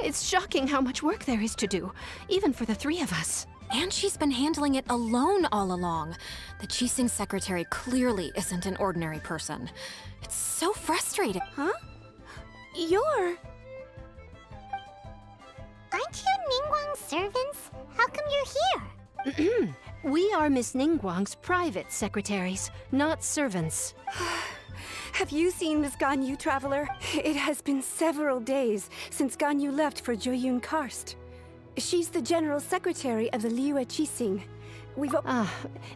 It's shocking how much work there is to do, even for the three of us. And she's been handling it alone all along. The Qixing secretary clearly isn't an ordinary person. It's so frustrating. Huh? You're... Aren't you Ningguang's servants? How come you're here? We are Miss Ningguang's private secretaries, not servants. Have you seen Miss Ganyu, Traveler? It has been several days since Ganyu left for Joyun Karst. She's the General Secretary of the Liyue Qixing.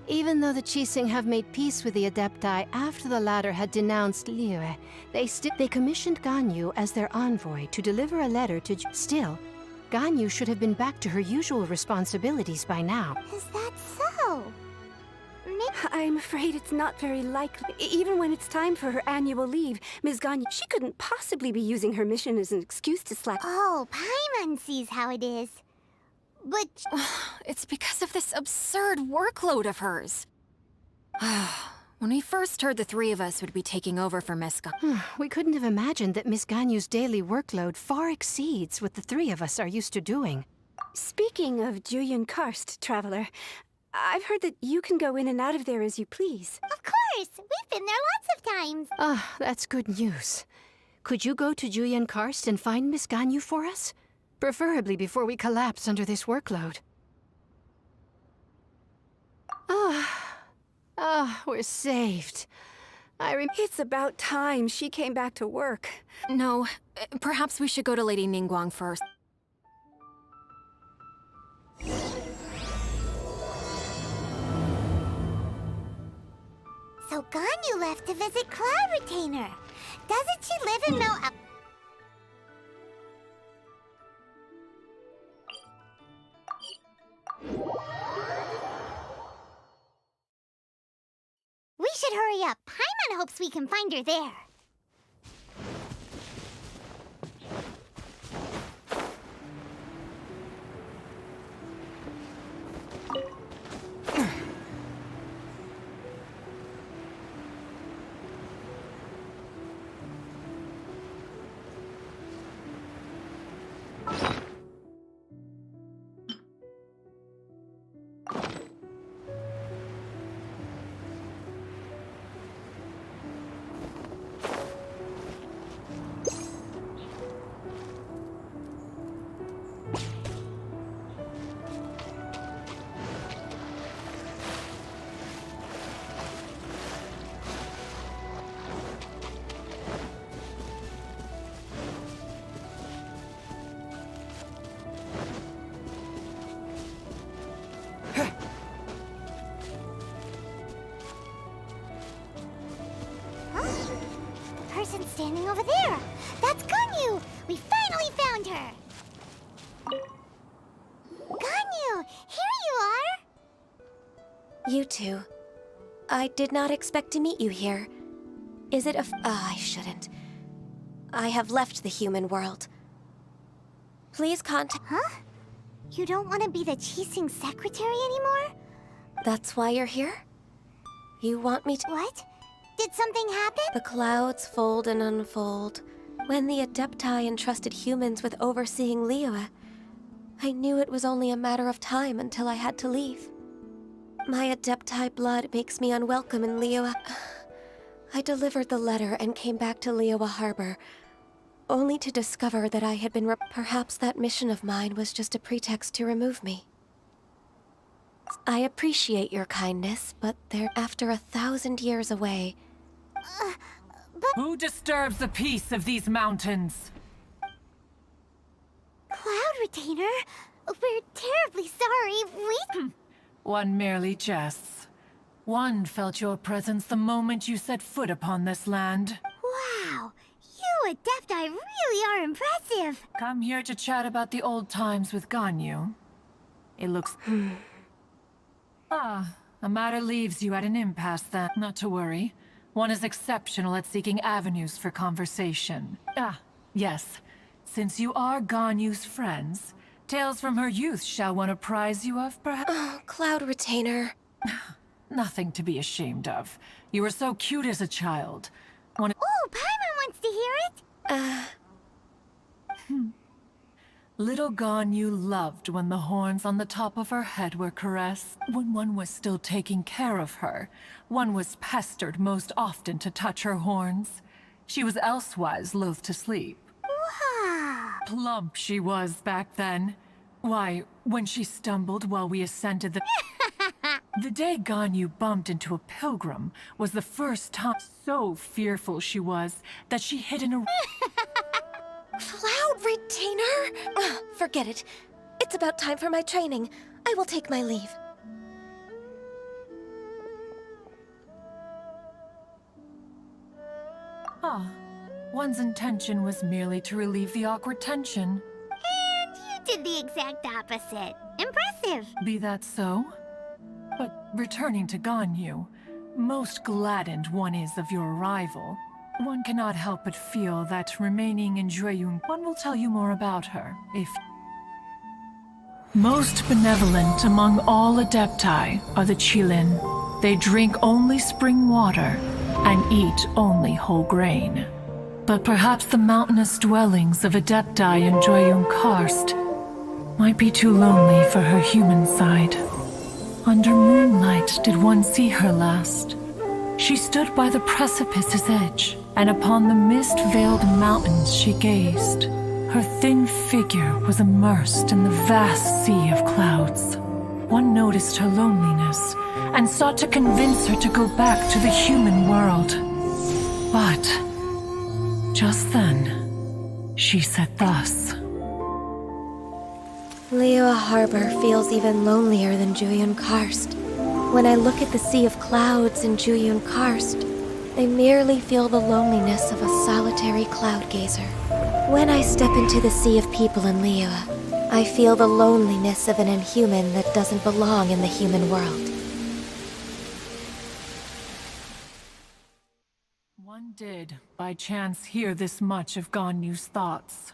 Even though the Qixing have made peace with the Adepti after the latter had denounced Liyue, they commissioned Ganyu as their envoy to deliver a letter to Still, Ganyu should have been back to her usual responsibilities by now. Is that so? I'm afraid it's not very likely. Even when it's time for her annual leave, Ms. Ganyu, she couldn't possibly be using her mission as an excuse to slack. Oh, Paimon sees how it is. But... It's because of this absurd workload of hers. When we first heard the three of us would be taking over for Miss Ganyu. We couldn't have imagined that Miss Ganyu's daily workload far exceeds what the three of us are used to doing. Speaking of Joyun Karst, Traveler, I've heard that you can go in and out of there as you please. Of course! We've been there lots of times! That's good news. Could you go to Julian Karst and find Miss Ganyu for us? Preferably before we collapse under this workload. We're saved. It's about time she came back to work. No, perhaps we should go to Lady Ningguang first. So Ganyu left to visit Cloud Retainer. Doesn't she live in We should hurry up. Paimon hopes we can find her there. Person standing over there! That's Ganyu! We finally found her! Ganyu! Here you are! You two. I did not expect to meet you here. Is it I shouldn't. I have left the human world. Please contact... Huh? You don't want to be the Qixing secretary anymore? That's why you're here? You want me to... What? Did something happen? The clouds fold and unfold. When the Adepti entrusted humans with overseeing Liyue, I knew it was only a matter of time until I had to leave. My Adepti blood makes me unwelcome in Liyue. I delivered the letter and came back to Liyue Harbor, only to discover that I had been Perhaps that mission of mine was just a pretext to remove me. I appreciate your kindness, but they're after 1,000 years away. Who disturbs the peace of these mountains? Cloud Retainer? We're terribly sorry. One merely jests. One felt your presence the moment you set foot upon this land. Wow! You Adepti really are impressive! Come here to chat about the old times with Ganyu. It looks... a matter leaves you at an impasse then. Not to worry. One is exceptional at seeking avenues for conversation. Yes. Since you are Ganyu's friends, tales from her youth shall one apprise you of, perhaps? Oh, Cloud Retainer. Nothing to be ashamed of. You were so cute as a child. Oh, Paimon wants to hear it! Little Ganyu loved when the horns on the top of her head were caressed. When one was still taking care of her, one was pestered most often to touch her horns. She was elsewise loath to sleep. Wow. Plump she was back then. Why, when she stumbled while we ascended the... The day Ganyu bumped into a pilgrim was the first time. So fearful she was that she hid in a... Cloud Retainer? Ugh, forget it. It's about time for my training. I will take my leave. Ah, one's intention was merely to relieve the awkward tension. And you did the exact opposite. Impressive. Be that so? But returning to Ganyu, most gladdened one is of your arrival. One cannot help but feel that remaining in Jueyun, one will tell you more about her, if... Most benevolent among all Adepti are the Qilin. They drink only spring water and eat only whole grain. But perhaps the mountainous dwellings of Adepti in Jueyun Karst might be too lonely for her human side. Under moonlight did one see her last. She stood by the precipice's edge, and upon the mist-veiled mountains she gazed. Her thin figure was immersed in the vast sea of clouds. One noticed her loneliness, and sought to convince her to go back to the human world. But, just then, she said thus. Liyue Harbor feels even lonelier than Jueyun Karst. When I look at the sea of clouds in Jueyun Karst, I merely feel the loneliness of a solitary cloud gazer. When I step into the sea of people in Liyue, I feel the loneliness of an inhuman that doesn't belong in the human world. One did, by chance, hear this much of Ganyu's thoughts.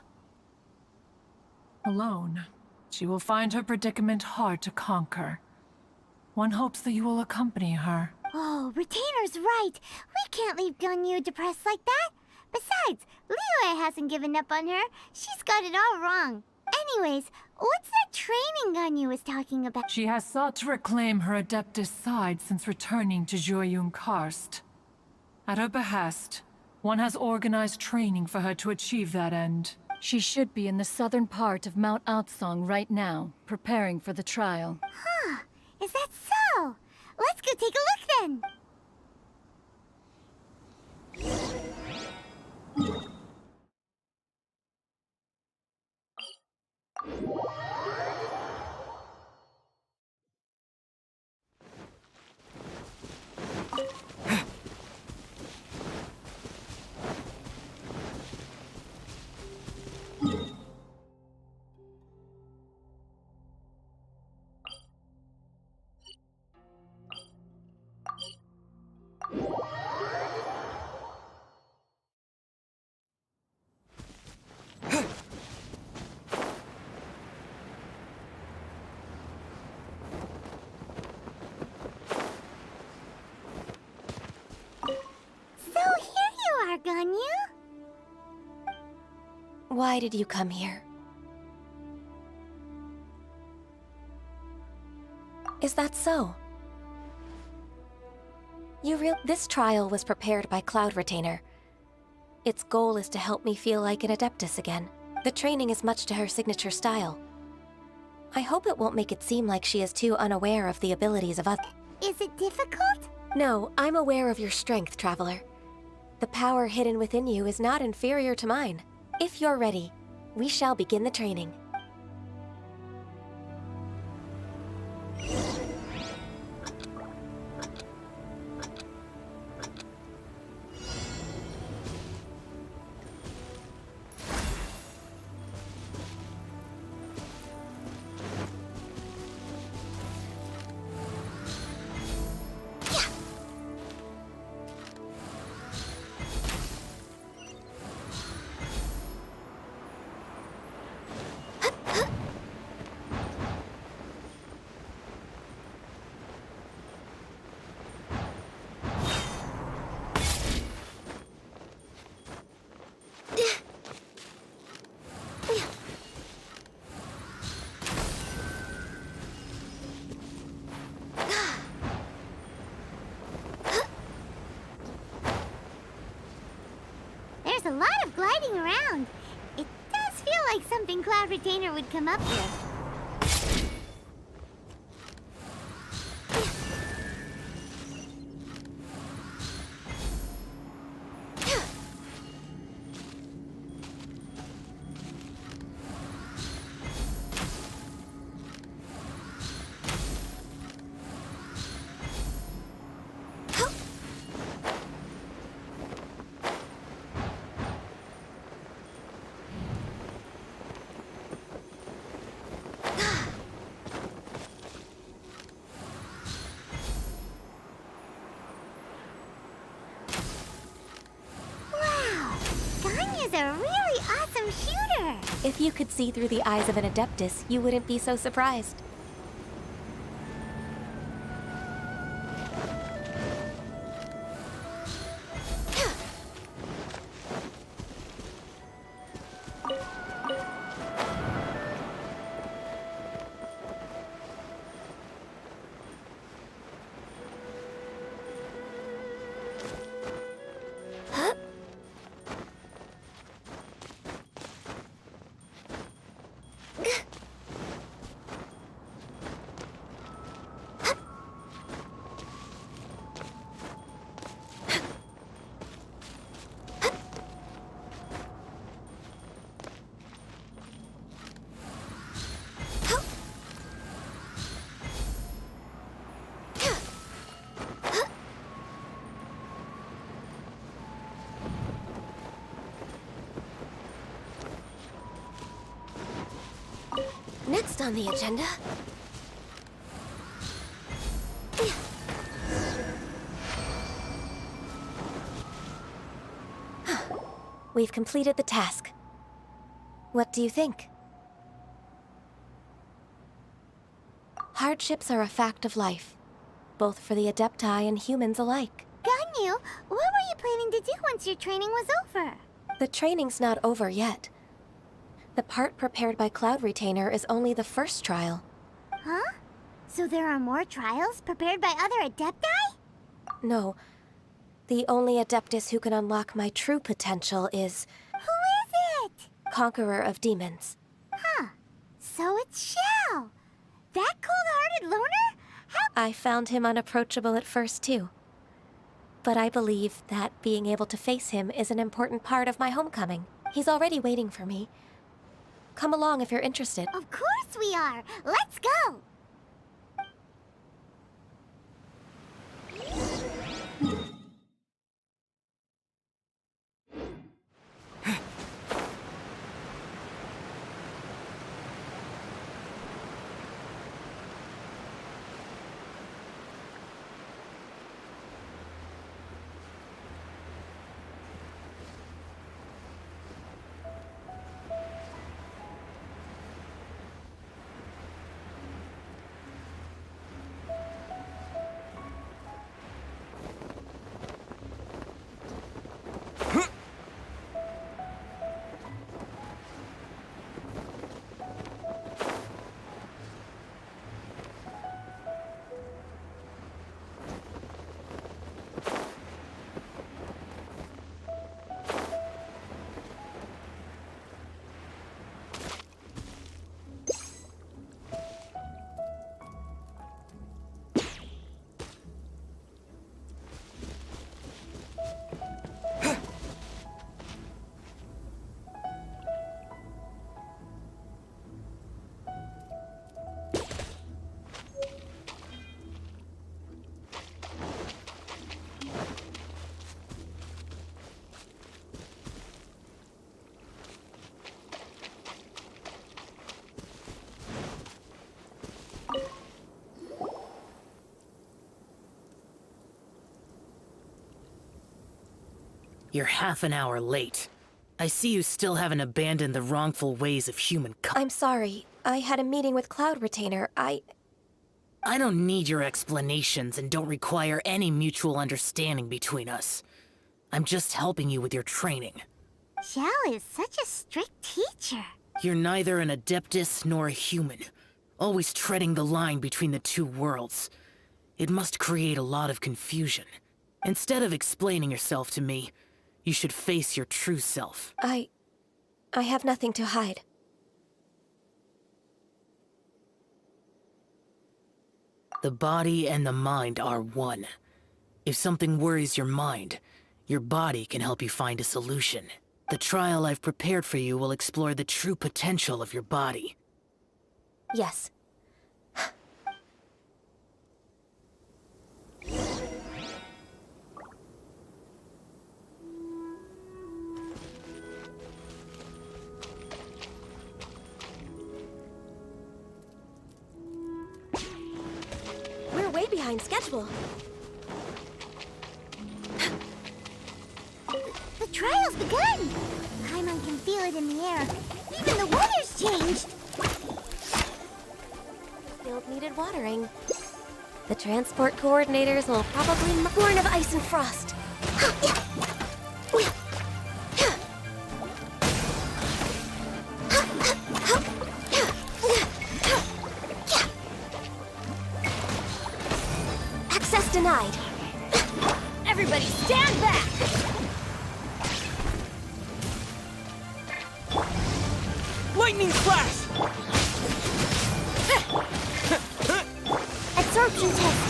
Alone, she will find her predicament hard to conquer. One hopes that you will accompany her. Oh, Retainer's right. We can't leave Ganyu depressed like that. Besides, Liyue hasn't given up on her. She's got it all wrong. Anyways, what's that training Ganyu was talking about? She has sought to reclaim her Adeptus side since returning to Jueyun Karst. At her behest, one has organized training for her to achieve that end. She should be in the southern part of Mount Aotsong right now, preparing for the trial. Huh, is that so? Let's go take a look then. Ganyu? Why did you come here? Is that so? This trial was prepared by Cloud Retainer. Its goal is to help me feel like an Adeptus again. The training is much to her signature style. I hope it won't make it seem like she is too unaware of the abilities of others. Is it difficult? No, I'm aware of your strength, Traveler. The power hidden within you is not inferior to mine. If you're ready, we shall begin the training. There's a lot of gliding around. It does feel like something Cloud Retainer would come up with. Ganya's a really awesome shooter! If you could see through the eyes of an Adeptus, you wouldn't be so surprised. Next on the agenda... We've completed the task. What do you think? Hardships are a fact of life, both for the Adepti and humans alike. Ganyu, what were you planning to do once your training was over? The training's not over yet. The part prepared by Cloud Retainer is only the first trial. Huh? So there are more trials prepared by other Adepti? No. The only Adeptus who can unlock my true potential is... Who is it? Conqueror of Demons. Huh. So it's Shell. That cold-hearted loner? How... I found him unapproachable at first, too. But I believe that being able to face him is an important part of my homecoming. He's already waiting for me. Come along if you're interested. Of course we are. Let's go. You're half an hour late. I see you still haven't abandoned the wrongful ways of humankind. I'm sorry. I had a meeting with Cloud Retainer. I don't need your explanations and don't require any mutual understanding between us. I'm just helping you with your training. Shell is such a strict teacher. You're neither an Adeptus nor a human, always treading the line between the two worlds. It must create a lot of confusion. Instead of explaining yourself to me, You should face your true self. I have nothing to hide. The body and the mind are one. If something worries your mind, your body can help you find a solution. The trial I've prepared for you will explore the true potential of your body. Yes. We're way behind schedule. The trial's begun! Paimon can feel it in the air. Even the weather's changed! Field needed watering. The transport coordinators will probably born of ice and frost. Access denied. Everybody stand back! Lightning flash! Absorption test!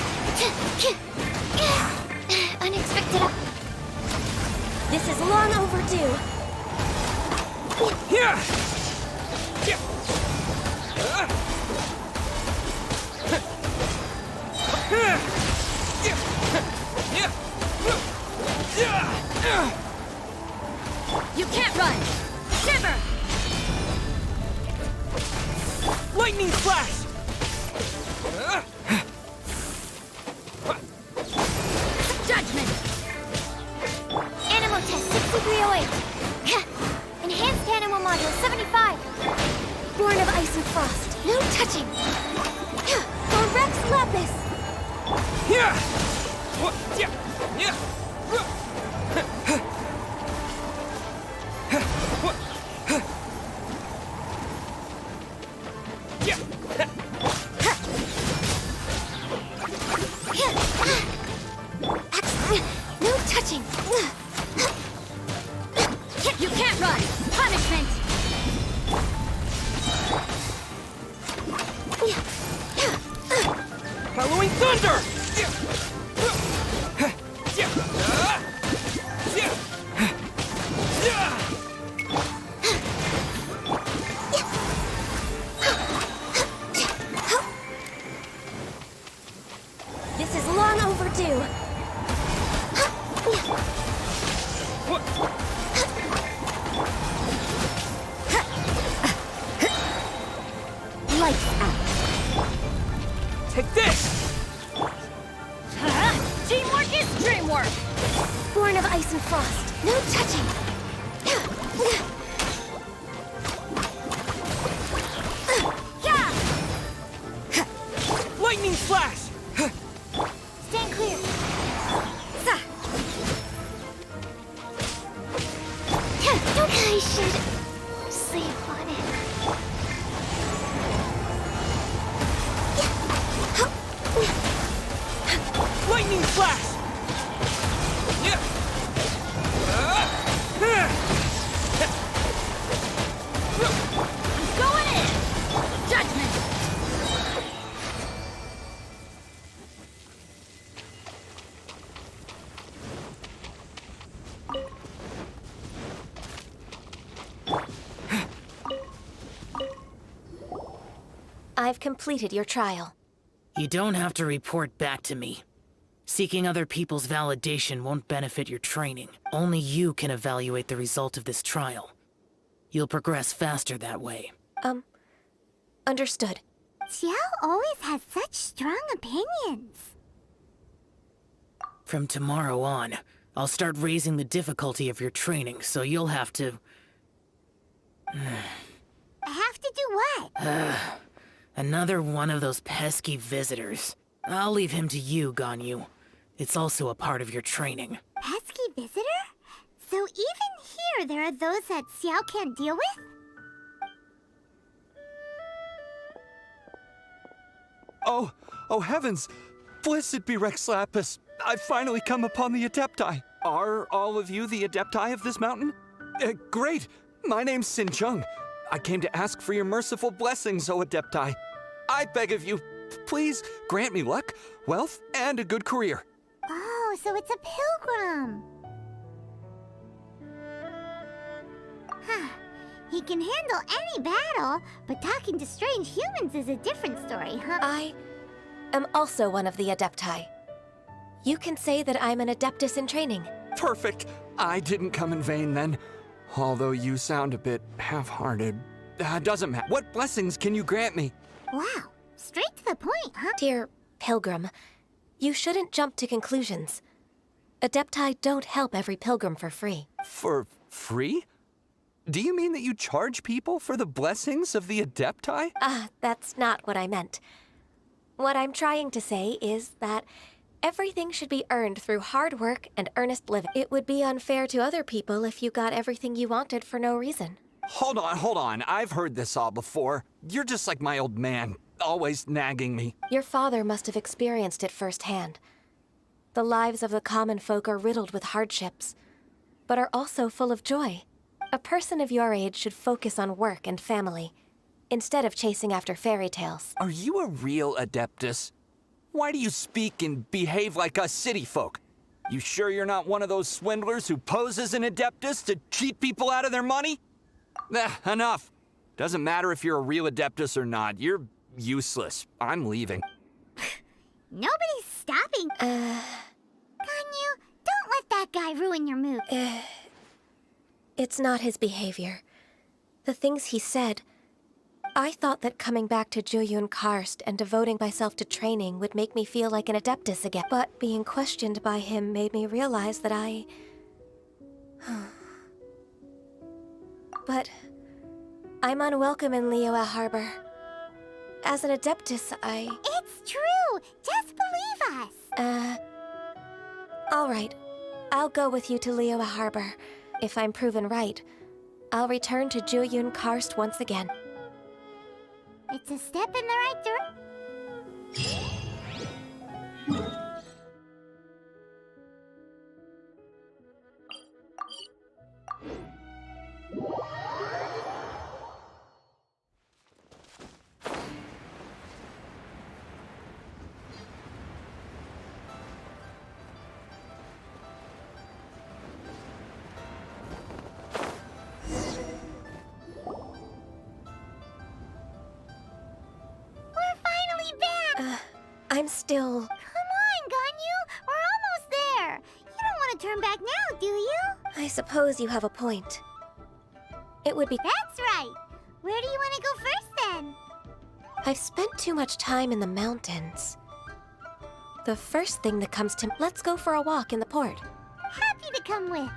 Unexpected. This is long overdue. Here! You can't run! Shiver! Lightning flash! Judgment! Animal test 6308. Enhanced animal module 75. Born of ice and frost. No touching. For Rex Lapis. Here! What? Yeah! Yeah! No touching. You can't run! Punishment! Halloween thunder! This is long overdue. Lights out! Take this! Teamwork is dreamwork! Born of ice and frost. No touching. Lightning flash! Stand clear. I should sleep on it. Lightning flash! Going in! Judgment! I've completed your trial. You don't have to report back to me. Seeking other people's validation won't benefit your training. Only you can evaluate the result of this trial. You'll progress faster that way. Understood. Xiao always has such strong opinions. From tomorrow on, I'll start raising the difficulty of your training, so you'll have to... I have to do what? Another one of those pesky visitors. I'll leave him to you, Ganyu. It's also a part of your training. Pesky visitor? So even here there are those that Xiao can't deal with? Oh heavens! Blessed be Rex Lapis! I've finally come upon the Adepti! Are all of you the Adepti of this mountain? Great! My name's Sin Chung. I came to ask for your merciful blessings, O Adepti. I beg of you, please grant me luck, wealth, and a good career. Oh, so it's a pilgrim. Huh. He can handle any battle, but talking to strange humans is a different story, huh? I am also one of the Adepti. You can say that I'm an Adeptus in training. Perfect. I didn't come in vain then. Although you sound a bit half-hearted. Doesn't matter. What blessings can you grant me? Wow, straight to the point, huh? Dear Pilgrim, you shouldn't jump to conclusions. Adepti don't help every pilgrim for free. For free? Do you mean that you charge people for the blessings of the Adepti? That's not what I meant. What I'm trying to say is that everything should be earned through hard work and earnest living. It would be unfair to other people if you got everything you wanted for no reason. Hold on. I've heard this all before. You're just like my old man, always nagging me. Your father must have experienced it firsthand. The lives of the common folk are riddled with hardships, but are also full of joy. A person of your age should focus on work and family, instead of chasing after fairy tales. Are you a real Adeptus? Why do you speak and behave like us city folk? You sure you're not one of those swindlers who pose as an Adeptus to cheat people out of their money? Enough. Doesn't matter if you're a real Adeptus or not. You're useless. I'm leaving. Nobody's stopping. Ganyu, don't let that guy ruin your mood. It's not his behavior. The things he said. I thought that coming back to Jueyun Karst and devoting myself to training would make me feel like an Adeptus again. But being questioned by him made me realize that But I'm unwelcome in Liyue Harbor. As an Adeptus, It's true! Just believe us! All right. I'll go with you to Liyue Harbor. If I'm proven right, I'll return to Jueyun Karst once again. It's a step in the right direction. I'm still... Come on, Ganyu! We're almost there! You don't want to turn back now, do you? I suppose you have a point. It would be... That's right! Where do you want to go first, then? I've spent too much time in the mountains. The first thing that comes to... Let's go for a walk in the port. Happy to come with.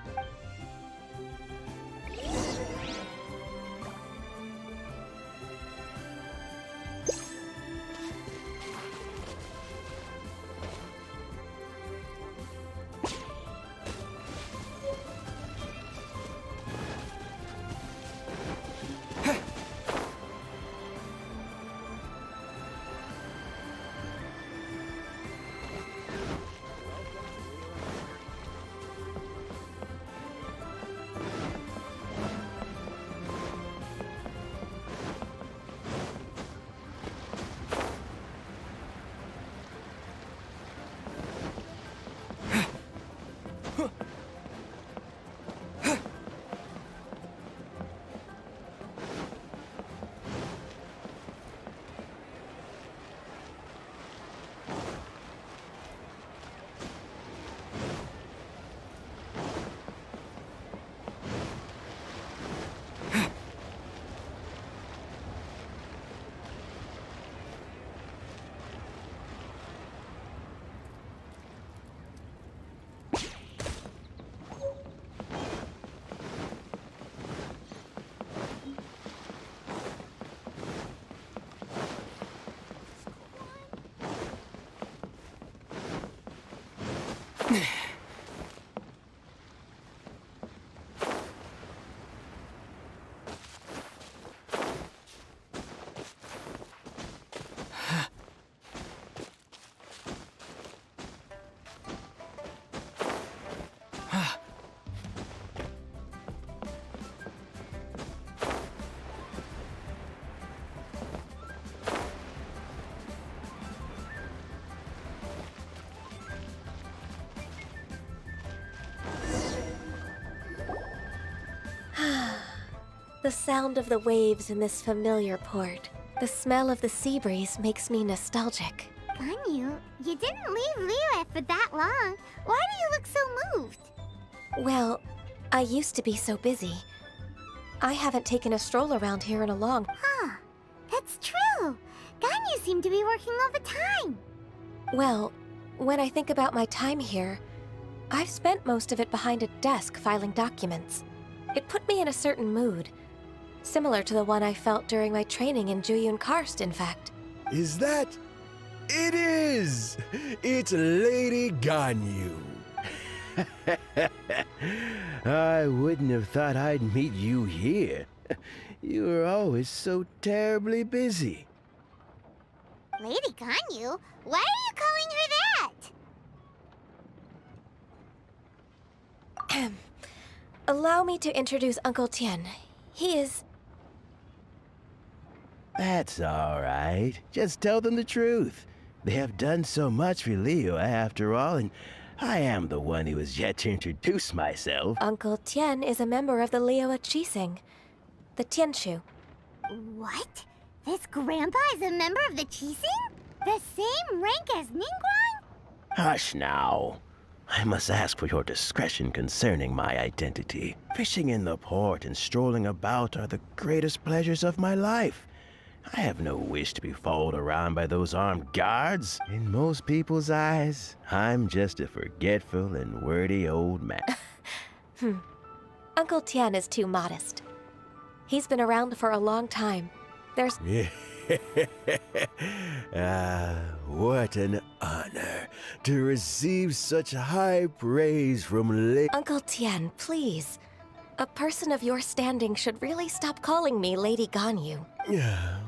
The sound of the waves in this familiar port. The smell of the sea breeze makes me nostalgic. Ganyu, you didn't leave Liyue for that long. Why do you look so moved? Well, I used to be so busy. I haven't taken a stroll around here in a long... Huh, that's true. Ganyu seemed to be working all the time. Well, when I think about my time here, I've spent most of it behind a desk filing documents. It put me in a certain mood, similar to the one I felt during my training in Juyun Karst, in fact. Is that... It is! It's Lady Ganyu. I wouldn't have thought I'd meet you here. You were always so terribly busy. Lady Ganyu? Why are you calling her that? Allow me to introduce Uncle Tien. He is... That's all right. Just tell them the truth. They have done so much for Liyue after all, and I am the one who has yet to introduce myself. Uncle Tien is a member of the Liyue Qixing, the Tianshu. What? This grandpa is a member of the Qixing? The same rank as Ningguang? Hush now. I must ask for your discretion concerning my identity. Fishing in the port and strolling about are the greatest pleasures of my life. I have no wish to be followed around by those armed guards. In most people's eyes, I'm just a forgetful and wordy old man. Uncle Tien is too modest. He's been around for a long time. There's... What an honor to receive such high praise from Uncle Tien, please. A person of your standing should really stop calling me Lady Ganyu.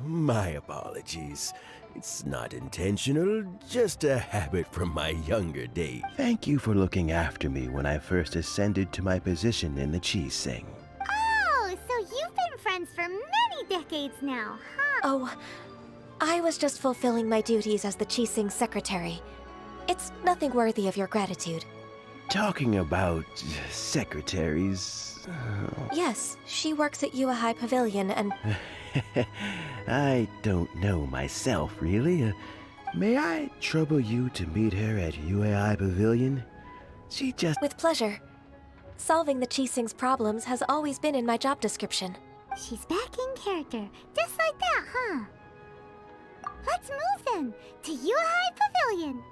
My apologies. It's not intentional, just a habit from my younger days. Thank you for looking after me when I first ascended to my position in the Qixing. Oh, so you've been friends for many decades now, huh? Oh, I was just fulfilling my duties as the Qixing secretary. It's nothing worthy of your gratitude. Talking about secretaries... Yes, she works at Yuehai Pavilion and... I don't know myself, really. May I trouble you to meet her at Yuehai Pavilion? She just... With pleasure. Solving the Qixing's problems has always been in my job description. She's back in character, just like that, huh? Let's move then, to Yuehai Pavilion.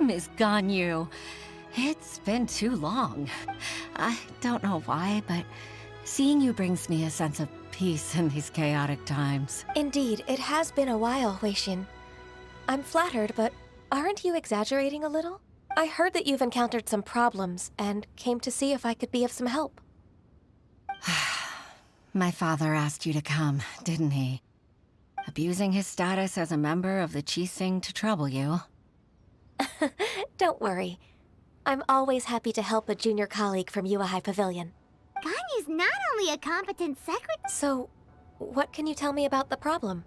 Miss Ganyu. It's been too long. I don't know why, but seeing you brings me a sense of peace in these chaotic times. Indeed, it has been a while, Huixin. I'm flattered, but aren't you exaggerating a little? I heard that you've encountered some problems and came to see if I could be of some help. My father asked you to come, didn't he? Abusing his status as a member of the Qixing to trouble you. Don't worry. I'm always happy to help a junior colleague from Yua High Pavilion. Ganyu's not only a competent secretary. So, what can you tell me about the problem?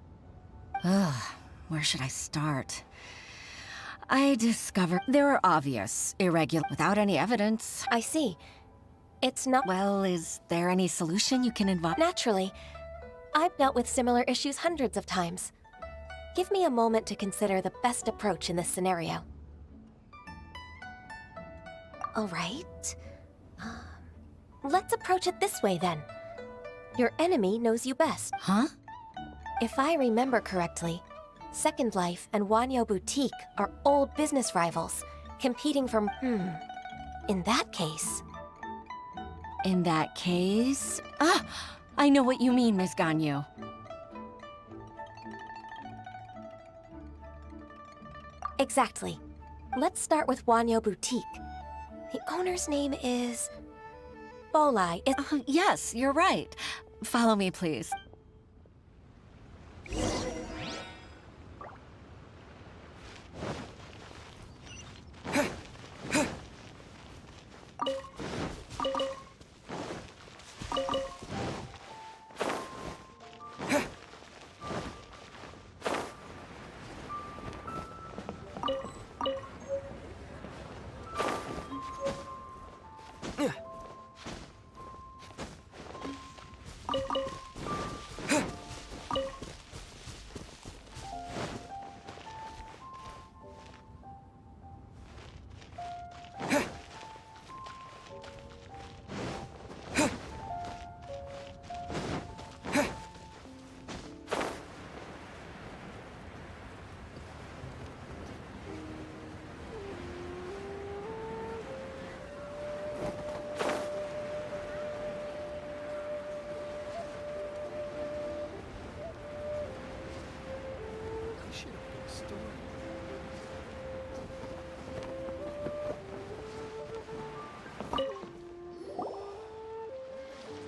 Ugh, where should I start? I discovered there are obvious, irregular, without any evidence. I see. It's not— Well, is there any solution you can invite? Naturally. I've dealt with similar issues hundreds of times. Give me a moment to consider the best approach in this scenario. All right. Let's approach it this way, then. Your enemy knows you best. Huh? If I remember correctly, Second Life and Wanyo Boutique are old business rivals, competing for— In that case— In that case... Ah! I know what you mean, Miss Ganyu. Exactly. Let's start with Wanyo Boutique. The owner's name is Bolai. Yes, you're right. Follow me, please.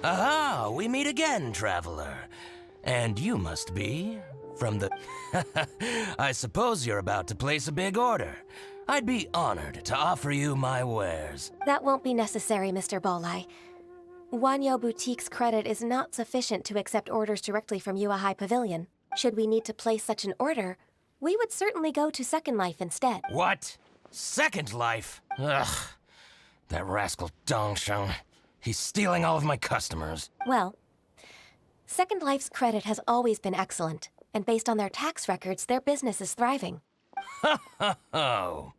Aha! We meet again, traveler. And you must be from the... I suppose you're about to place a big order. I'd be honored to offer you my wares. That won't be necessary, Mr. Bolai. Wanyo Boutique's credit is not sufficient to accept orders directly from Yua High Pavilion. Should we need to place such an order, we would certainly go to Second Life instead. What? Second Life? Ugh. That rascal Dongsheng. He's stealing all of my customers. Well, Second Life's credit has always been excellent, and based on their tax records, their business is thriving. Oh,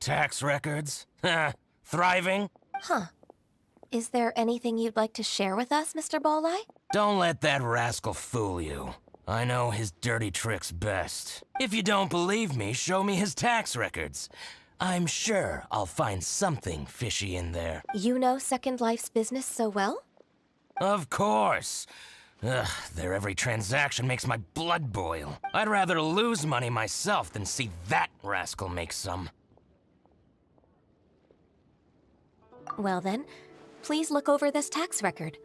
Tax records? Thriving? Huh. Is there anything you'd like to share with us, Mr. Bolai? Don't let that rascal fool you. I know his dirty tricks best. If you don't believe me, show me his tax records. I'm sure I'll find something fishy in there. You know Second Life's business so well? Of course. Ugh, their every transaction makes my blood boil. I'd rather lose money myself than see that rascal make some. Well then, please look over this tax record.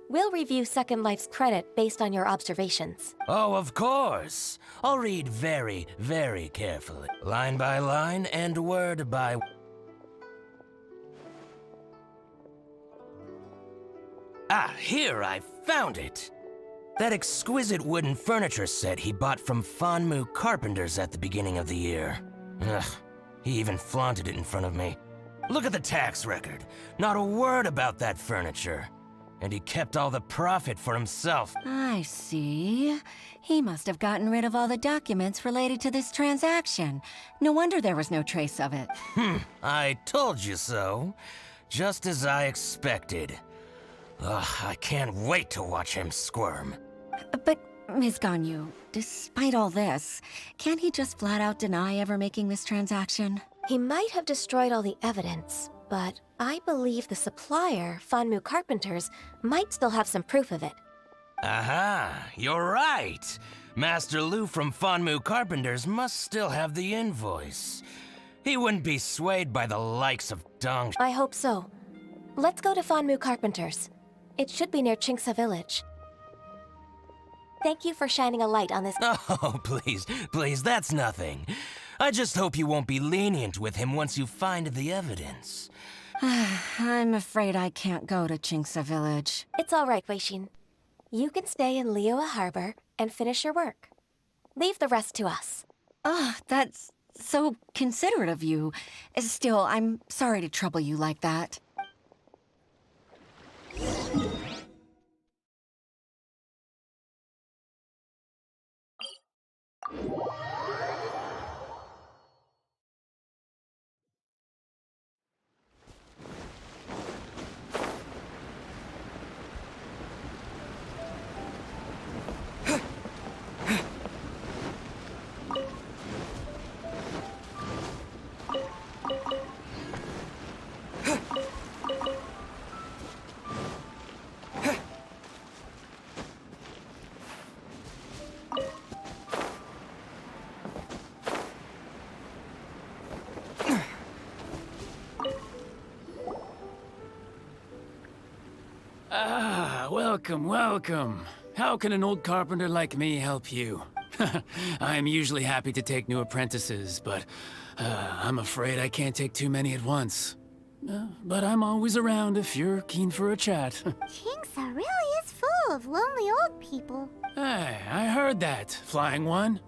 We'll review Second Life's credit based on your observations. Oh, of course. I'll read very, very carefully. Line by line and word by... Ah, here, I found it. That exquisite wooden furniture set he bought from Fanmu Carpenters at the beginning of the year. Ugh, he even flaunted it in front of me. Look at the tax record. Not a word about that furniture. And he kept all the profit for himself. I see. He must have gotten rid of all the documents related to this transaction. No wonder there was no trace of it. I told you so. Just as I expected. Ugh, I can't wait to watch him squirm. But Ms. Ganyu, despite all this, can't he just flat out deny ever making this transaction? He might have destroyed all the evidence, but I believe the supplier, Fanmu Carpenters, might still have some proof of it. Aha, you're right. Master Lu from Fanmu Carpenters must still have the invoice. He wouldn't be swayed by the likes of Dong. I hope so. Let's go to Fanmu Carpenters. It should be near Chingsa Village. Thank you for shining a light on this. Oh, please, that's nothing. I just hope you won't be lenient with him once you find the evidence. I'm afraid I can't go to Chingsa Village. It's all right, Weixin. You can stay in Liyue Harbor and finish your work. Leave the rest to us. That's so considerate of you. Still, I'm sorry to trouble you like that. Welcome. How can an old carpenter like me help you? I'm usually happy to take new apprentices, but I'm afraid I can't take too many at once. But I'm always around if you're keen for a chat. Chingsa really is full of lonely old people. Hey, I heard that, Flying One.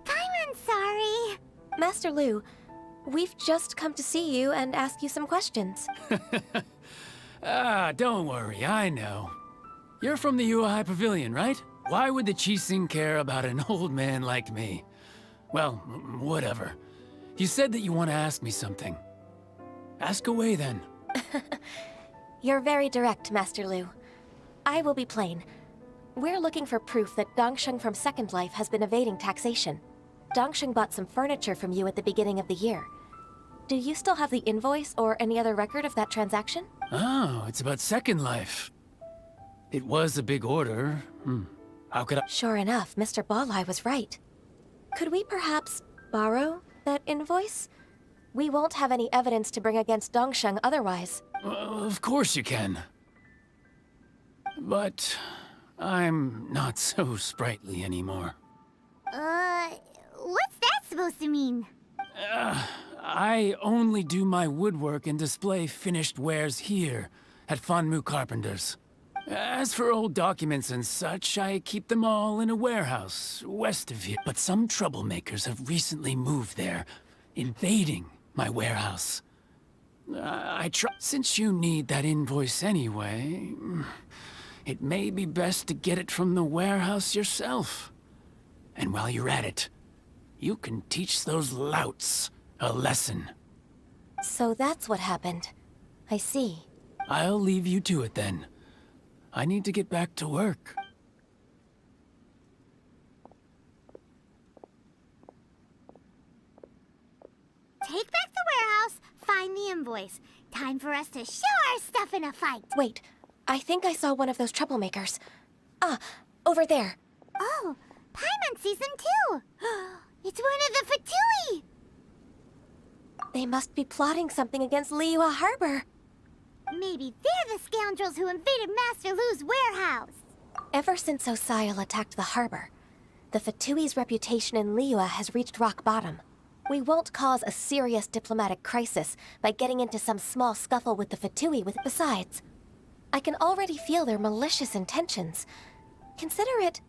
Paimon's sorry. Master Lu, we've just come to see you and ask you some questions. Don't worry, I know. You're from the Yuehai Pavilion, right? Why would the Qixing care about an old man like me? Well, whatever. You said that you want to ask me something. Ask away, then. You're very direct, Master Lu. I will be plain. We're looking for proof that Dongsheng from Second Life has been evading taxation. Dongsheng bought some furniture from you at the beginning of the year. Do you still have the invoice or any other record of that transaction? Oh, it's about Second Life. It was a big order. How could I— Sure enough, Mr. Balai was right. Could we perhaps borrow that invoice? We won't have any evidence to bring against Dongsheng otherwise. Of course you can. But I'm not so sprightly anymore. What's that supposed to mean? I only do my woodwork and display finished wares here at Fanmu Carpenters. As for old documents and such, I keep them all in a warehouse west of here. But some troublemakers have recently moved there, invading my warehouse. Since you need that invoice anyway, it may be best to get it from the warehouse yourself. And while you're at it, you can teach those louts a lesson. So that's what happened. I see. I'll leave you to it then. I need to get back to work. Take back the warehouse, find the invoice. Time for us to show our stuff in a fight. Wait, I think I saw one of those troublemakers. Over there. Oh, Paimon sees them too. It's one of the Fatui. They must be plotting something against Liyue Harbor. Maybe they're the scoundrels who invaded Master Lu's warehouse. Ever since Osial attacked the harbor, the Fatui's reputation in Liyue has reached rock bottom. We won't cause a serious diplomatic crisis by getting into some small scuffle with the Fatui. Besides, I can already feel their malicious intentions. Consider it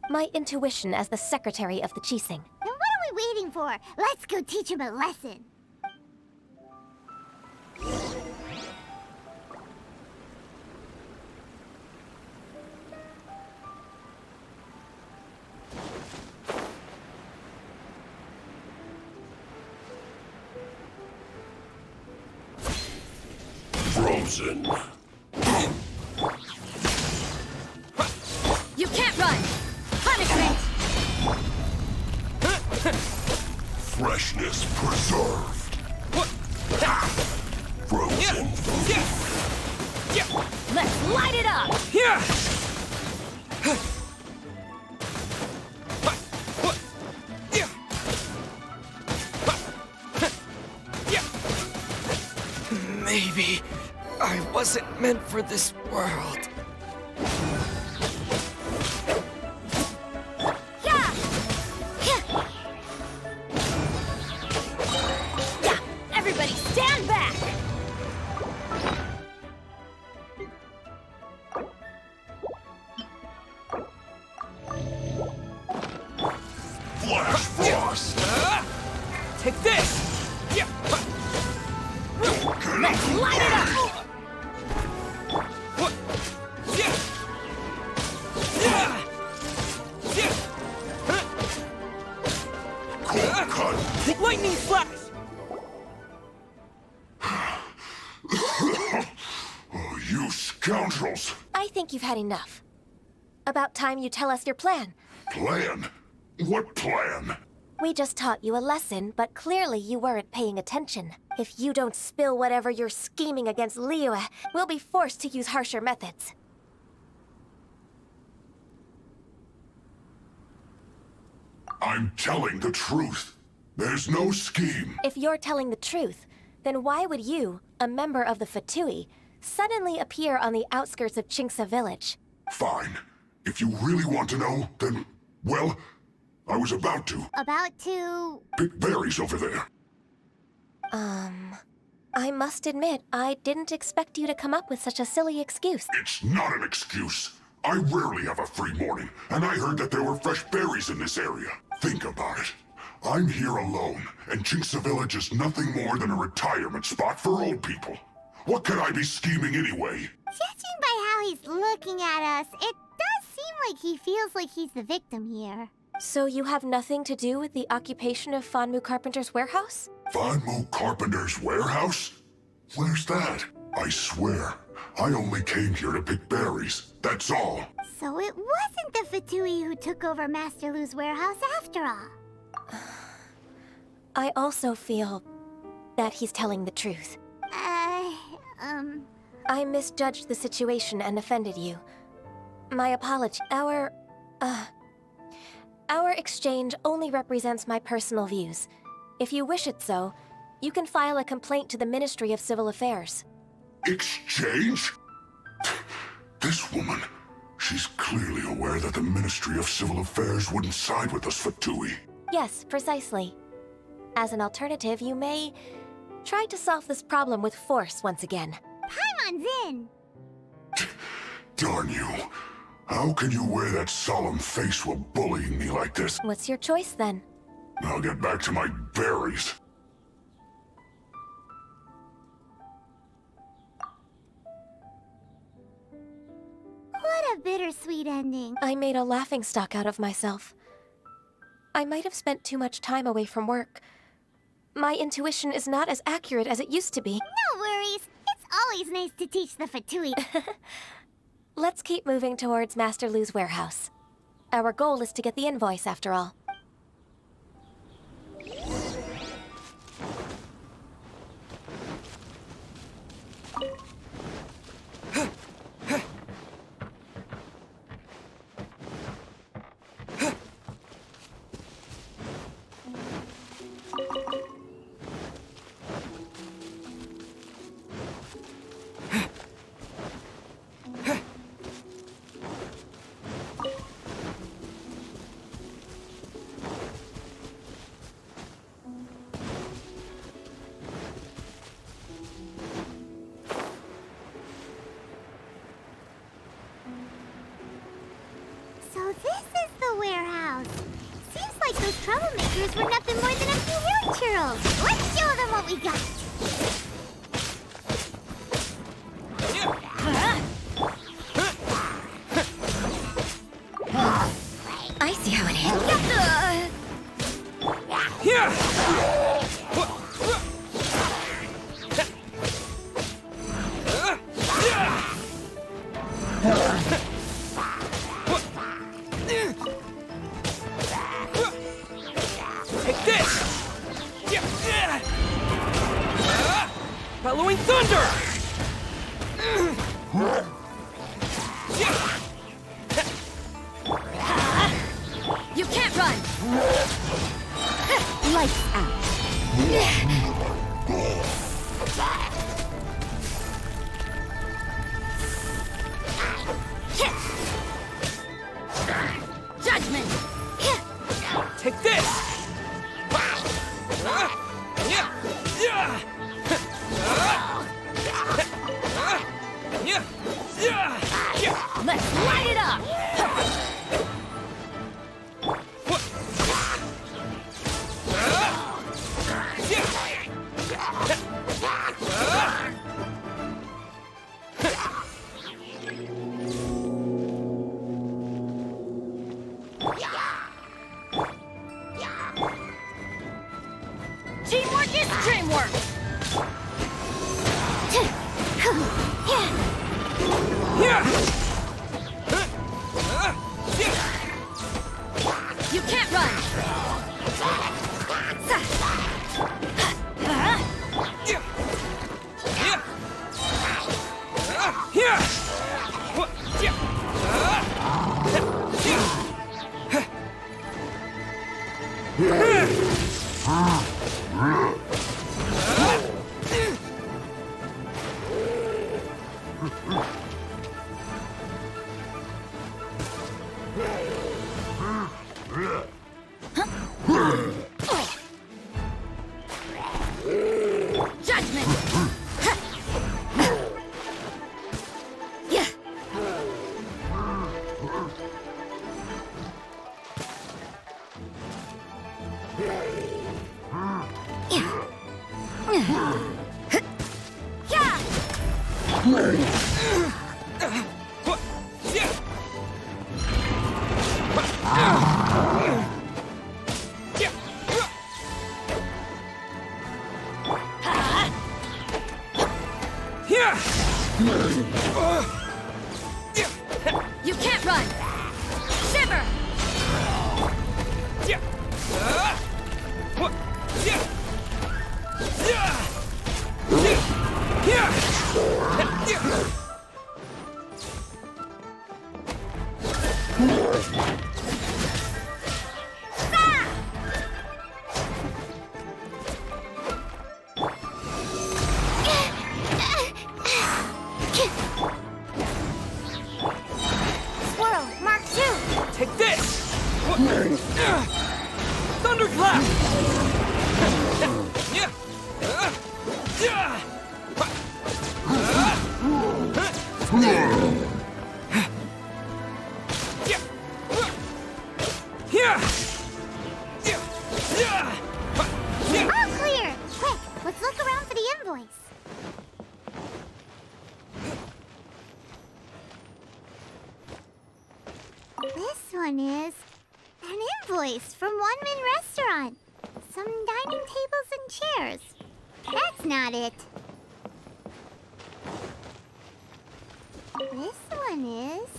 my intuition as the secretary of the Qixing. Then what are we waiting for? Let's go teach him a lesson. Frozen. Preserved. Frozen. Let's light it up! Maybe I wasn't meant for this world. Yeah! Everybody stand back! Flash Frost. Take this! Let's light it up! Cold cut. Lightning flash! Oh, you scoundrels. I think you've had enough. About time you tell us your plan. Plan? What plan? We just taught you a lesson, but clearly you weren't paying attention. If you don't spill whatever you're scheming against Liyue, we'll be forced to use harsher methods. I'm telling the truth. There's no scheme. If you're telling the truth, then why would you, a member of the Fatui, suddenly appear on the outskirts of Chinksa village? Fine. If you really want to know, then, well, I was about to. About to... Pick berries over there. I must admit, I didn't expect you to come up with such a silly excuse. It's not an excuse. I rarely have a free morning, and I heard that there were fresh berries in this area. Think about it. I'm here alone, and Chinksa Village is nothing more than a retirement spot for old people. What could I be scheming anyway? Judging by how he's looking at us, it does seem like he feels like he's the victim here. So you have nothing to do with the occupation of Fanmu Carpenter's warehouse? Fanmu Carpenter's warehouse? Where's that? I swear, I only came here to pick berries. That's all. So it wasn't the Fatui who took over Master Lu's warehouse after all. I also feel that he's telling the truth. I misjudged the situation and offended you. My apology. Our exchange only represents my personal views. If you wish it so, you can file a complaint to the Ministry of Civil Affairs. Exchange? This woman, she's clearly aware that the Ministry of Civil Affairs wouldn't side with us Fatui. Yes, precisely. As an alternative, you may try to solve this problem with force once again. Paimon's in! Darn you. How can you wear that solemn face while bullying me like this? What's your choice, then? I'll get back to my berries. What a bittersweet ending. I made a laughingstock out of myself. I might have spent too much time away from work. My intuition is not as accurate as it used to be. No worries. It's always nice to teach the Fatui. Let's keep moving towards Master Lu's warehouse. Our goal is to get the invoice, after all. So this is the warehouse. Seems like those troublemakers were nothing more than a few hilly churls. Let's show them what we got. I see how it is. Take this! Judgment! Take this! Let's light it up! Teamwork is dreamwork! You can't run! Judgment! You can't run! Shiver! Swirl, Mark 2. Take this! Thunderclap! All clear! Quick, let's look around for the invoice. This one is an invoice from One Min Restaurant. Some dining tables and chairs. That's not it. This one is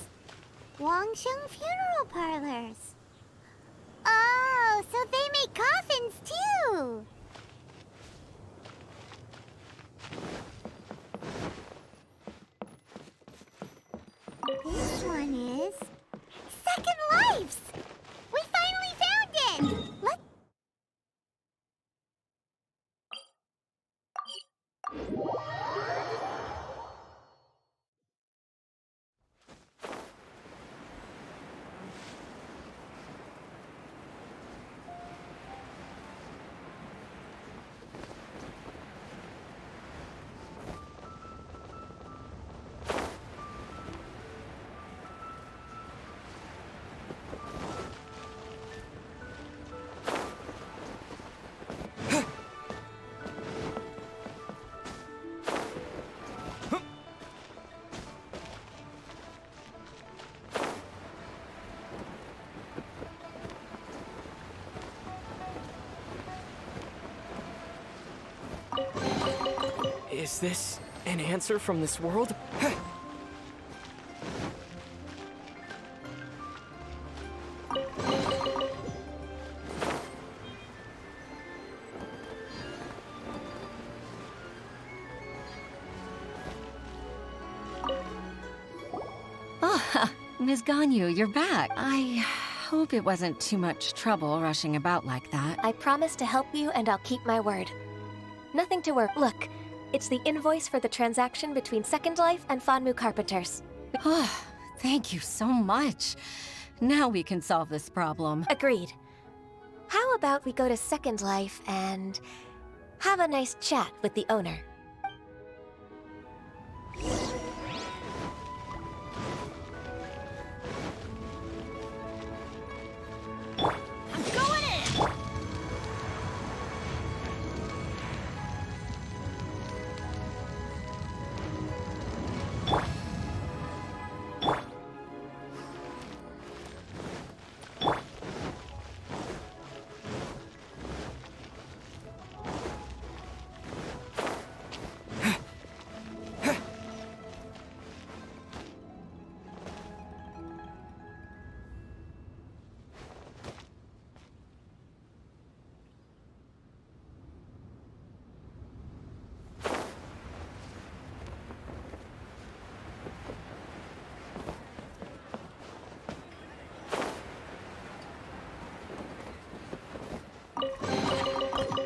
Wangsheng Funeral Parlors. Oh, so they make coffins too. This one is Second Lives. We finally found it. Let's Is this an answer from this world? Oh, Ms. Ganyu, you're back. I hope it wasn't too much trouble rushing about like that. I promise to help you, and I'll keep my word. Nothing to worry. Look, it's the invoice for the transaction between Second Life and Fanmu Carpenters. Oh, thank you so much. Now we can solve this problem. Agreed. How about we go to Second Life and have a nice chat with the owner?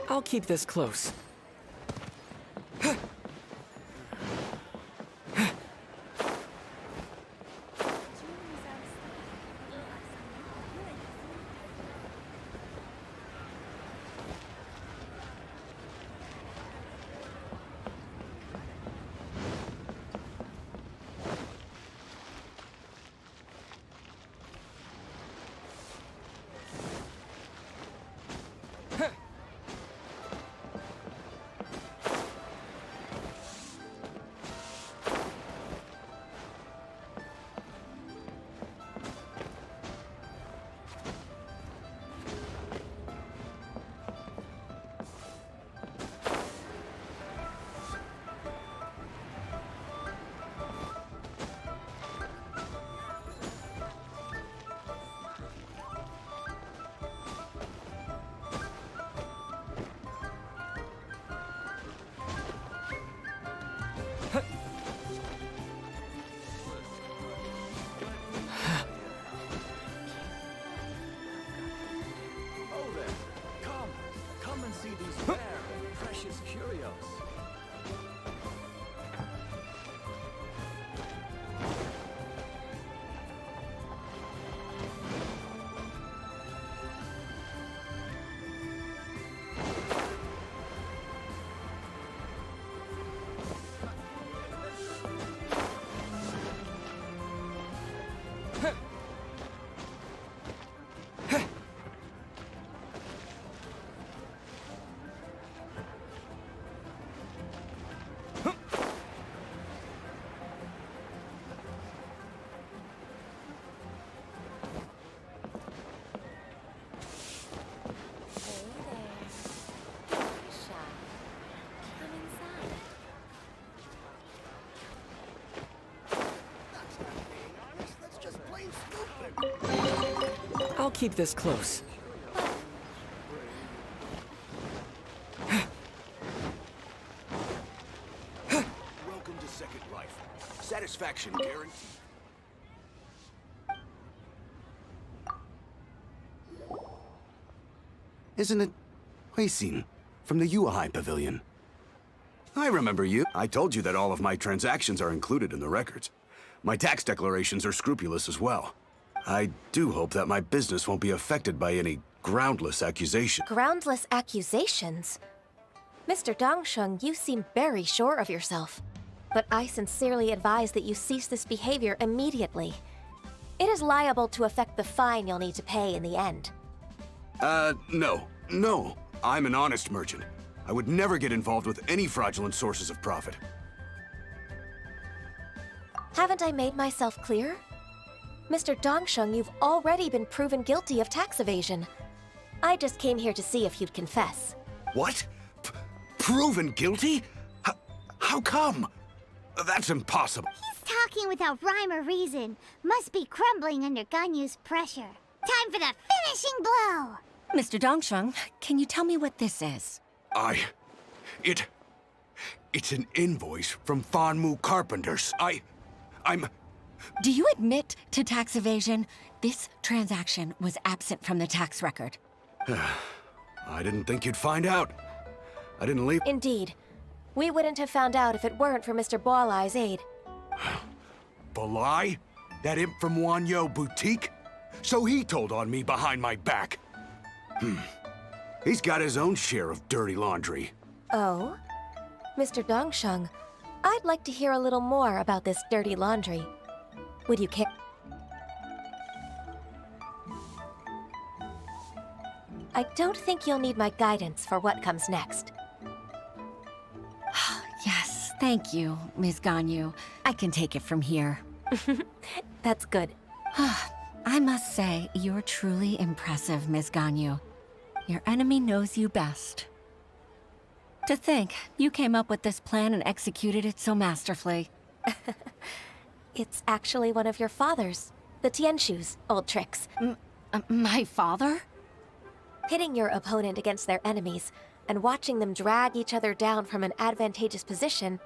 I'll keep this close. I'll keep this close. Welcome to Second Life. Satisfaction guaranteed. Isn't it Huixin from the Yuehai Pavilion? I remember you. I told you that all of my transactions are included in the records. My tax declarations are scrupulous as well. I do hope that my business won't be affected by any groundless accusations. Groundless accusations? Mr. Dongsheng, you seem very sure of yourself. But I sincerely advise that you cease this behavior immediately. It is liable to affect the fine you'll need to pay in the end. No. I'm an honest merchant. I would never get involved with any fraudulent sources of profit. Haven't I made myself clear? Mr. Dongsheng, you've already been proven guilty of tax evasion. I just came here to see if you'd confess. What? Proven guilty? How come? That's impossible. He's talking without rhyme or reason. Must be crumbling under Ganyu's pressure. Time for the finishing blow! Mr. Dongsheng, can you tell me what this is? It's an invoice from Fanmu Carpenters. I'm... Do you admit to tax evasion? This transaction was absent from the tax record. I didn't think you'd find out. I didn't leave... Indeed. We wouldn't have found out if it weren't for Mr. Balai's aid. Balai? That imp from Wanyo Boutique? so he told on me behind my back. He's got his own share of dirty laundry. Oh? Mr. Dongsheng, I'd like to hear a little more about this dirty laundry. Would you care? I don't think you'll need my guidance for what comes next. Yes, thank you, Ms. Ganyu. I can take it from here. That's good. I must say, you're truly impressive, Ms. Ganyu. Your enemy knows you best. To think, you came up with this plan and executed it so masterfully. It's actually one of your father's, the Tianshu's, old tricks. My father? Pitting your opponent against their enemies and watching them drag each other down from an advantageous position,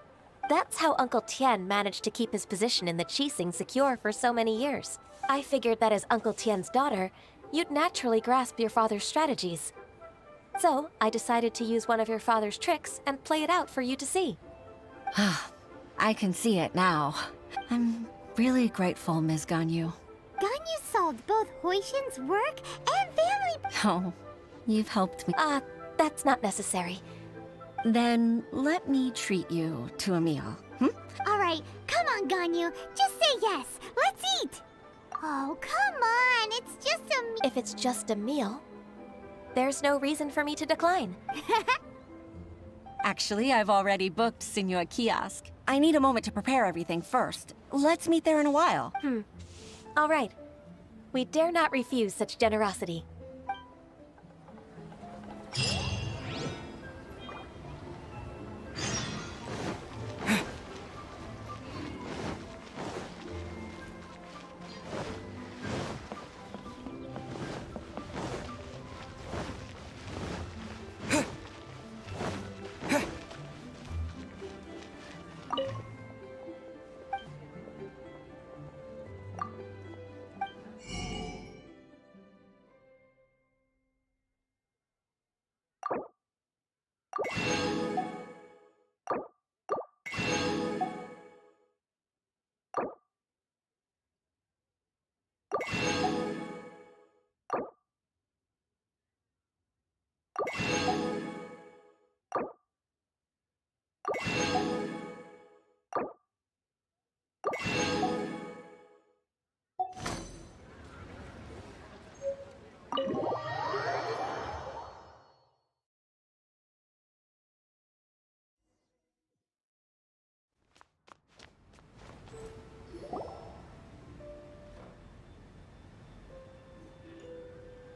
that's how Uncle Tian managed to keep his position in the Qixing secure for so many years. I figured that as Uncle Tian's daughter, you'd naturally grasp your father's strategies. So, I decided to use one of your father's tricks and play it out for you to see. I can see it now. I'm really grateful, Ms. Ganyu. Ganyu solved both Huishin's work and family. Oh, you've helped me. That's not necessary. Then let me treat you to a meal. All right, come on, Ganyu. Just say yes. Let's eat. Oh, come on. It's just a meal. If it's just a meal, there's no reason for me to decline. Actually, I've already booked Senor Kiosk. I need a moment to prepare everything first. Let's meet there in a while. All right. We dare not refuse such generosity.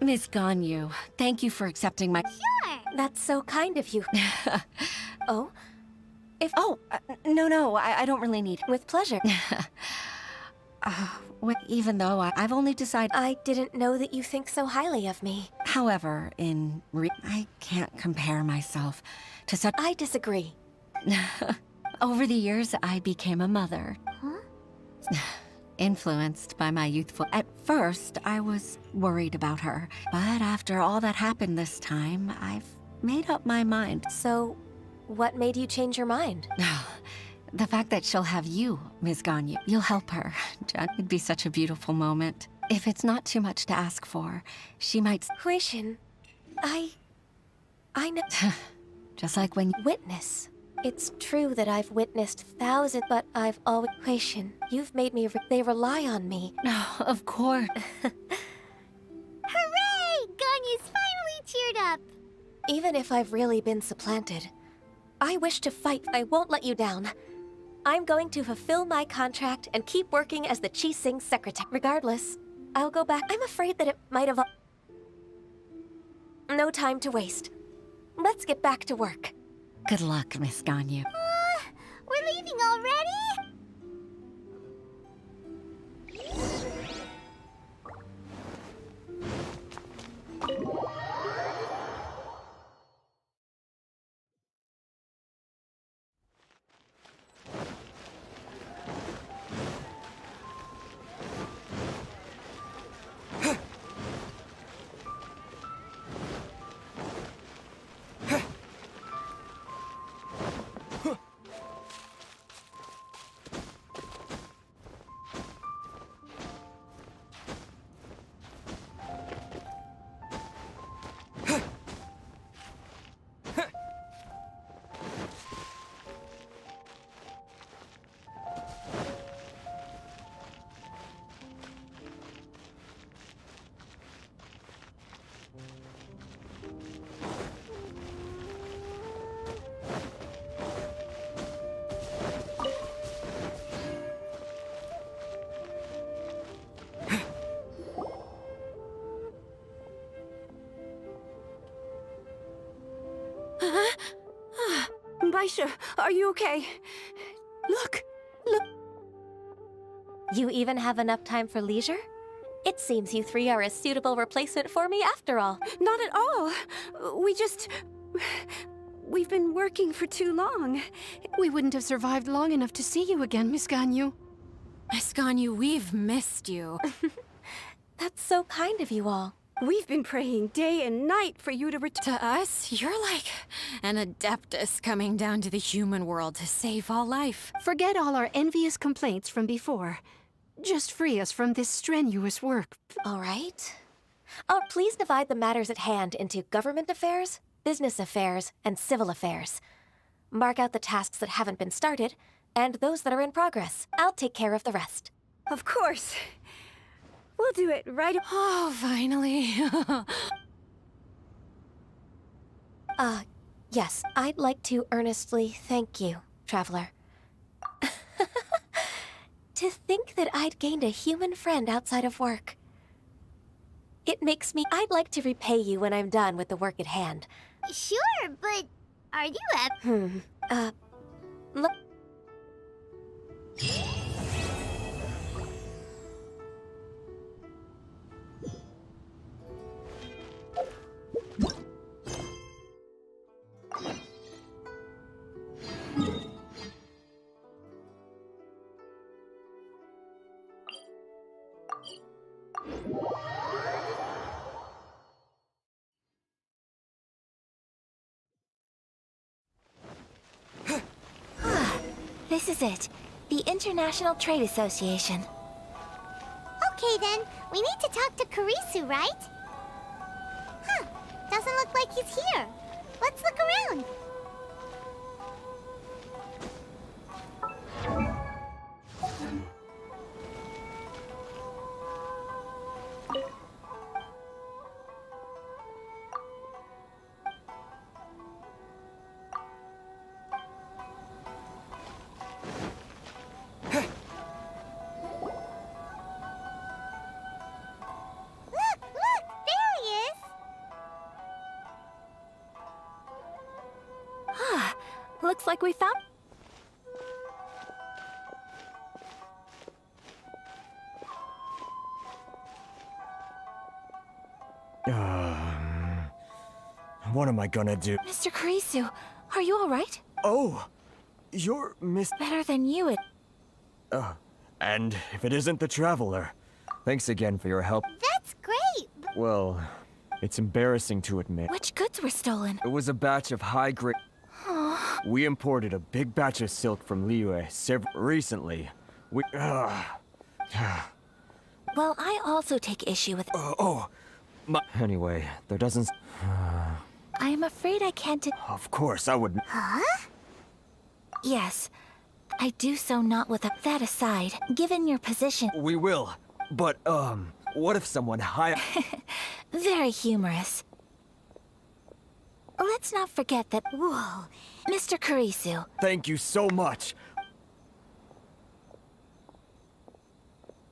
Miss Ganyu, thank you for accepting my... Sure. That's so kind of you. Oh? No, I don't really need... With pleasure. Even though I've only decided... I didn't know that you think so highly of me. However, I can't compare myself to such... I disagree. Over the years, I became a mother. Huh? Influenced by my youthful... At first, I was worried about her. But after all that happened this time, I've made up my mind. So, what made you change your mind? The fact that she'll have you, Ms. Ganyu. You'll help her. It'd be such a beautiful moment. If it's not too much to ask for, she might... Huishin, I know... Just like when... Witness. It's true that I've witnessed thousands, but I've always... Huishin, you've made me... They rely on me. No, of course. Hooray! Ganyu's finally cheered up. Even if I've really been supplanted, I wish to fight. I won't let you down. I'm going to fulfill my contract and keep working as the Qixing secretary. Regardless, I'll go back. I'm afraid that it might have... No time to waste. Let's get back to work. Good luck, Miss Ganyu. We're leaving already? Elisha, are you okay? Look! Look! You even have enough time for leisure? It seems you three are a suitable replacement for me after all. Not at all. We've been working for too long. We wouldn't have survived long enough to see you again, Miss Ganyu. Miss Ganyu, we've missed you. That's so kind of you all. We've been praying day and night for you to return. To us, you're like an adeptus coming down to the human world to save all life. Forget all our envious complaints from before. Just free us from this strenuous work. All right. Oh, please divide the matters at hand into government affairs, business affairs, and civil affairs. Mark out the tasks that haven't been started, and those that are in progress. I'll take care of the rest. Of course. We'll do it right. Oh, finally. Yes, I'd like to earnestly thank you, Traveler. To think that I'd gained a human friend outside of work. It makes me... I'd like to repay you when I'm done with the work at hand. Sure, but are you Look... This is it. The International Trade Association. Okay then, we need to talk to Kurisu, right? Huh, doesn't look like he's here. Let's look around. Looks like we found... What am I gonna do? Mr. Kurisu, are you alright? Oh! You're Miss... Better than you And if it isn't the Traveler, thanks again for your help. That's great! Well, it's embarrassing to admit. Which goods were stolen? It was a batch of high-grade... We imported a big batch of silk from Liyue recently. We... Well, I also take issue with... Anyway, there doesn't... I am afraid I can't... Of course, I would... Huh? Yes. I do so not with a... That aside, given your position... We will. But, what if someone Very humorous. Let's not forget that... Whoa. Mr. Kurisu. Thank you so much.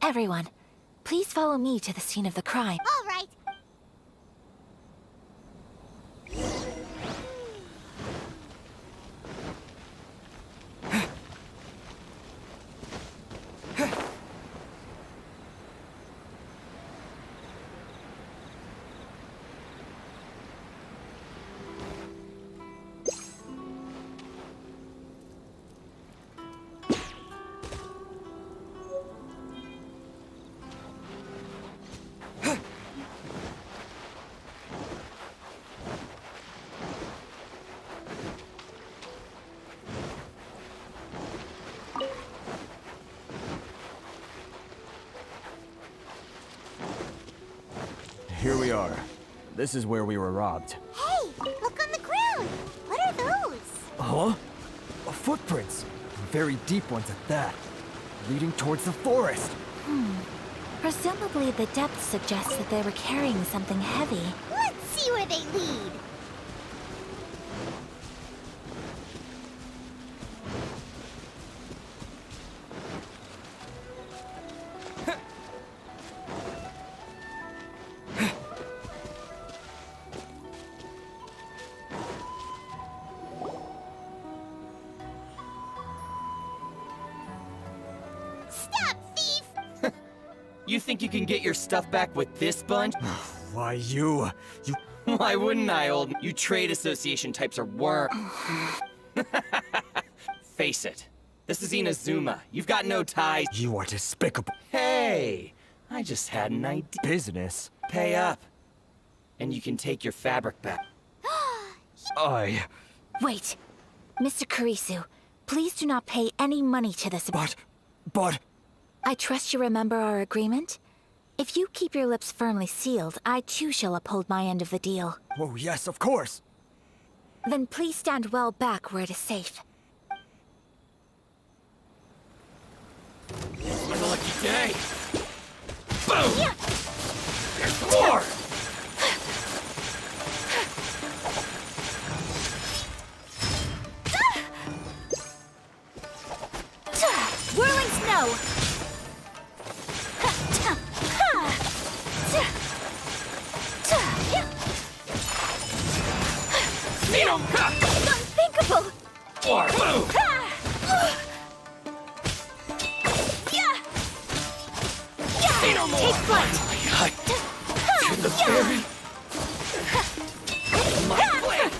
Everyone, please follow me to the scene of the crime. All right. Here we are. This is where we were robbed. Hey, look on the ground. What are those? Huh? Footprints. Very deep ones at that. Leading towards the forest. Presumably the depth suggests that they were carrying something heavy. Let's see where they lead. You think you can get your stuff back with this bunch? Why, you... Why wouldn't I, old... You trade association types are worm. Face it. This is Inazuma. You've got no ties. You are despicable. Hey! I just had an idea. Business? Pay up. And you can take your fabric back. Wait. Mr. Kurisu, please do not pay any money to this. But... I trust you remember our agreement? If you keep your lips firmly sealed, I too shall uphold my end of the deal. Oh, yes, of course. Then please stand well back where it is safe. It's my lucky day. Boom! Yeah. There's more! Whirling snow! Unthinkable! Or boom! Say no more! Take flight! To the fairy! My blade!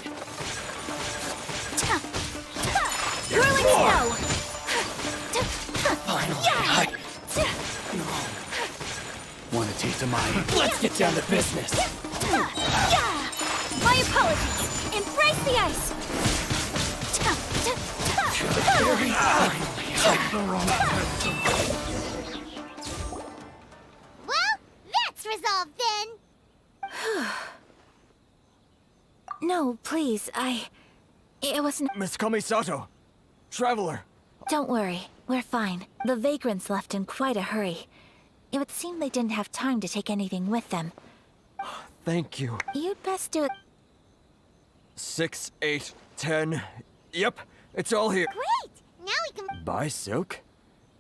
Whirling snow! Finally, Want a taste of mine? Let's get down to business! My apologies! Embrace the ice! To the fairy! Well, that's resolved then. No, please, it wasn't... Miss Kamisato! Traveler! Don't worry, we're fine. The vagrants left in quite a hurry. It would seem they didn't have time to take anything with them. Thank you. You'd best do it. 6, 8, 10... Yep, it's all here. Great! Now we can... Buy silk?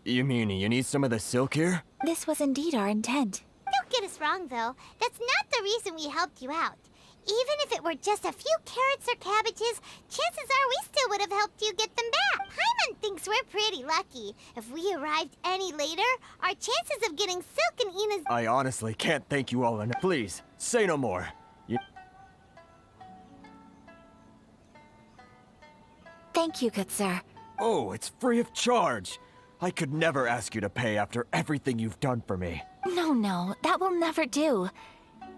You mean you need some of the silk here? This was indeed our intent. Don't get us wrong, though. That's not the reason we helped you out. Even if it were just a few carrots or cabbages, chances are we still would have helped you get them back. Paimon thinks we're pretty lucky. If we arrived any later, our chances of getting silk and Ina's... I honestly can't thank you all enough. Please, say no more. Thank you, good sir. Oh, it's free of charge. I could never ask you to pay after everything you've done for me. No, that will never do.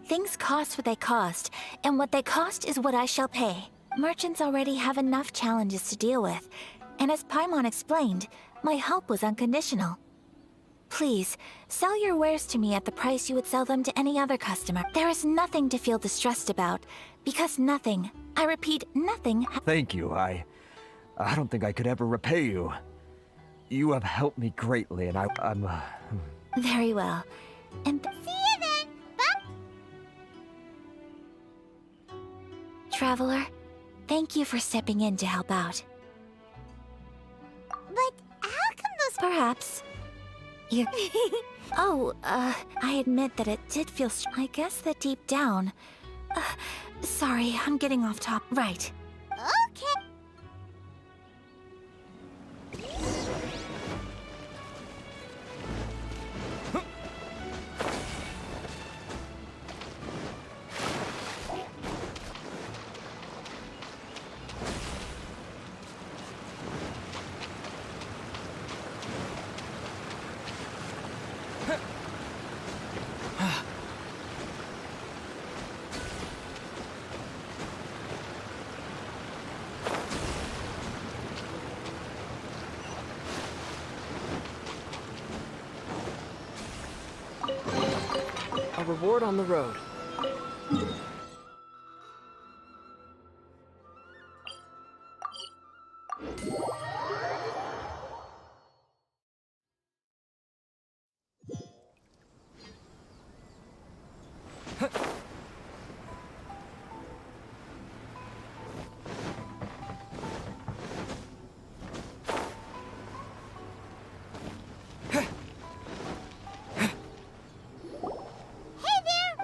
Things cost what they cost, and what they cost is what I shall pay. Merchants already have enough challenges to deal with, and as Paimon explained, my help was unconditional. Please, sell your wares to me at the price you would sell them to any other customer. There is nothing to feel distressed about, because nothing, I repeat, nothing... Thank you, I don't think I could ever repay you. You have helped me greatly, and I'm... Very well. And... See you then! Bye! Traveler, thank you for stepping in to help out. But how come those... Perhaps. You... Oh, I admit that it did feel I guess that deep down... sorry, I'm getting off top. Right. Okay. A reward on the road.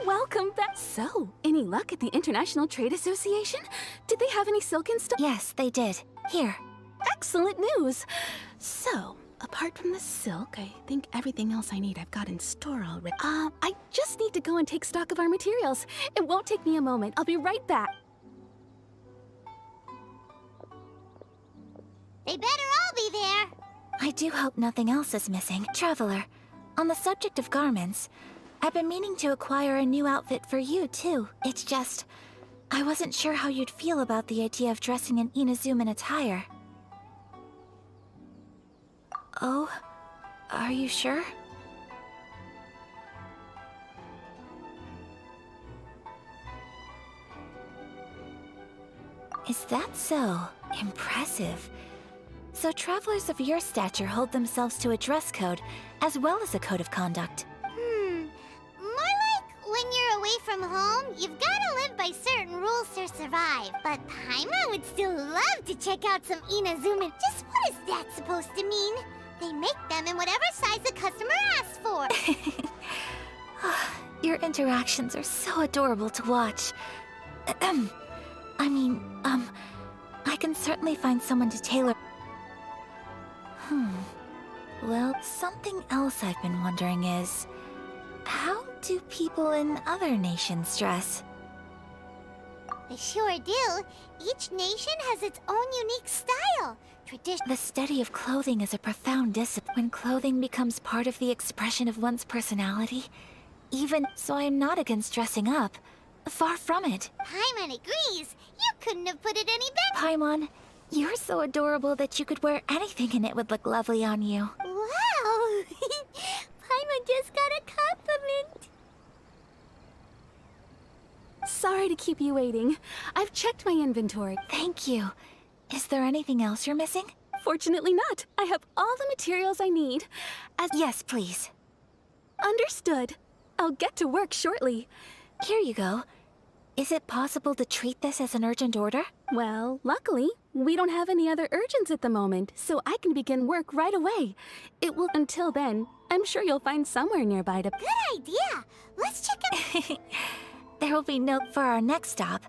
Welcome back. So, any luck at the International Trade Association? Did they have any silk in stock? Yes, they did. Here. Excellent news. So, apart from the silk, I think everything else I need I've got in store already. I just need to go and take stock of our materials. It won't take me a moment. I'll be right back. They better all be there. I do hope nothing else is missing. Traveler, on the subject of garments, I've been meaning to acquire a new outfit for you, too. It's just, I wasn't sure how you'd feel about the idea of dressing in Inazuman attire. Oh, are you sure? Is that so? Impressive. So travelers of your stature hold themselves to a dress code, as well as a code of conduct. More like when you're away from home, you've gotta live by certain rules to survive. But Paimon would still love to check out some Inazuman. Just what is that supposed to mean? They make them in whatever size the customer asks for. Your interactions are so adorable to watch. I can certainly find someone to tailor... Well, something else I've been wondering is... how do people in other nations dress? They sure do. Each nation has its own unique style. The study of clothing is a profound discipline. When clothing becomes part of the expression of one's personality, even so, I am not against dressing up. Far from it. Paimon agrees. You couldn't have put it any better. Paimon, you're so adorable that you could wear anything and it would look lovely on you. Wow! Paimon just got a compliment. Sorry to keep you waiting. I've checked my inventory. Thank you. Is there anything else you're missing? Fortunately not. I have all the materials I need. Yes, please. Understood. I'll get to work shortly. Here you go. Is it possible to treat this as an urgent order? Well, luckily, we don't have any other urgents at the moment, so I can begin work right away. Until then, I'm sure you'll find somewhere nearby to... Good idea! Let's check it... There will be no... For our next stop,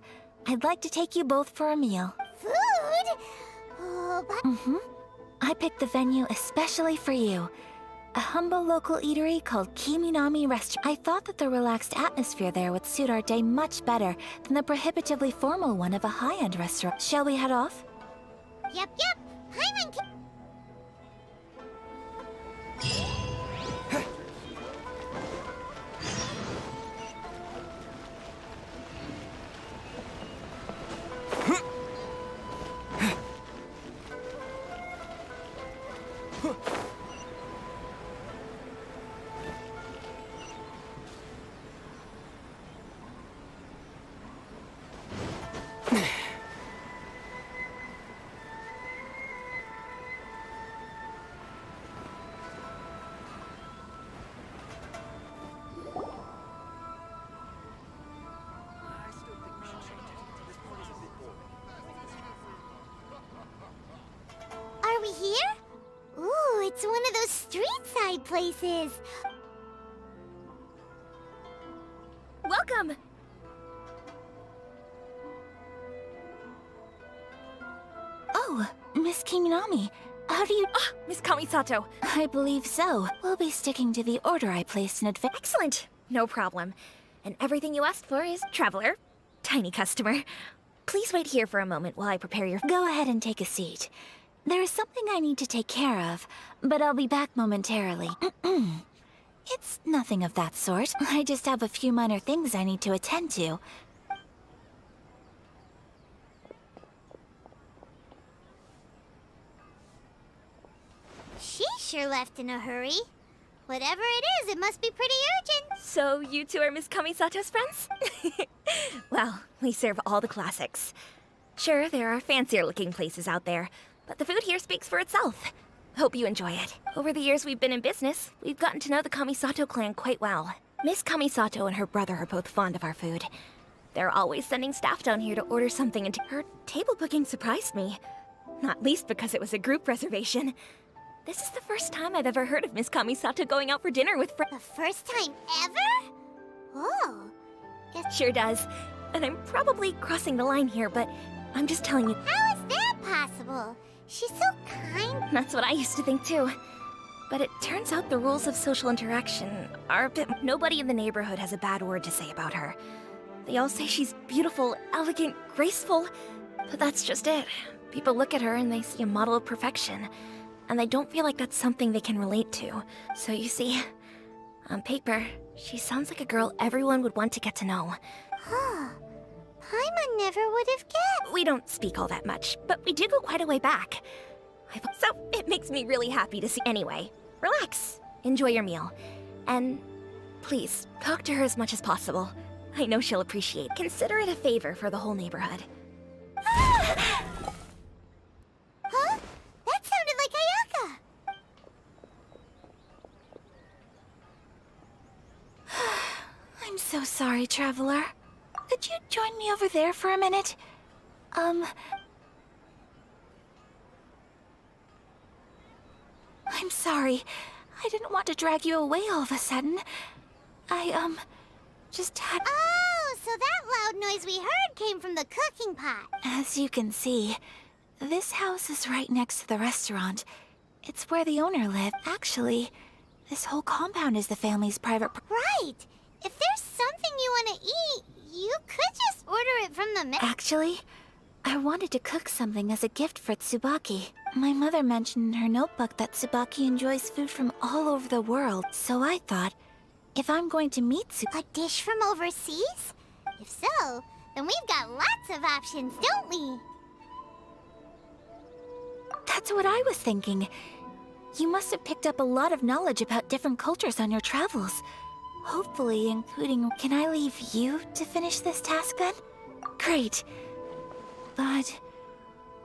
I'd like to take you both for a meal. Food? Oh, but... I picked the venue especially for you. A humble local eatery called Kiminami Restaurant. I thought that the relaxed atmosphere there would suit our day much better than the prohibitively formal one of a high-end restaurant. Shall we head off? Yep. Paimon can... Are we here? Ooh, it's one of those street-side places. Welcome! Oh, Miss Kiminami. How do you... Miss Kamisato. I believe so. We'll be sticking to the order I placed in advance. Excellent. No problem. And everything you asked for is traveler. Tiny customer. Please wait here for a moment while I prepare your... Go ahead and take a seat. There is something I need to take care of, but I'll be back momentarily. It's nothing of that sort. I just have a few minor things I need to attend to. She sure left in a hurry. Whatever it is, it must be pretty urgent. So you two are Miss Kamisato's friends? Well, we serve all the classics. Sure, there are fancier-looking places out there, but the food here speaks for itself. Hope you enjoy it. Over the years we've been in business, we've gotten to know the Kamisato clan quite well. Miss Kamisato and her brother are both fond of our food. They're always sending staff down here to order something, and her table booking surprised me. Not least because it was a group reservation. This is the first time I've ever heard of Miss Kamisato going out for dinner with friends. The first time ever? Oh. Sure does. And I'm probably crossing the line here, but I'm just telling you. How is that possible? She's so kind. That's what I used to think too. But it turns out the rules of social interaction are a bit... Nobody in the neighborhood has a bad word to say about her. They all say she's beautiful, elegant, graceful, but that's just it. People look at her and they see a model of perfection, and they don't feel like that's something they can relate to. So you see, on paper, she sounds like a girl everyone would want to get to know. Huh. Paimon never would have guessed. We don't speak all that much, but we did go quite a way back. So it makes me really happy to see. Anyway, relax, enjoy your meal, and please, talk to her as much as possible. I know she'll appreciate. Consider it a favor for the whole neighborhood. Huh? That sounded like Ayaka! I'm so sorry, Traveler. Could you join me over there for a minute? I'm sorry. I didn't want to drag you away all of a sudden. I, just had... Oh, so that loud noise we heard came from the cooking pot. As you can see, this house is right next to the restaurant. It's where the owner lived. Actually, this whole compound is the family's private... Right! If there's something you want to eat, you could just order it from the Actually, I wanted to cook something as a gift for Tsubaki. My mother mentioned in her notebook that Tsubaki enjoys food from all over the world, so I thought, if I'm going to meet A dish from overseas? If so, then we've got lots of options, don't we? That's what I was thinking. You must have picked up a lot of knowledge about different cultures on your travels. Hopefully, including... Can I leave you to finish this task then? Great. But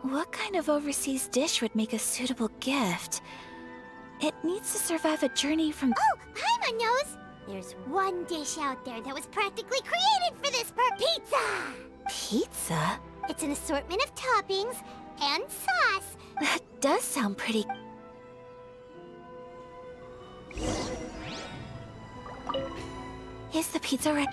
what kind of overseas dish would make a suitable gift? It needs to survive a journey from... Oh, Paimon knows! There's one dish out there that was practically created for this pizza! Pizza? It's an assortment of toppings and sauce. That does sound pretty... Is the pizza ready?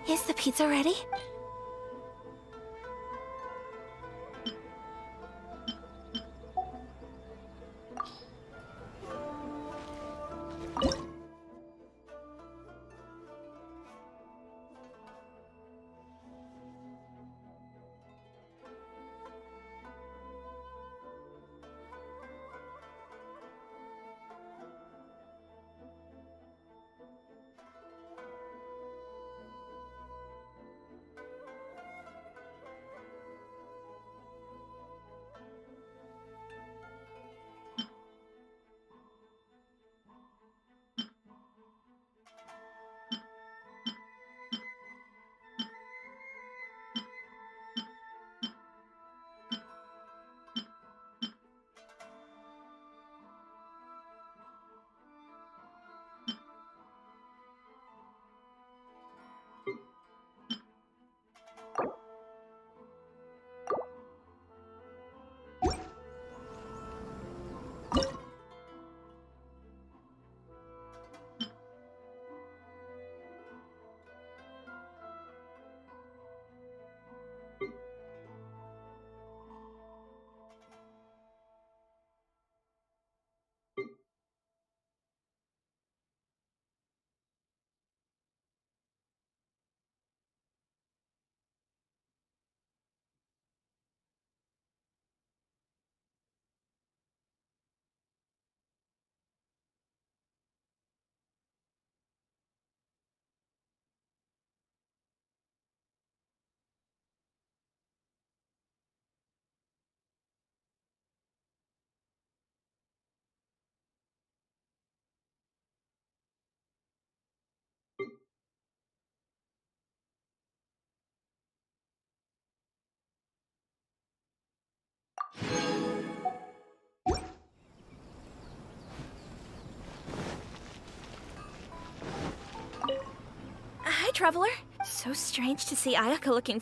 Is the pizza ready? traveler. So strange to see Ayaka looking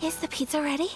Is the pizza ready?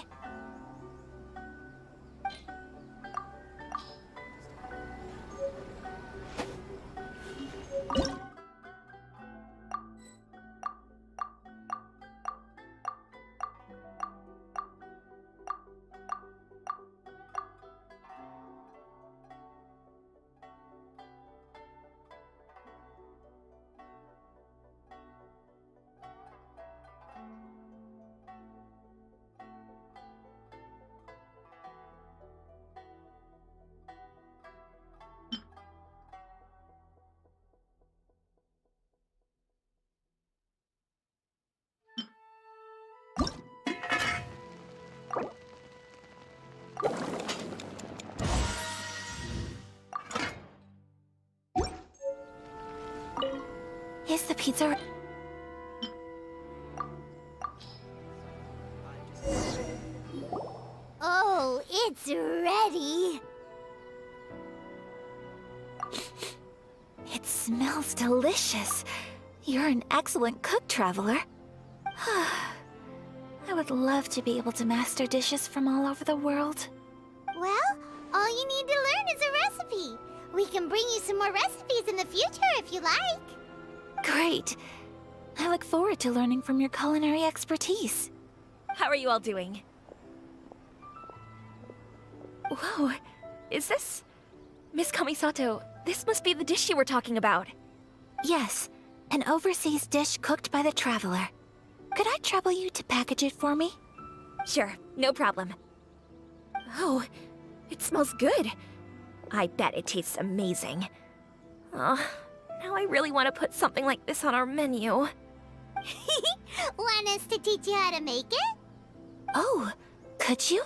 Is the pizza Oh, it's ready. It smells delicious. You're an excellent cook, Traveler. I would love to be able to master dishes from all over the world. Well, all you need to learn is a recipe. We can bring you some more recipes in the future if you like. Great. I look forward to learning from your culinary expertise. How are you all doing? Whoa, is this... Miss Kamisato, this must be the dish you were talking about. Yes, an overseas dish cooked by the Traveler. Could I trouble you to package it for me? Sure, no problem. Oh, it smells good. I bet it tastes amazing. Oh, now I really want to put something like this on our menu. Want us to teach you how to make it? Oh, could you?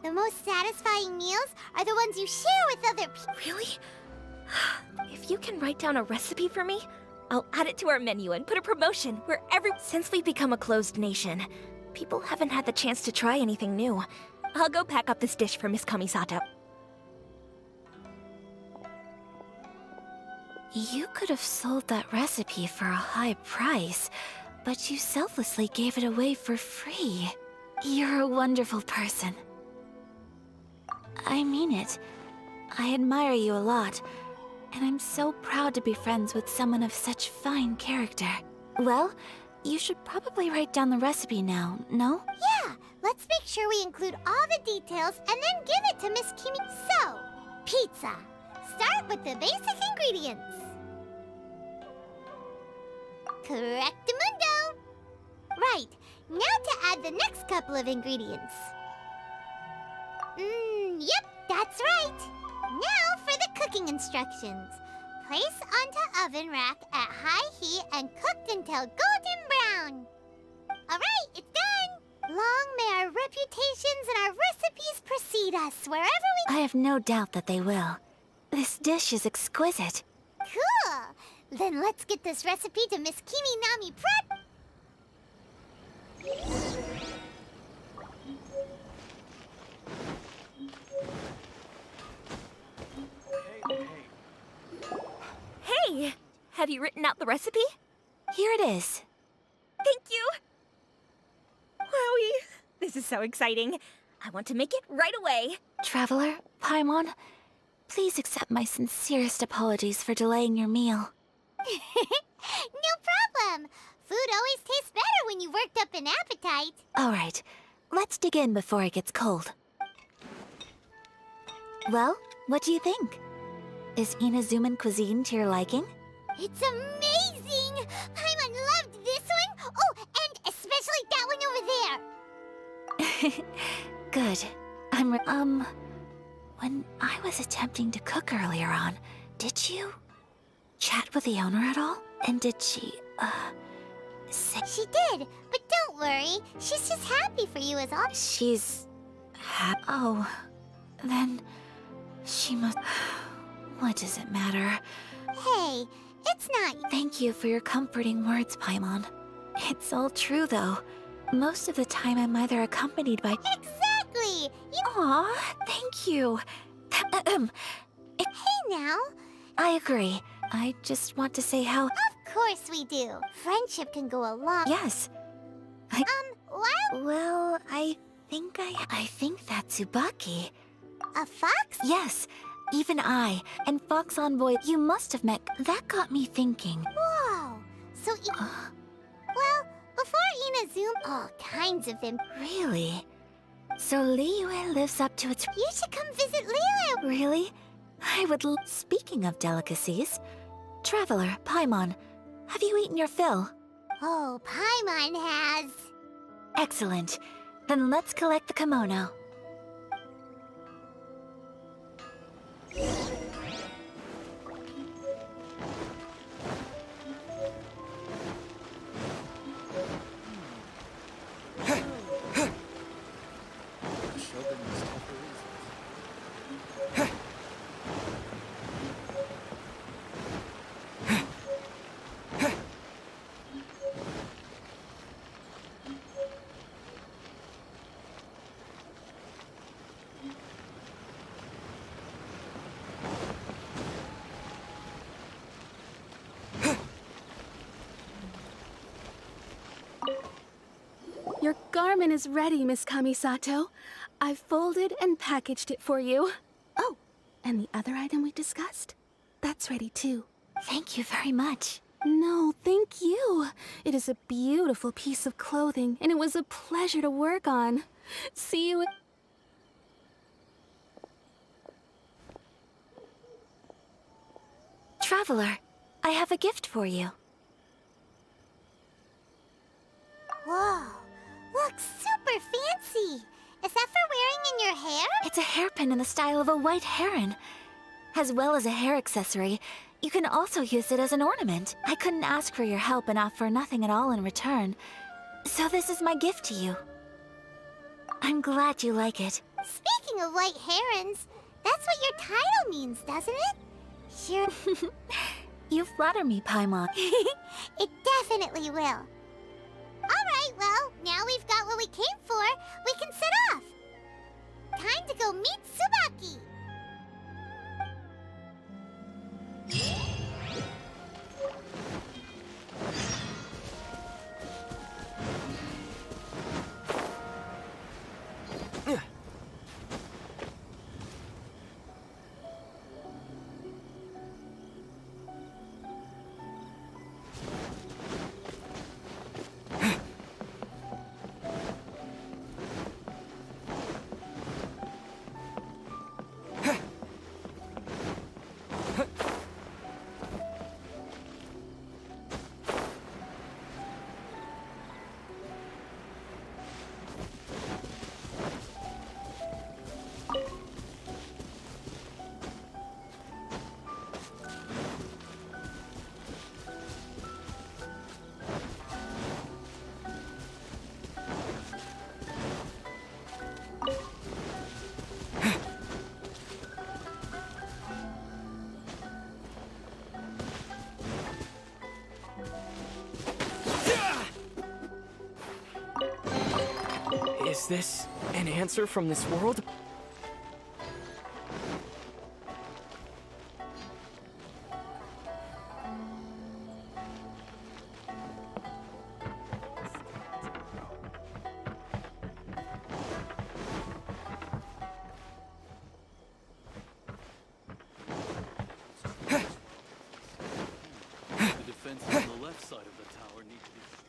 The most satisfying meals are the ones you share with other people. Really? If you can write down a recipe for me, I'll add it to our menu and put a promotion where Since we've become a closed nation, people haven't had the chance to try anything new. I'll go pack up this dish for Miss Kamisato. You could have sold that recipe for a high price, but you selflessly gave it away for free. You're a wonderful person. I mean it. I admire you a lot, and I'm so proud to be friends with someone of such fine character. Well, you should probably write down the recipe now, no? Yeah, let's make sure we include all the details and then give it to Miss Kimi. So, pizza. Start with the basic ingredients. Correctamundo! Right, now to add the next couple of ingredients. Yep, that's right. Now for the cooking instructions. Place onto oven rack at high heat and cooked until golden brown. Alright, it's done! Long may our reputations and our recipes precede us wherever we... I have no doubt that they will. This dish is exquisite. Cool! Then let's get this recipe to Miss Kimi Nami Prat... Hey! Have you written out the recipe? Here it is. Thank you! Wowie! This is so exciting. I want to make it right away. Traveler, Paimon, please accept my sincerest apologies for delaying your meal. No problem! Food always tastes better when you've worked up an appetite. All right, let's dig in before it gets cold. Well, what do you think? Is Inazuman cuisine to your liking? It's amazing! Paimon loved this one! Oh, and especially that one over there! Good. When I was attempting to cook earlier on, did you chat with the owner at all? And did she, say... She did, but don't worry. She's just happy for you is all. She's... Oh, then she must... What does it matter? Hey, it's not... Thank you for your comforting words, Paimon. It's all true, though. Most of the time I'm either accompanied by... Exactly! Aw, thank you. Hey now. I agree. I just want to say how... Of course we do. Friendship can go a long... Yes. Well... Well, I think that's Tsubaki. A fox? Yes. Even I, and Fox Envoy, you must have met. That got me thinking. Whoa. So... Well, before Inazuma... All kinds of them. Really? So Liyue lives up to its... You should come visit Liyue! Really? I would Speaking of delicacies, Traveler, Paimon, have you eaten your fill? Oh, Paimon has. Excellent. Then let's collect the kimono. Your garment is ready, Miss Kamisato. I've folded and packaged it for you. Oh, and the other item we discussed? That's ready too. Thank you very much. No, thank you. It is a beautiful piece of clothing, and it was a pleasure to work on. See you... Traveler, I have a gift for you. Whoa, looks super fancy. Is that for wearing in your hair? It's a hairpin in the style of a white heron. As well as a hair accessory, you can also use it as an ornament. I couldn't ask for your help and offer nothing at all in return. So this is my gift to you. I'm glad you like it. Speaking Speaking of white herons, that's what your title means, doesn't it? Sure. You flatter me, Paimon. It definitely will. Alright, well, now we've got what we came for, we can set off. Time to go meet Tsubaki. Is this an answer from this world? The defenses on the left side of the tower need to be strengthened.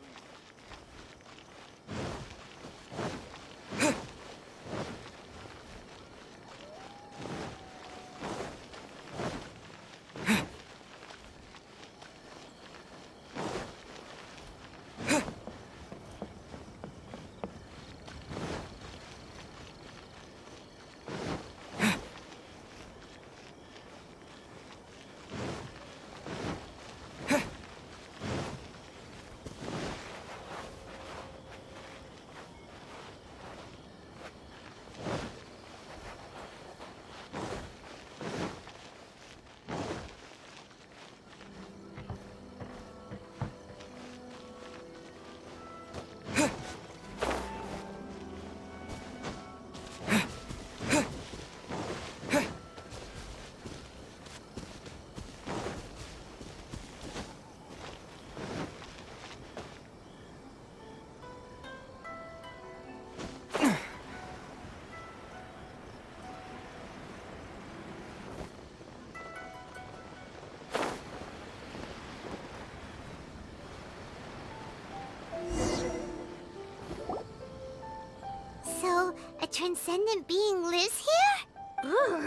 So, a transcendent being lives here? Ugh.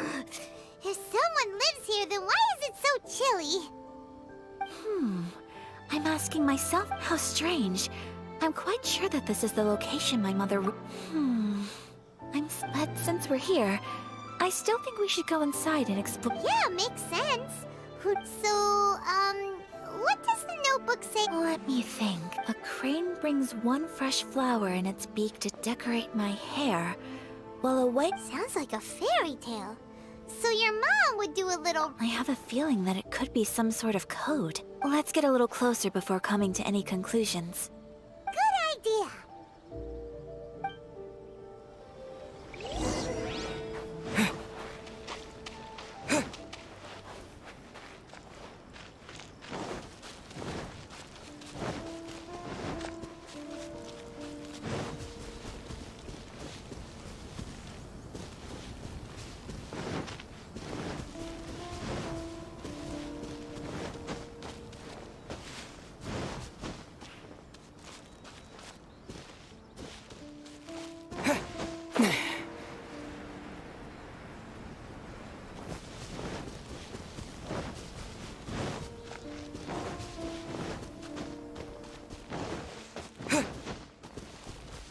If someone lives here, then why is it so chilly? I'm asking myself, how strange. I'm quite sure that this is the location my mother... But since we're here, I still think we should go inside and explore... Yeah, makes sense. So, what does the notebook say? Let me think. A crane brings one fresh flower in its beak to decorate my hair, while a white... Sounds like a fairy tale. So your mom would do a little... I have a feeling that it could be some sort of code. Let's get a little closer before coming to any conclusions. Good idea.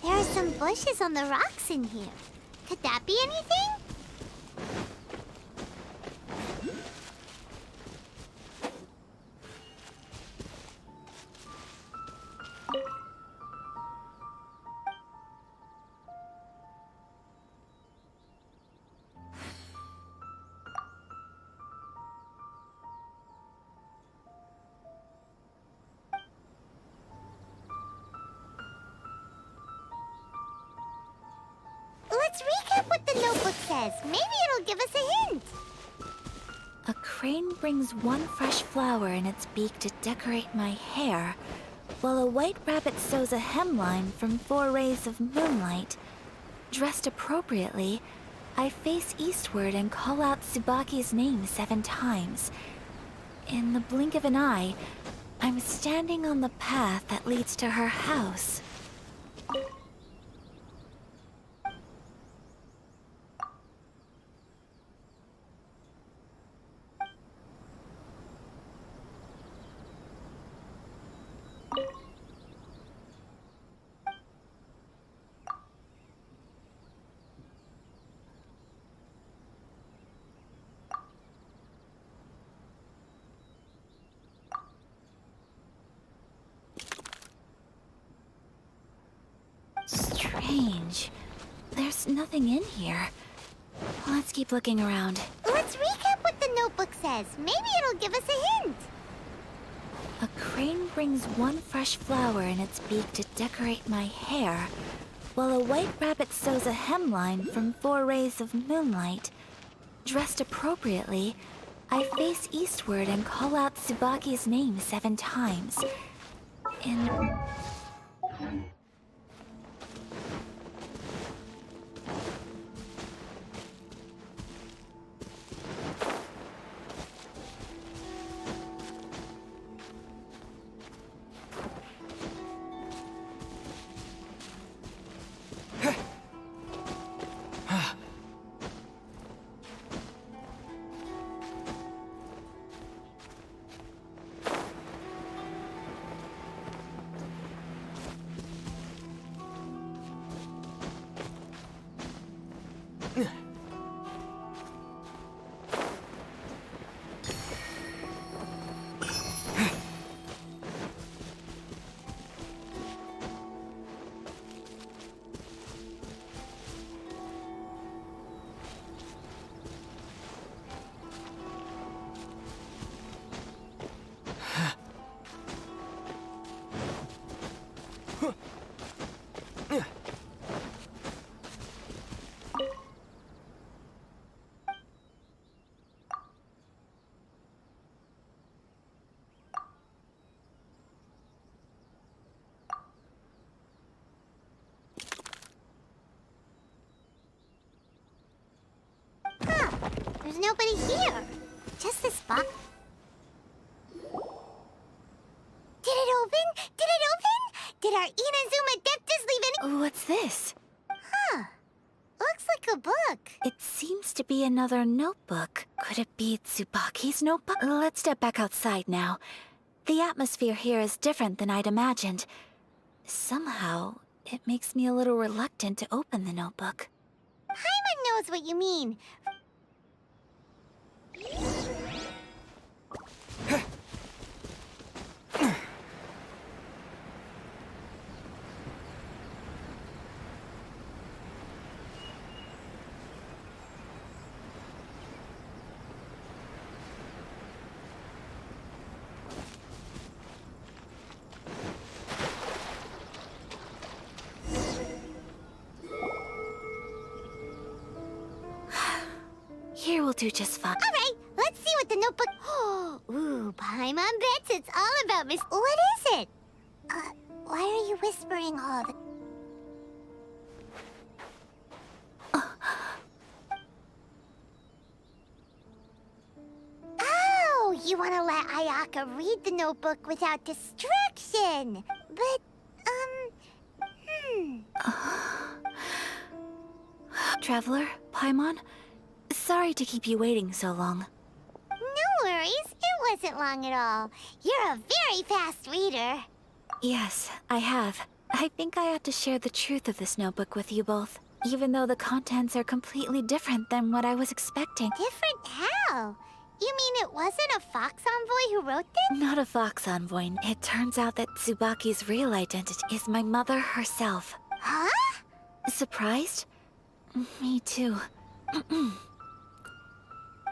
There are some bushes on the rocks in here. Could that be anything? notebook says. Maybe it'll give us a hint. A crane brings one fresh flower in its beak to decorate my hair, while a white rabbit sews a hemline from 4 rays of moonlight. Dressed appropriately, I face eastward and call out Tsubaki's name 7 times. In the blink of an eye, I'm standing on the path that leads to her house. Strange. There's nothing in here. Let's keep looking around. Let's recap what the notebook says. Maybe it'll give us a hint. A crane brings one fresh flower in its beak to decorate my hair, while a white rabbit sews a hemline from 4 rays of moonlight. Dressed appropriately, I face eastward and call out Tsubaki's name 7 times. In... There's nobody here. Just this box. Did it open? Did it open? Did our Inazuma Adeptus leave any— What's this? Huh. Looks like a book. It seems to be another notebook. Could it be Tsubaki's notebook? Let's step back outside now. The atmosphere here is different than I'd imagined. Somehow, it makes me a little reluctant to open the notebook. Paimon knows what you mean. Here will do just fine. All right, let's see what the notebook... Ooh, Paimon bets it's all about Miss... What is it? Why are you whispering all the... Oh, you want to let Ayaka read the notebook without distraction. But, Traveler, Paimon, sorry to keep you waiting so long. No worries, it wasn't long at all. You're a very fast reader. Yes, I have. I think I ought to share the truth of this notebook with you both, even though the contents are completely different than what I was expecting. Different how? You mean it wasn't a Fox Envoy who wrote this? Not a Fox Envoy. It turns out that Tsubaki's real identity is my mother herself. Huh? Surprised? Me too.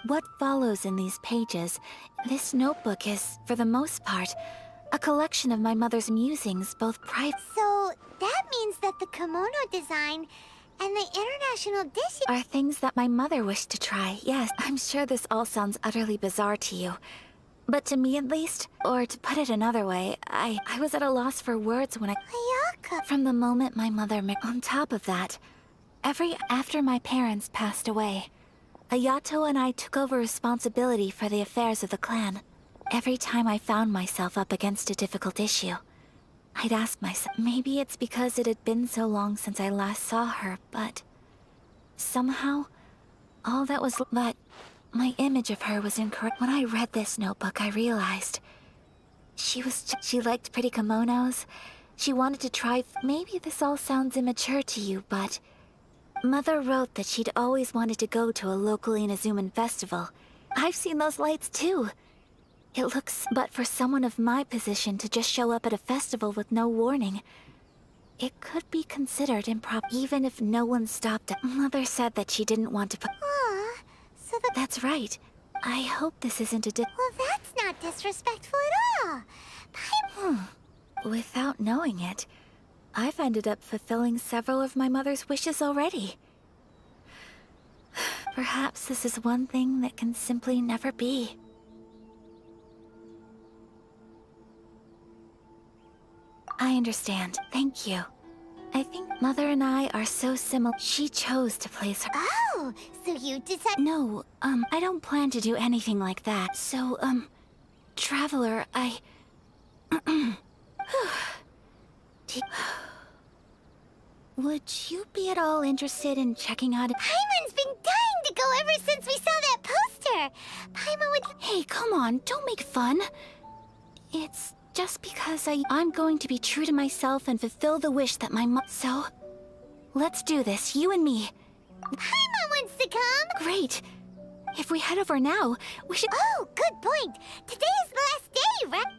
What follows in these pages, this notebook is, for the most part, a collection of my mother's musings, both private... So, that means that the kimono design And the international dish are things that my mother wished to try. Yes, I'm sure this all sounds utterly bizarre to you. But to me at least, or to put it another way, I was at a loss for words when Ayaka. From the moment my mother on top of that, after my parents passed away, Ayato and I took over responsibility for the affairs of the clan. Every time I found myself up against a difficult issue, I'd ask myself, maybe it's because it had been so long since I last saw her, but somehow, but my image of her was incorrect. When I read this notebook, I realized she liked pretty kimonos. She wanted to try. Maybe this all sounds immature to you, but Mother wrote that she'd always wanted to go to a local Inazuman festival. I've seen those lights too. But for someone of my position to just show up at a festival with no warning, it could be considered improper, even if no one stopped it. Mother said that she didn't want to put. So That's right. I hope this isn't a Well, that's not disrespectful at all. Without knowing it, I've ended up fulfilling several of my mother's wishes already. Perhaps this is one thing that can simply never be. I understand. Thank you. I think Mother and I are so similar. She chose to place her. Oh, so you decided. No, I don't plan to do anything like that. So, Traveler, would you be at all interested in checking out? Paimon's been dying to go ever since we saw that poster. Paimon would. Hey, come on, don't make fun. It's just because I'm going to be true to myself and fulfill the wish that my mom. So, let's do this, you and me. Paimon wants to come. Great. If we head over now, we should. Oh, good point. Today is the last day, right?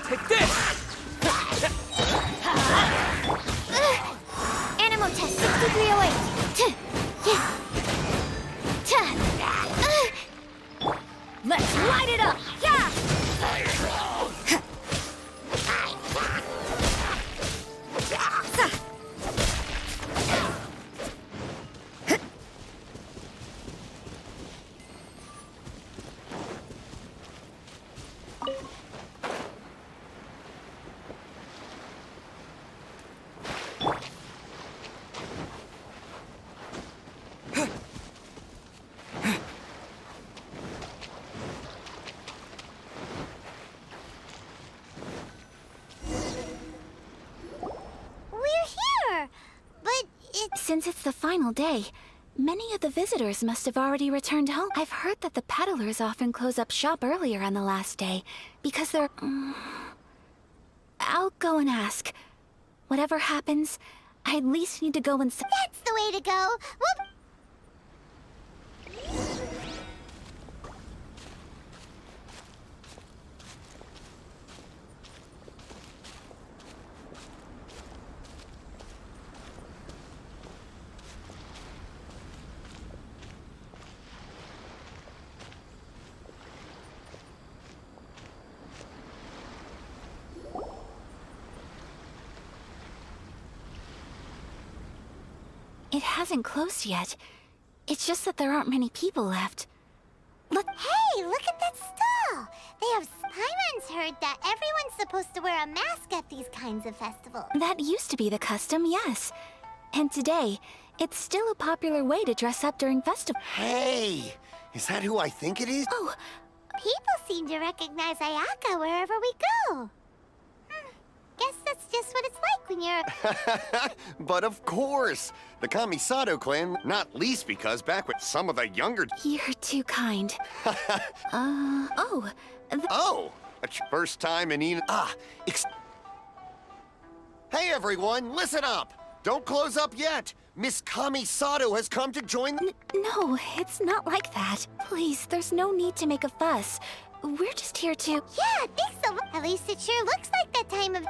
Take this! Animal test 6308. Let's light it up! Yeah! Since it's the final day, many of the visitors must have already returned home. I've heard that the peddlers often close up shop earlier on the last day, because they're... I'll go and ask. Whatever happens, I at least need to go and... That's the way to go! Well... It hasn't closed yet. It's just that there aren't many people left. Hey, look at that stall! They have... Paimon's heard that everyone's supposed to wear a mask at these kinds of festivals. That used to be the custom, yes. And today, it's still a popular way to dress up during festivals. Hey! Is that who I think it is? Oh, people seem to recognize Ayaka wherever we go. Guess that's just what it's like when you're... But of course! The Kamisato clan, not least because back with some of the younger... You're too kind. Oh! First time in Ina... Hey everyone, listen up! Don't close up yet! Miss Kami Sato has come to join— No, it's not like that. Please, there's no need to make a fuss. We're just here to— Yeah, thanks so much. At least it sure looks like that time of—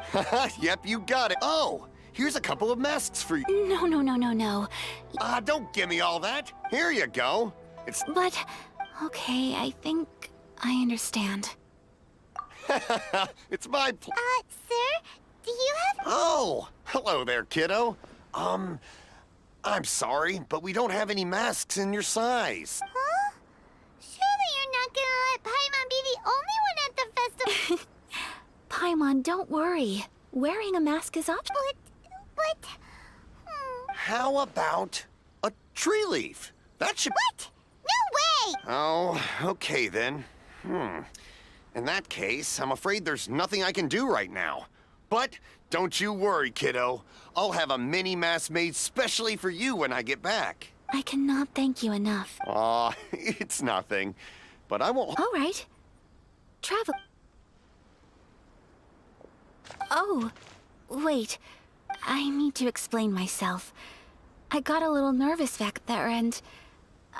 Yep, you got it. Oh, here's a couple of masks for you. No. Don't give me all that. Here you go. It's— But, okay, I think I understand. It's my sir? Do you have— Oh, hello there, kiddo. I'm sorry, but we don't have any masks in your size. Huh? Surely you're not gonna let Paimon be the only one at the festival. Paimon, don't worry. Wearing a mask is optional. But... How about a tree leaf? That should— What? No way! Oh, okay then. In that case, I'm afraid there's nothing I can do right now. But don't you worry, kiddo. I'll have a mini mask made specially for you when I get back. I cannot thank you enough. Aw, it's nothing. But I won't— All right. Travel— Oh, wait. I need to explain myself. I got a little nervous back there and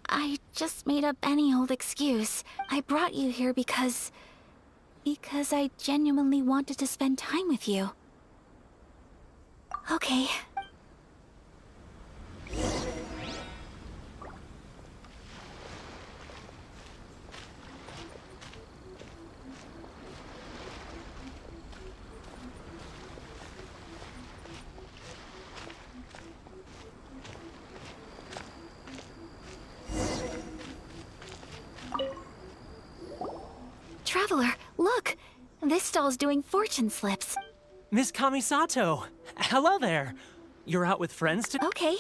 I just made up any old excuse. I brought you here because I genuinely wanted to spend time with you. Okay. Traveler, look! This stall's doing fortune slips. Miss Kamisato! Hello there! You're out with friends today? Okay.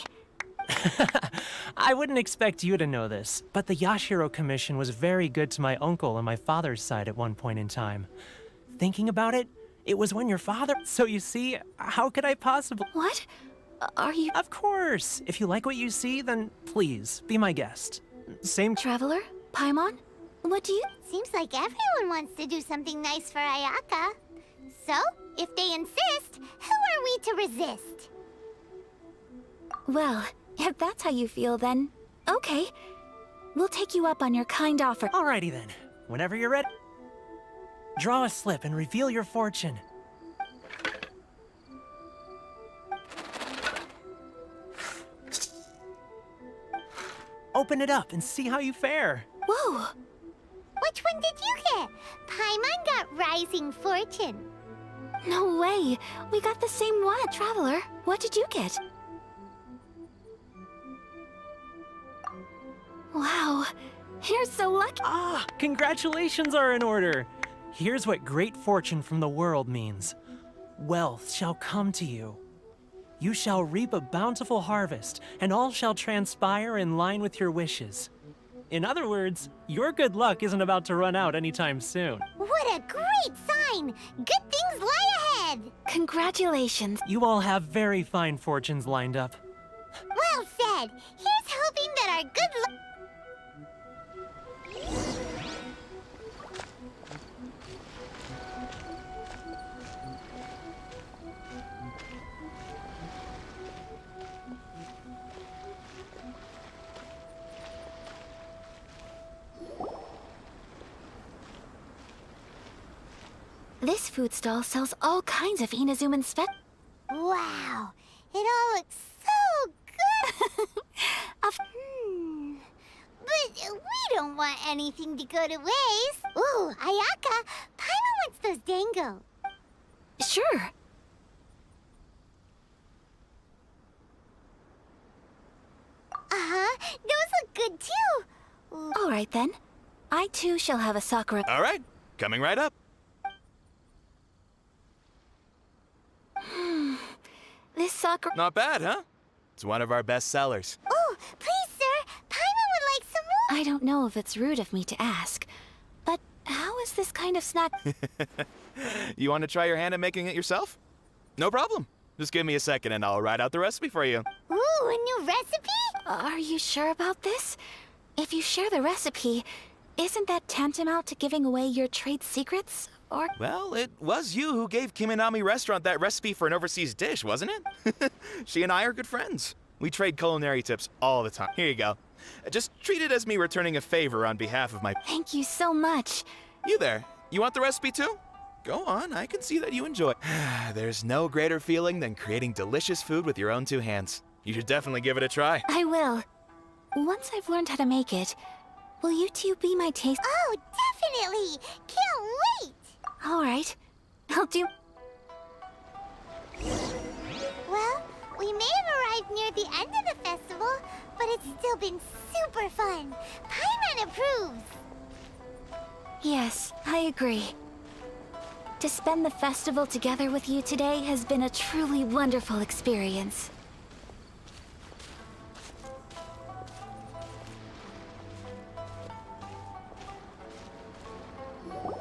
I wouldn't expect you to know this, but the Yashiro Commission was very good to my uncle on my father's side at one point in time. Thinking about it, it was when your father— So you see, how could I possibly— What? Are you— Of course! If you like what you see, then please, be my guest. Same— Traveler? Paimon? What do you— Seems like everyone wants to do something nice for Ayaka. So, if they insist, who are we to resist? Well, if that's how you feel, then okay. We'll take you up on your kind offer. Alrighty then. Whenever you're ready, draw a slip and reveal your fortune. Open it up and see how you fare. Whoa! Which one did you get? Paimon got Rising Fortune. No way! We got the same one. Traveler, what did you get? Wow, you're so lucky. Ah, congratulations are in order. Here's what great fortune from the world means. Wealth shall come to you. You shall reap a bountiful harvest, and all shall transpire in line with your wishes. In other words, your good luck isn't about to run out anytime soon. What a great sign! Good things lie ahead! Congratulations. You all have very fine fortunes lined up. Well said! Here's hoping that our good luck— This food stall sells all kinds of Inazuman Wow! It all looks so good! But we don't want anything to go to waste. Ooh, Ayaka, Paimon wants those dango. Sure. Uh-huh, those look good too. Ooh. All right then. I too shall have a Sakura. All right, coming right up. This Sakura— Not bad, huh? It's one of our best sellers. Oh, please, sir. Paimon would like some more. I don't know if it's rude of me to ask, but how is this kind of snack— You want to try your hand at making it yourself? No problem. Just give me a second and I'll write out the recipe for you. Ooh, a new recipe? Are you sure about this? If you share the recipe, Isn't that tantamount to giving away your trade secrets? Or... Well, it was you who gave Kiminami Restaurant that recipe for an overseas dish, wasn't it? She and I are good friends. We trade culinary tips all the time. Here you go. Just treat it as me returning a favor on behalf of my... Thank you so much. You there. You want the recipe too? Go on, I can see that you enjoy. There's no greater feeling than creating delicious food with your own two hands. You should definitely give it a try. I will. Once I've learned how to make it, will you two be my taste? Oh, definitely! Can't wait! All right. I'll do... Well, we may have arrived near the end of the festival, but it's still been super fun. Paimon approves! Yes, I agree. To spend the festival together with you today has been a truly wonderful experience.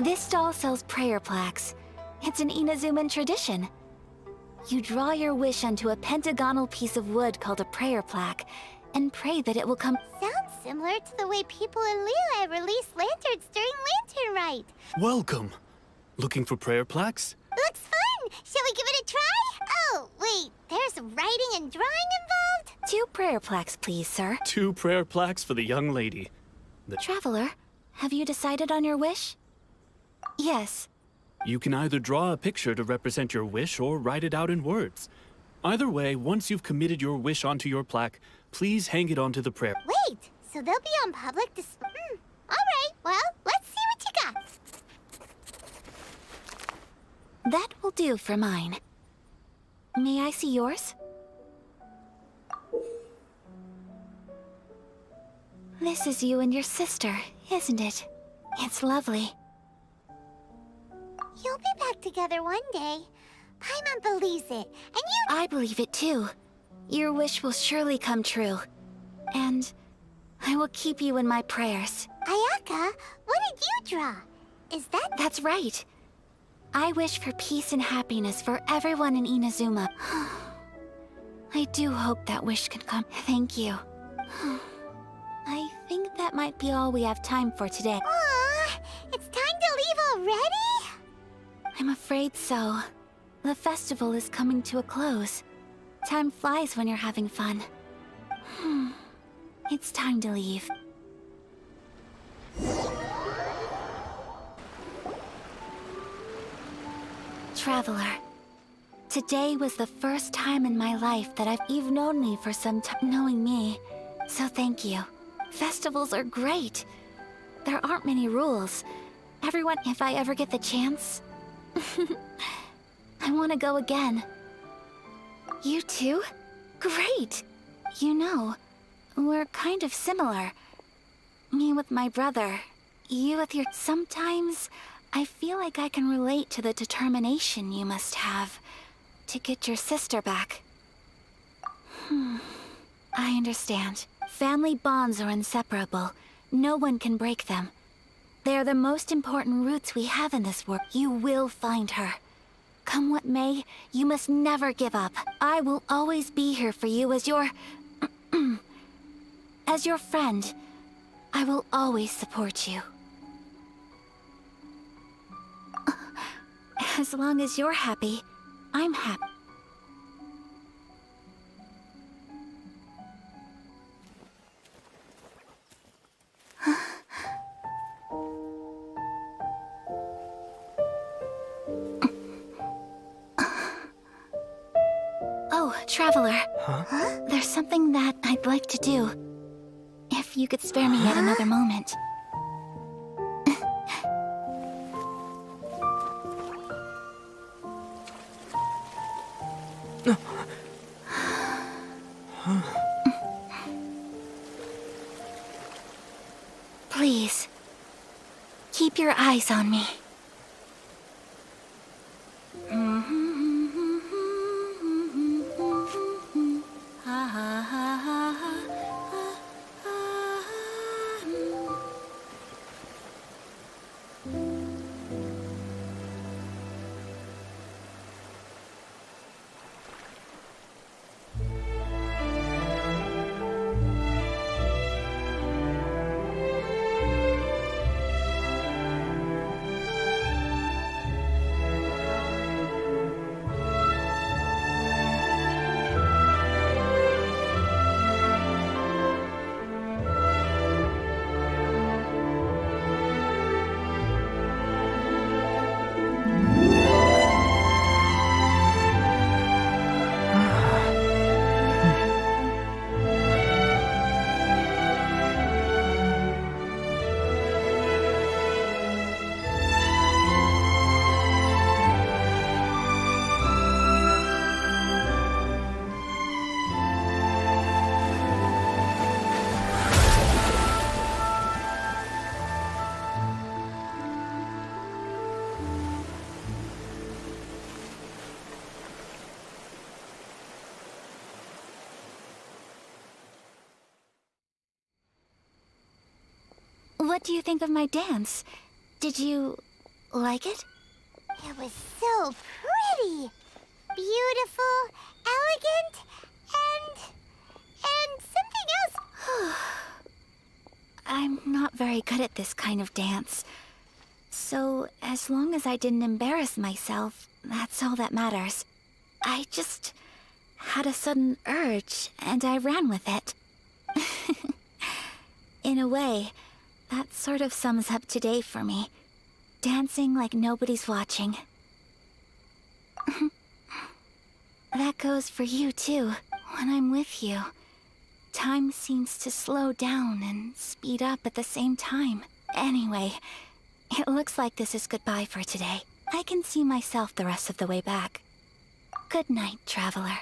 This stall sells prayer plaques. It's an Inazuman tradition. You draw your wish onto a pentagonal piece of wood called a prayer plaque, and pray that it will come. Sounds similar to the way people in Liyue release lanterns during Lantern Rite. Welcome. Looking for prayer plaques? Looks fun! Shall we give it a try? Oh, wait, there's writing and drawing involved? 2 prayer plaques, please, sir. 2 prayer plaques for the young lady. Traveler, have you decided on your wish? Yes. You can either draw a picture to represent your wish or write it out in words. Either way, once you've committed your wish onto your plaque, please hang it onto the prayer. Wait, so they'll be on public display? Alright, well, let's see what you got. That will do for mine. May I see yours? This is you and your sister, isn't it? It's lovely. You'll be back together one day. Paimon believes it, and you... I believe it too. Your wish will surely come true. And I will keep you in my prayers. Ayaka, what did you draw? Is that... That's right. I wish for peace and happiness for everyone in Inazuma. I do hope that wish can come. Thank you. I think that might be all we have time for today. Aw, it's time to leave already? I'm afraid so. The festival is coming to a close. Time flies when you're having fun. It's time to leave. Traveler, today was the first time in my life that you've known me for some time, knowing me, so thank you. Festivals are great. There aren't many rules. Everyone, if I ever get the chance, I want to go again. You too? Great! You know, we're kind of similar. Me with my brother, you with your... Sometimes, I feel like I can relate to the determination you must have to get your sister back. I understand. Family bonds are inseparable. No one can break them. They are the most important roots we have in this world. You will find her. Come what may, you must never give up. I will always be here for you as your... as your friend. I will always support you. As long as you're happy, I'm happy. Oh, Traveler. Huh? There's something that I'd like to do. If you could spare me yet another moment. Please, keep your eyes on me. what do you think of my dance? Did you like it? It was so pretty. Beautiful, elegant, and something else. I'm not very good at this kind of dance. So, as long as I didn't embarrass myself, that's all that matters. I just had a sudden urge, and I ran with it. In a way, that sort of sums up today for me. Dancing like nobody's watching. That goes for you, too. When I'm with you, time seems to slow down and speed up at the same time. Anyway, it looks like this is goodbye for today. I can see myself the rest of the way back. Good night, traveler.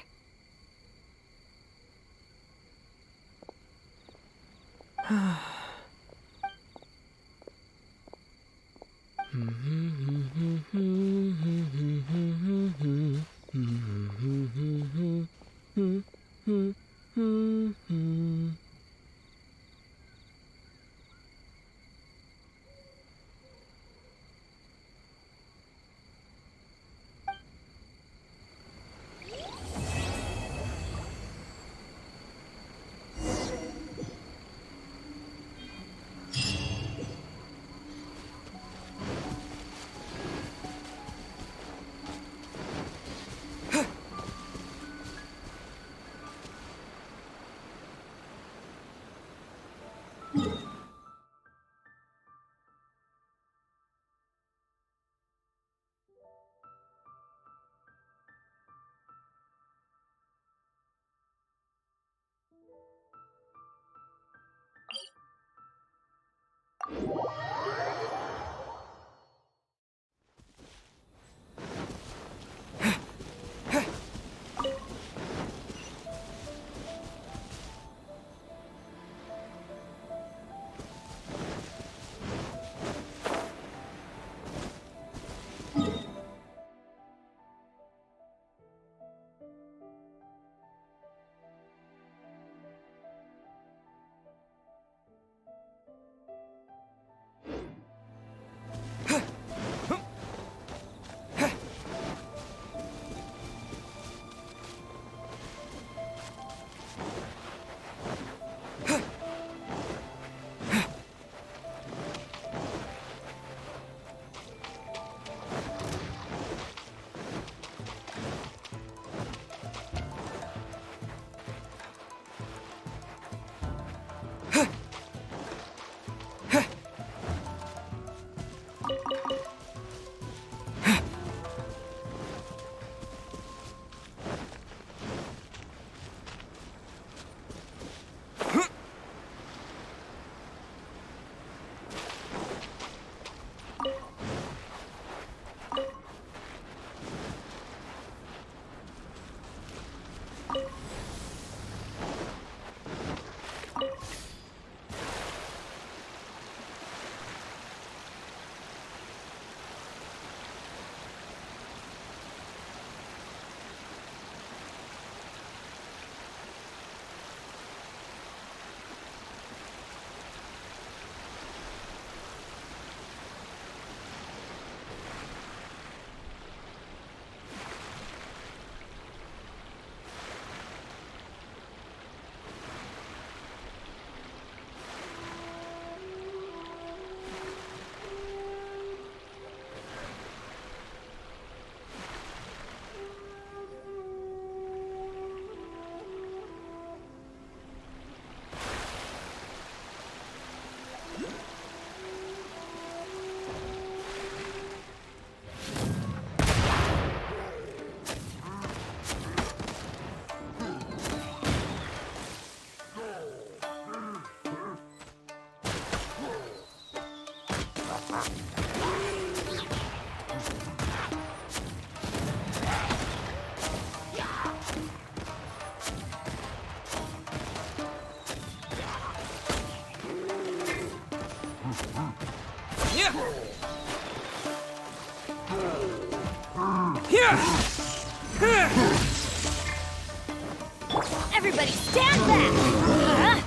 Everybody stand back!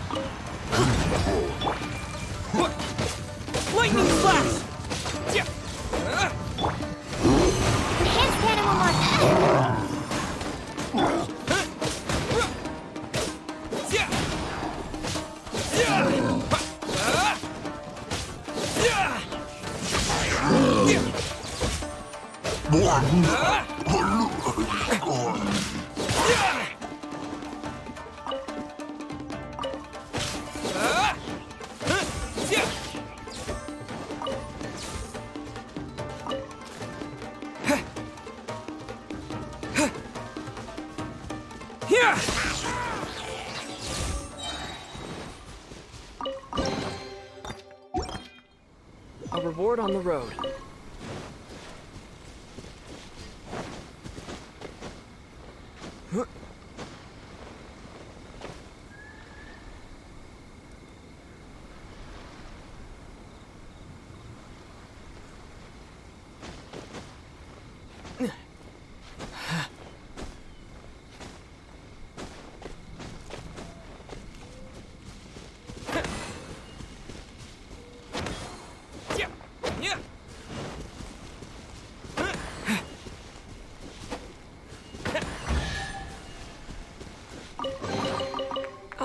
Lightning slash! Enhanced animal A reward on the road.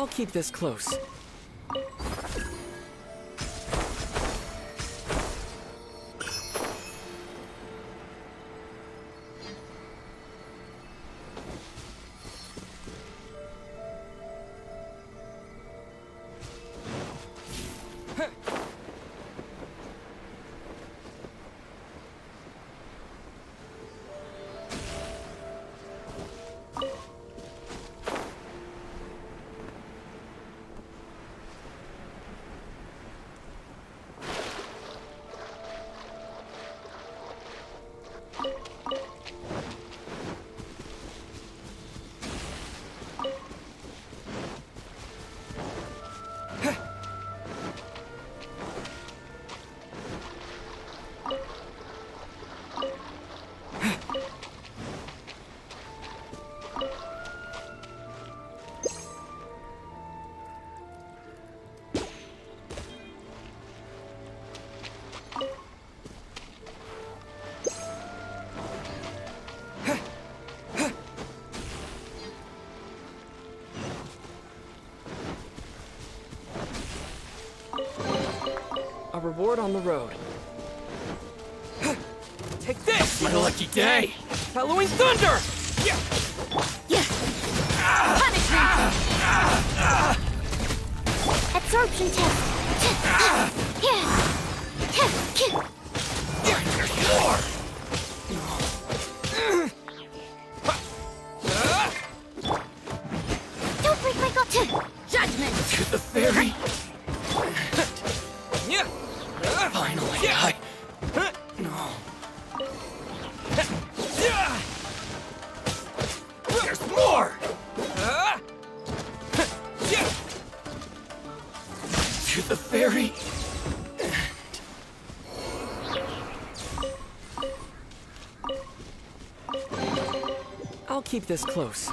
I'll keep this close. A reward on the road. Take this! My lucky day! Halloween thunder! absorption test. Don't break my go. Judgment. To the fairy. Finally, No. There's more! To the fairy. I'll keep this close.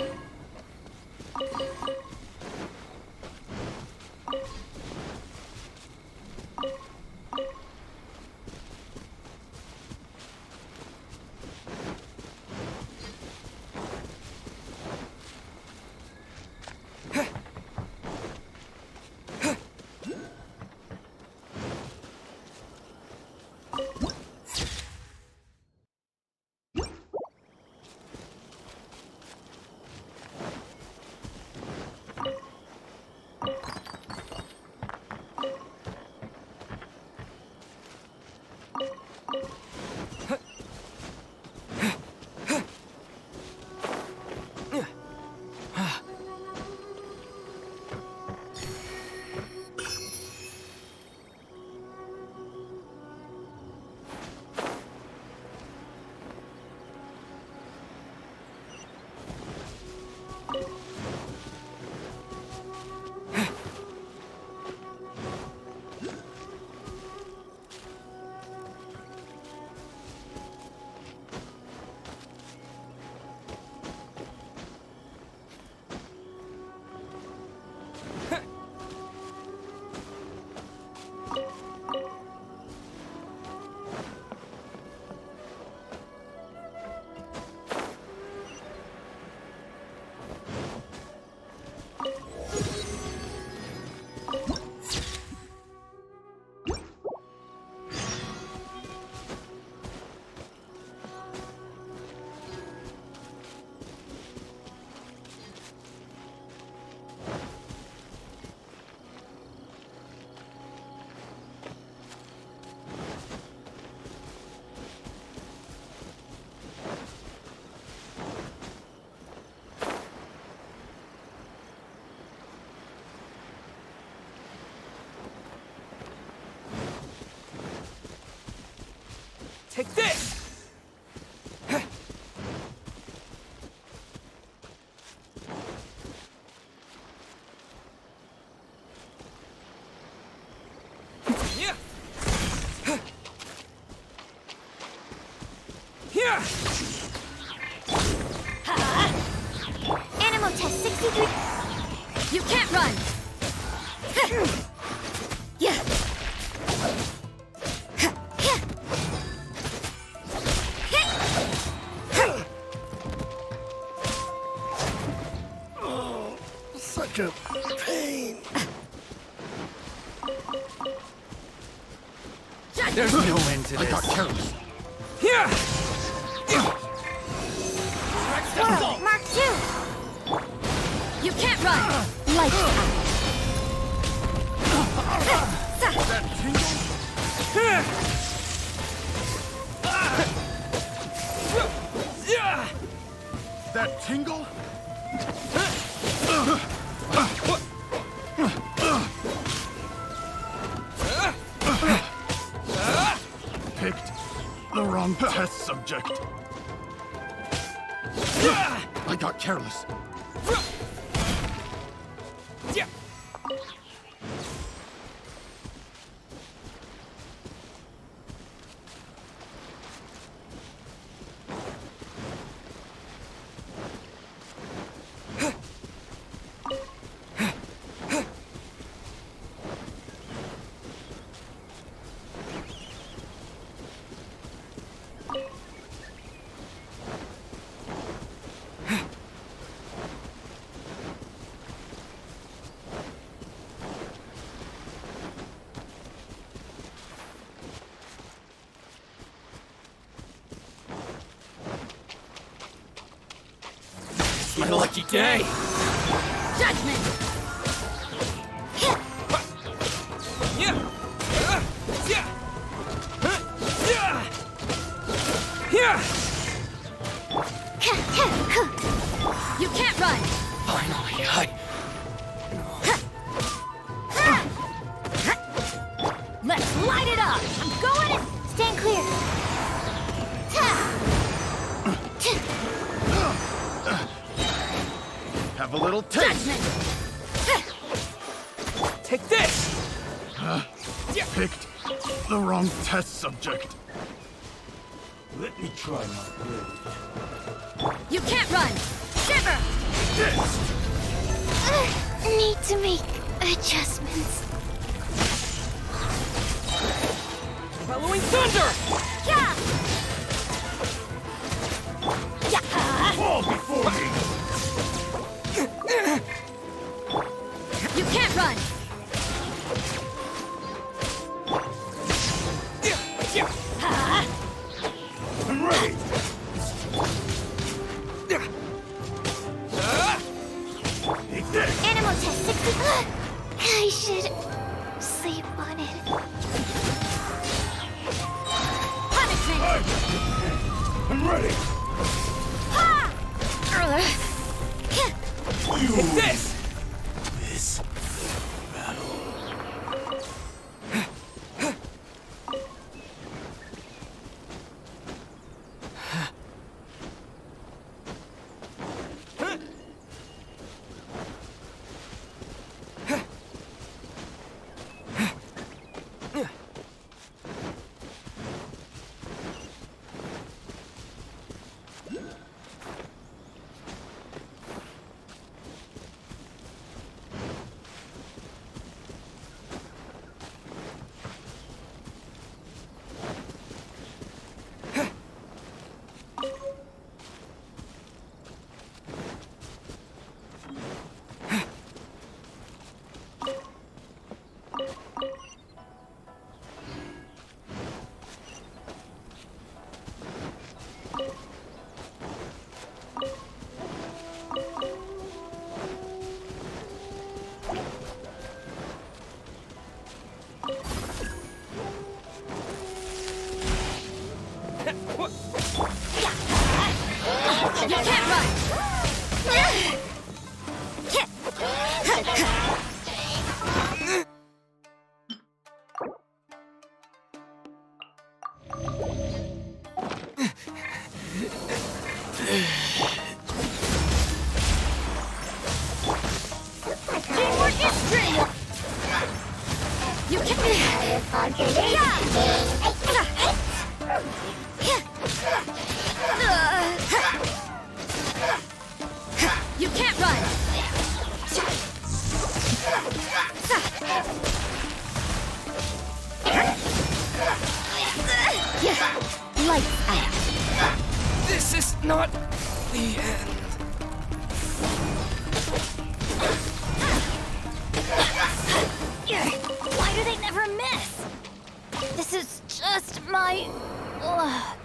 Take this! Yeah. Yeah. Animal test 63. You can't run! Yeah! Such a pain. There's no end to this. I got careless. Here! Whoa, Mark 2. You can't run! Lights That tingle? That tingle? Picked the wrong test subject. I got careless. It's my lucky day. Judgment! You can't run! Finally, Let's light it up! I'm going in! Stand clear. have a little taste. Take this! Picked the wrong test subject. Let me try my blade. You can't run! Shiver! Need to make adjustments. Following thunder! Yeah! Fall before me! You can't run! I'm ready! Take this! Animal test 60. I should sleep on it. Punishment! I'm ready! Take this! This You can't run! Teamwork is teamwork! You can... You can't run! Lights out. This is not the end. Why do they never miss? This is just my luck.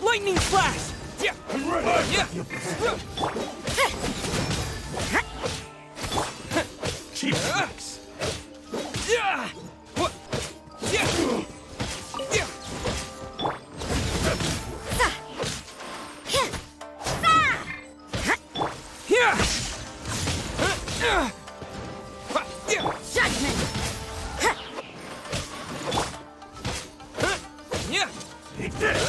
Lightning flash! Yeah. Yeah. Cheap tricks. Yeah. Judgment! Take this!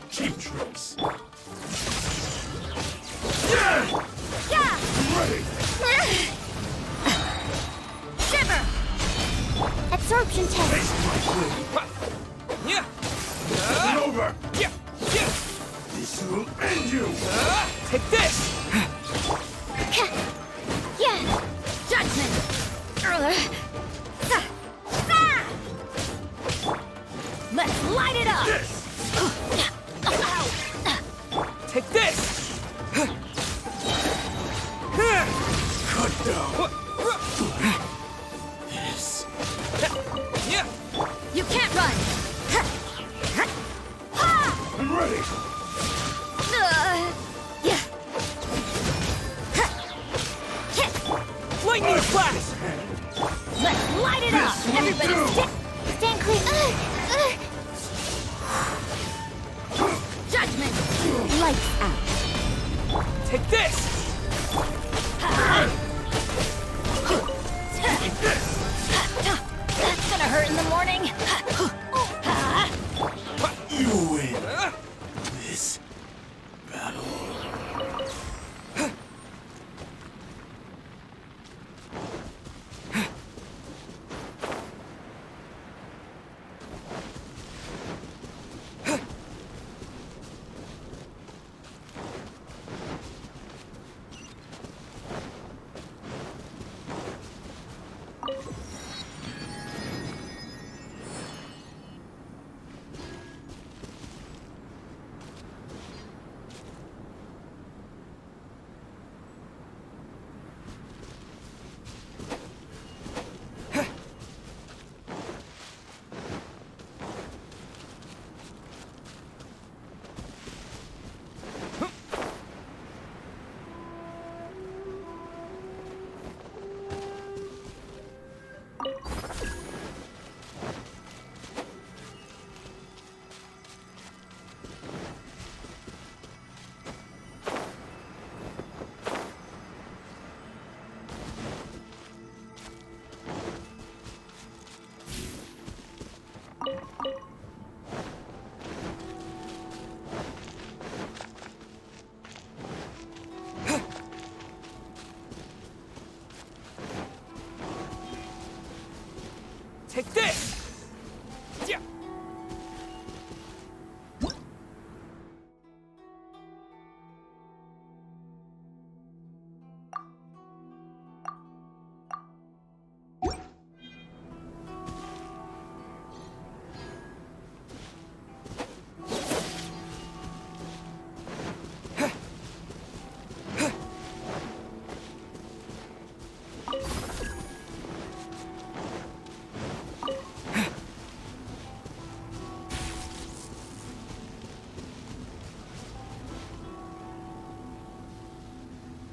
Cheap tricks. Ready! Shiver! Absorption test. It's over! This will end you! Take this! Yeah! Judgment! Let's light it up! Take this! Cut down! This. You can't run! I'm ready! Yeah! Lightning flash! Let's light it up! Everybody Stand clear. Judgment! Lights out. Take this! That's gonna hurt in the morning! You win this battle. Take this! Yeah.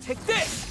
Take this!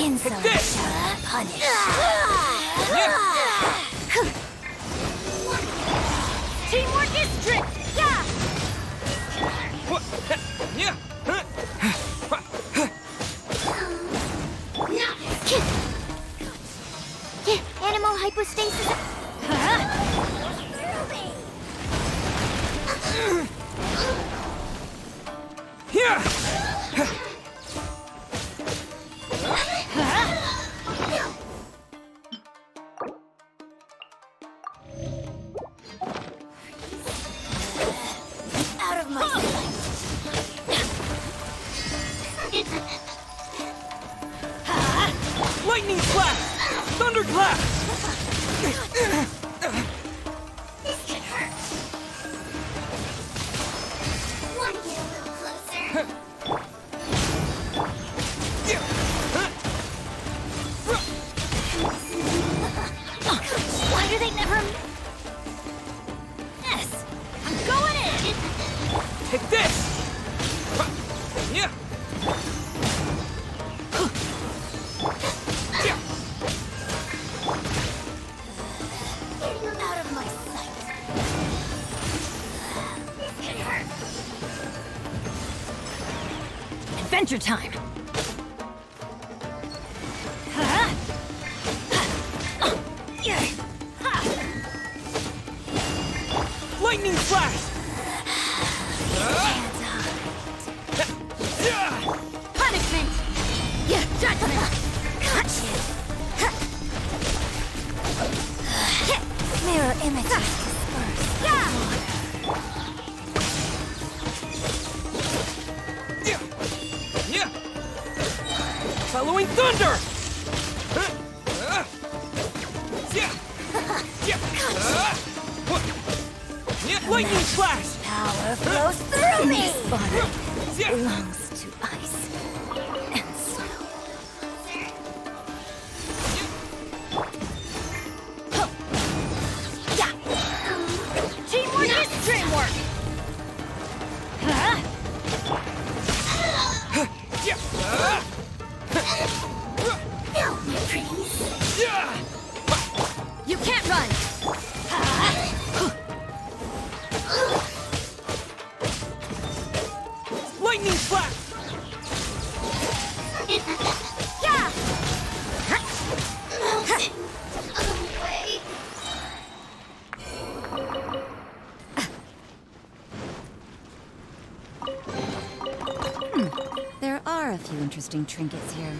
Insolent shall be punished. Teamwork is strict! Yeah! Animal hypostasis. Out of my sight. Lightning slash! Thunderclap! This can hurt. Want to get a little closer? Why do they never? Yes, I'm going in. Take this! Yeah! Adventure time! Lightning flash! Punishment! Yeah, judgment! Gotcha! Mirror images dispersed. Following thunder! Lightning flash! Power flows through me! This body belongs to ice and snow. Teamwork is dreamwork! You can't run! Lightning flash! There are a few interesting trinkets here.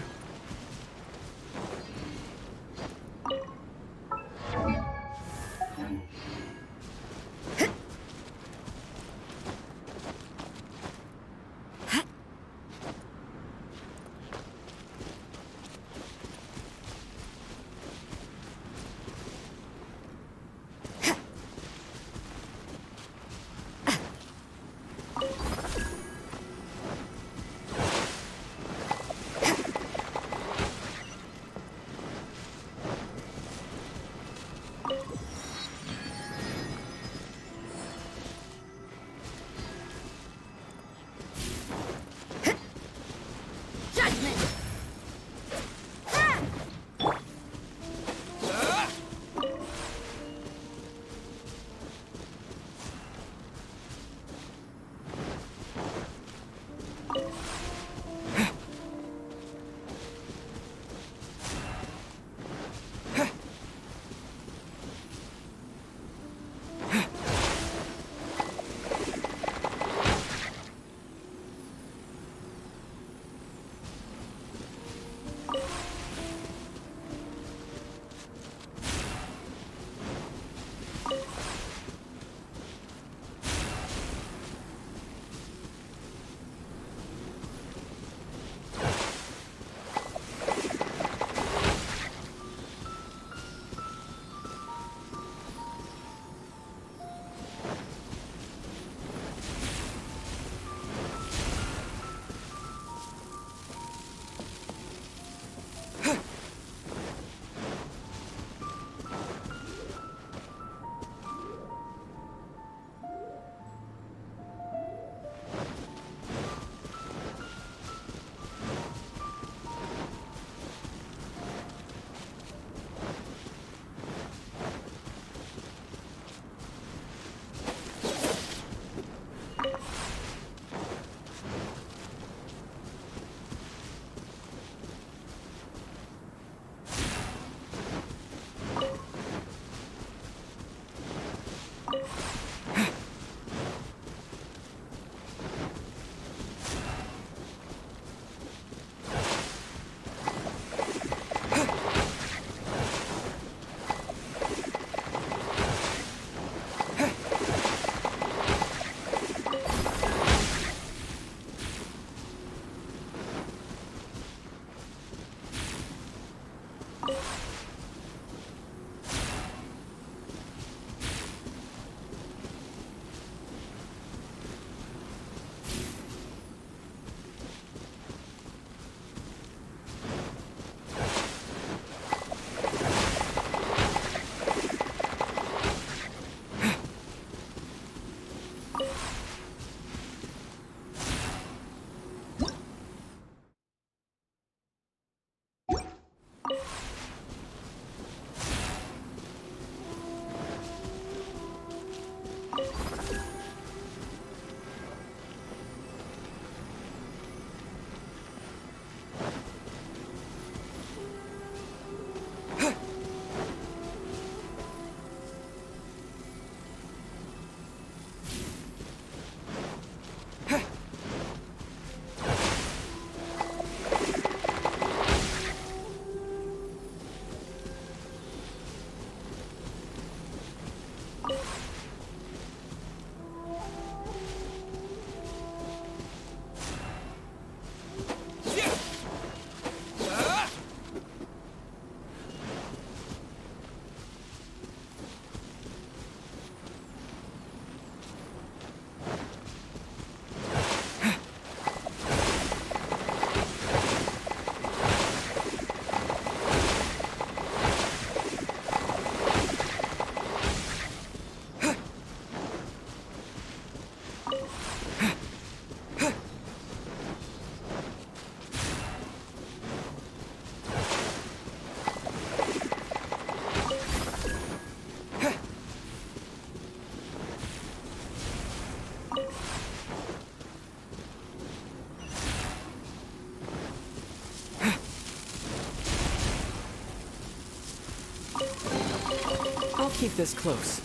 keep this close.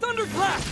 Thunderclap!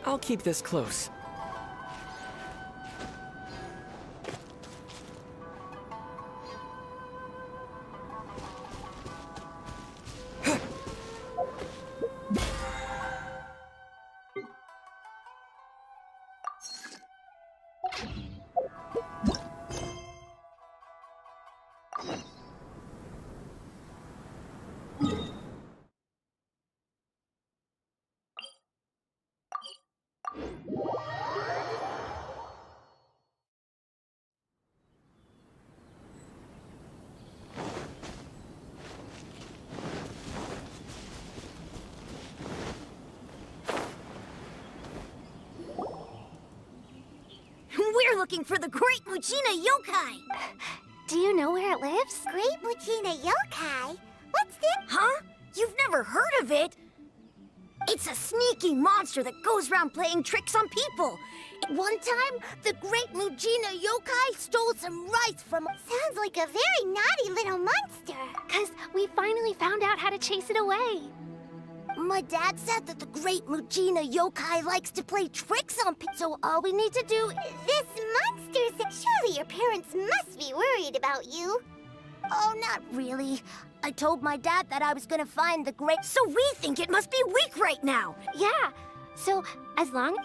I'll keep this close. We're looking for the Great Muchina Yokai! Do you know where it lives? Great Muchina Yokai? What's this? Huh? You've never heard of it? It's a sneaky monster that goes around playing tricks on people. One time, the Great Muchina Yokai stole some rice from... Sounds like a very naughty little monster. 'Cause we finally found out how to chase it away. My dad said that the Great Muchina Yokai likes to play tricks on people, so all we need to do is... This monster said... Surely your parents must be worried about you. Oh, not really. I told my dad that I was gonna find the great... So we think it must be weak right now. Yeah, so as long...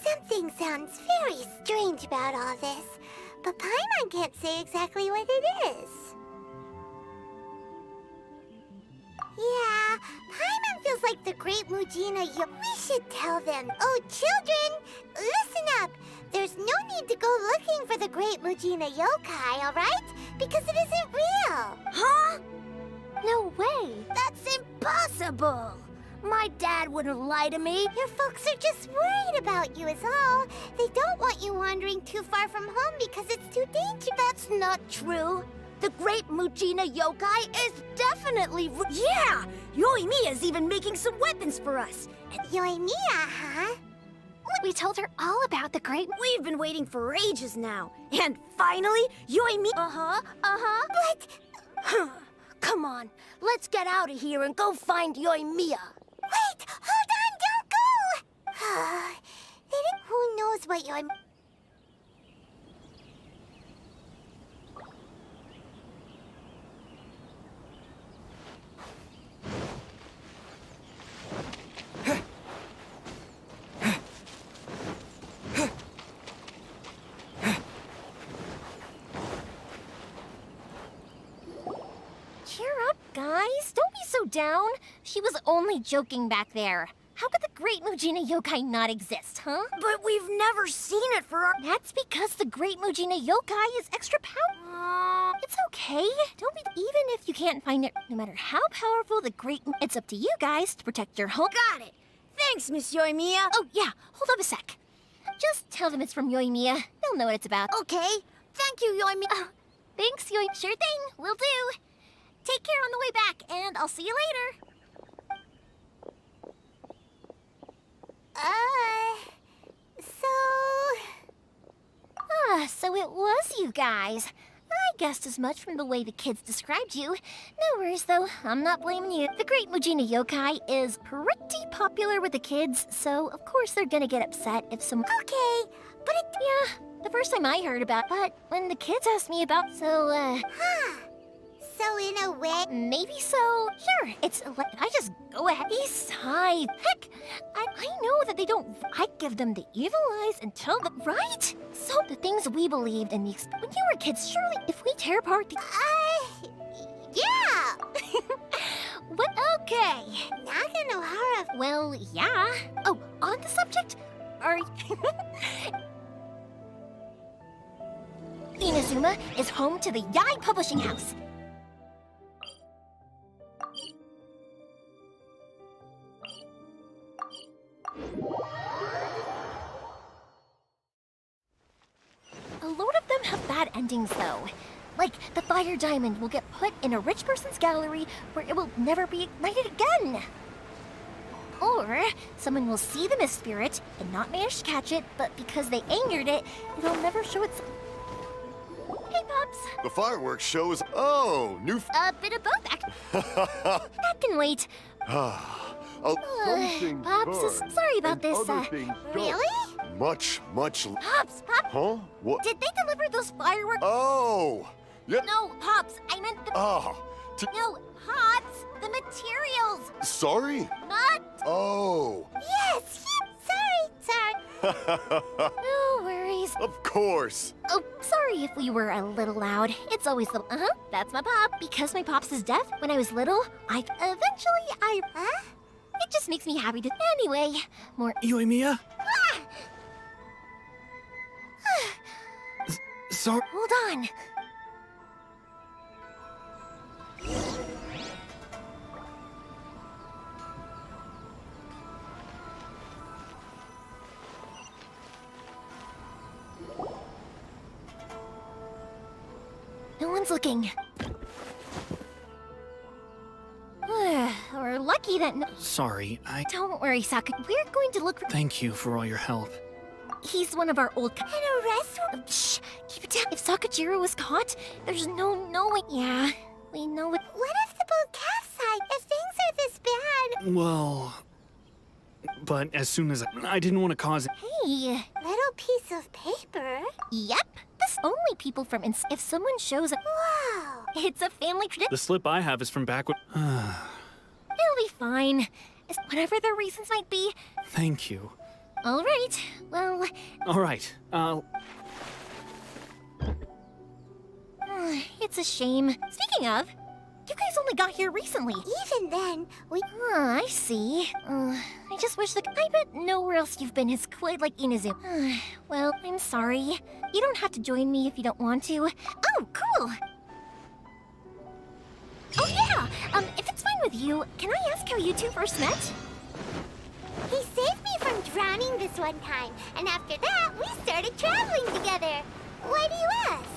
Something sounds very strange about all this, but Paimon can't say exactly what it is. Yeah, Paimon feels like the Great Muchina We should tell them. Oh, children, listen up. There's no need to go looking for the Great Muchina Yokai, all right? Because it isn't real. Huh? No way. That's impossible. My dad wouldn't lie to me. Your folks are just worried about you is all. They don't want you wandering too far from home because it's too dangerous. That's not true. The Great Muchina Yokai is definitely Yeah! Yoimiya's even making some weapons for us. Yoimiya, huh? We told her all about the Great... We've been waiting for ages now. And finally, Yoimiya... But... Come on, let's get out of here and go find Yoimiya. Wait! Hold on, don't go! Who knows what Yoimiya... Cheer up, guys. Don't be so down. She was only joking back there. How could the Great Muchina Yokai not exist, huh? But we've never seen it for our... That's because the Great Muchina Yokai is extra powerful. It's okay. Don't be... Even if you can't find it, no matter how powerful the Great... It's up to you guys to protect your home. Got it. Thanks, Miss Yoimiya. Oh, yeah. Hold up a sec. Just tell them it's from Yoimiya. They'll know what it's about. Okay. Thank you, Yoimiya. Oh, thanks, Yoimiya. Sure thing. Will do. Take care on the way back, and I'll see you later. So it was you guys. I guessed as much from the way the kids described you. No worries, though. I'm not blaming you. The Great Muchina Yokai is pretty popular with the kids, so of course they're gonna get upset if some... Okay, but it... Yeah, the first time I heard about, but when the kids asked me about, So in a way... Maybe so. Sure, it's like, I just go ahead. Besides, heck, I know that they don't... I give them the evil eyes and tell them, right? So the things we believed in the... When you were kids, surely if we tear apart the... yeah! What? Okay. Nakanohara... Well, yeah. Oh, on the subject? Are... Inazuma is home to the Yai Publishing House. A load of them have bad endings, though. Like, the fire diamond will get put in a rich person's gallery where it will never be ignited again. Or, someone will see the mist spirit and not manage to catch it, but because they angered it, it'll never show its... Hey, Pops. The fireworks show is... Oh, new... A bit of both, That can wait. Pops, sorry about this, Really? Much... Pops! Huh? What? Did they deliver those fireworks? Oh! Yeah. No, Pops, I meant the... No, Pops, the materials! Sorry? Not... Oh! Yes! Sorry. No worries. Of course. Oh, sorry if we were a little loud. It's always the... that's my pop. Because my pops is deaf, when I was little, It just makes me happy to... Anyway, more... Yoimiya? Sorry. Hold on. No one's looking. We're lucky that no... Sorry, Don't worry, Saka. We're going to look for... Thank you for all your help. He's one of our old... And arrest... Shh! Keep it down. If Sakajiro was caught, there's no knowing... Yeah, we know it... What if the boat capsized? If things are this bad... Well... But as soon as I didn't want to cause... Hey! Little piece of paper? Yep! This only people from... If someone shows up... Wow! It's a family tradition. The slip I have is from back when... It'll be fine. Whatever the reasons might be. Thank you. All right. Well... All right. It's a shame. Speaking of, you guys only got here recently. Even then, we... I see. I just wish that... I bet nowhere else you've been is quite like Inazuma. Well, I'm sorry. You don't have to join me if you don't want to. Oh, cool! Oh yeah! If it's fine with you, can I ask how you two first met? He saved me from drowning this one time, and after that, we started traveling together. Why do you ask?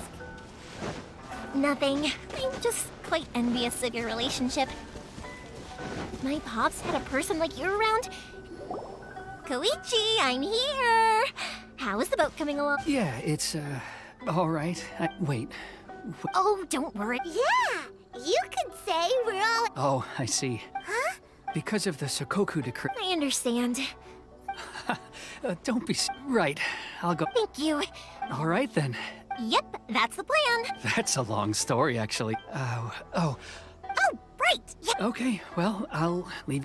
Nothing. I'm just quite envious of your relationship. If my pops had a person like you around... Koichi, I'm here! How is the boat coming along? Yeah, it's, all right. Wait. Oh, don't worry. Yeah! You could say we're all... Oh, I see. Huh? Because of the Sokoku decree. I understand. Don't be... Right. I'll go... Thank you. All right, then. Yep, that's the plan. That's a long story, actually. Oh, right! Yep. Okay, well, I'll leave...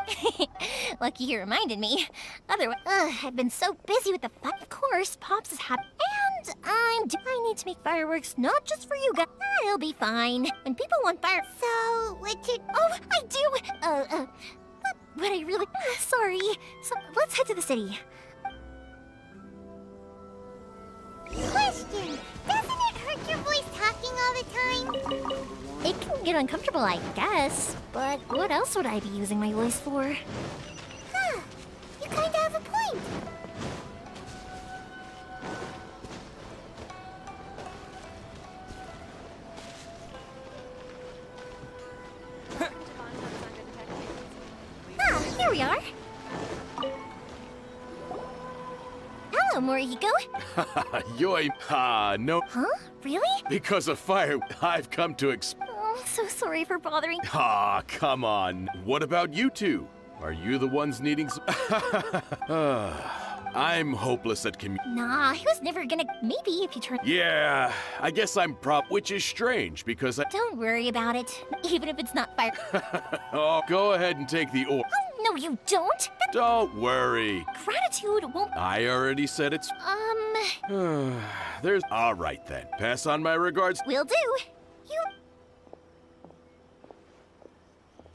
Lucky you reminded me. Otherwise, I've been so busy with the fun. Of course, Pops is happy. And I need to make fireworks, not just for you guys. I'll be fine. When people want fire... So, what you... Oh, I do! But I really... sorry. So, let's head to the city. Question! Doesn't it hurt your voice talking all the time? It can get uncomfortable, I guess. But what else would I be using my voice for? Huh. You kinda have a point. Here we are. Hello, Morihiko. No. Huh? Really? Because of fire, I've come to Oh, so sorry for bothering. Come on. What about you two? Are you the ones needing I'm hopeless at Nah, he was never gonna. Maybe if you turn. Yeah, I guess I'm which is strange because I. Don't worry about it, even if it's not fire. Oh, go ahead and take the orb. Oh, no, you don't. Don't worry. Gratitude won't. I already said it's. There's. All right then. Pass on my regards. Will do. You.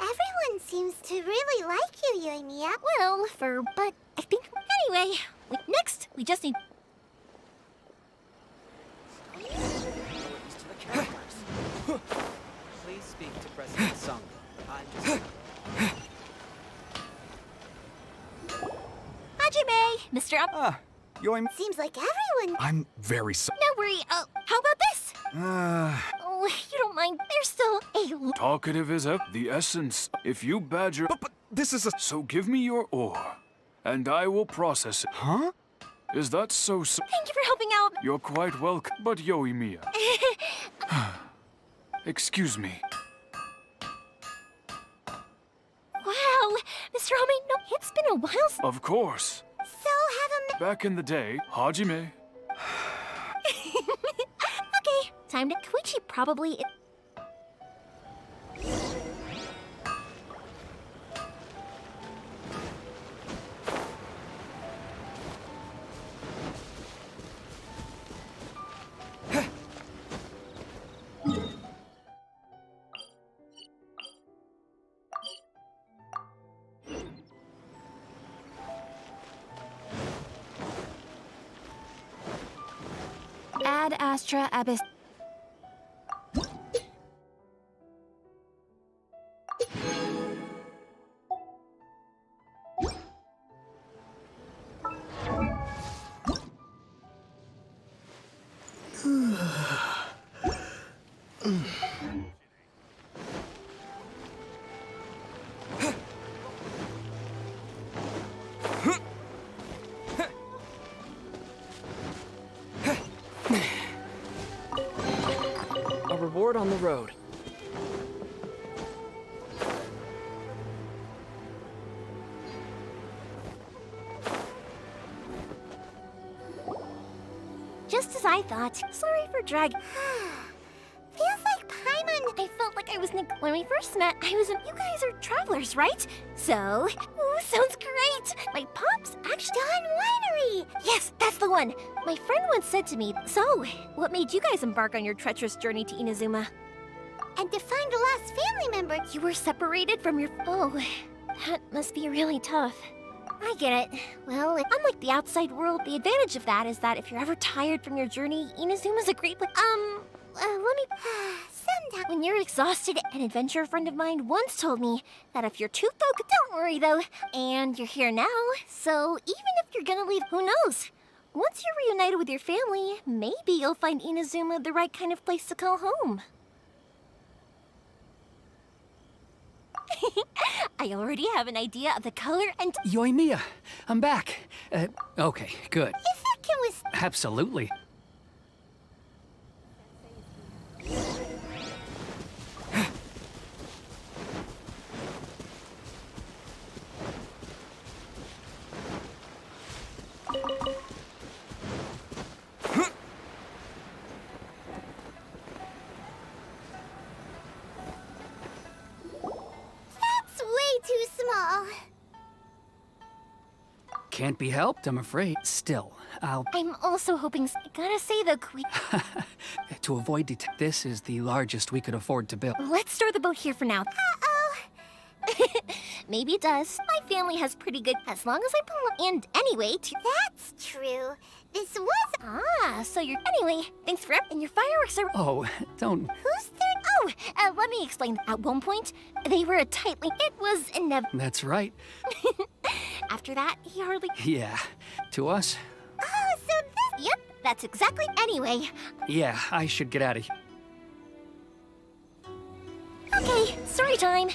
Everyone seems to really like you, Yoimiya. Well, but I think anyway. Next, we just need. Please speak to President Sung. Hajime, Mr. Seems like everyone. I'm very sorry. No worry. How about this? Oh, you don't mind. There's still a. Talkative is the essence. If you badger... But this is a... So give me your ore, and I will process it. Huh? Is that so... Thank you for helping out. You're quite welcome, but Yoimiya. Excuse me. Wow, Mr. Ame, no, it's been a while since... Of course. So have a... Back in the day, Hajime. Okay, time to... Koichi probably... Ad Astra Abyss. A reward on the road. Just as I thought. Sorry for drag. Feels like Paimon. I felt like I was when we first met, I was you guys are travelers, right? So, ooh, sounds great. My pops actually Winery. Yes, that's the one. My friend once said to me, so, what made you guys embark on your treacherous journey to Inazuma? And to find a lost family member. You were separated from your... Oh, that must be really tough. I get it. Well, unlike the outside world, the advantage of that is that if you're ever tired from your journey, Inazuma's a great place. Let me... Sometime. When you're exhausted, an adventurer friend of mine once told me that if you're too focused, don't worry though. And you're here now, so even if you're gonna leave, who knows? Once you're reunited with your family, maybe you'll find Inazuma the right kind of place to call home. I already have an idea of the color and... Yoimiya, I'm back. Okay, good. If that can was... Absolutely. That's way too small. Can't be helped, I'm afraid. Still, I'm also hoping... I gotta say though, to avoid this is the largest we could afford to build. Let's store the boat here for now. Maybe it does. My family has pretty good... As long as I pull... And anyway... That's true. This was... so you're... Anyway, thanks for... And your fireworks are... Oh, don't... Who's third? Oh, let me explain. At one point, they were a tightly... It was inevitable. That's right. After that, he hardly... Yeah. To us? Oh, so this... Yep, that's exactly... Anyway. Yeah, I should get out of here. Okay, story time.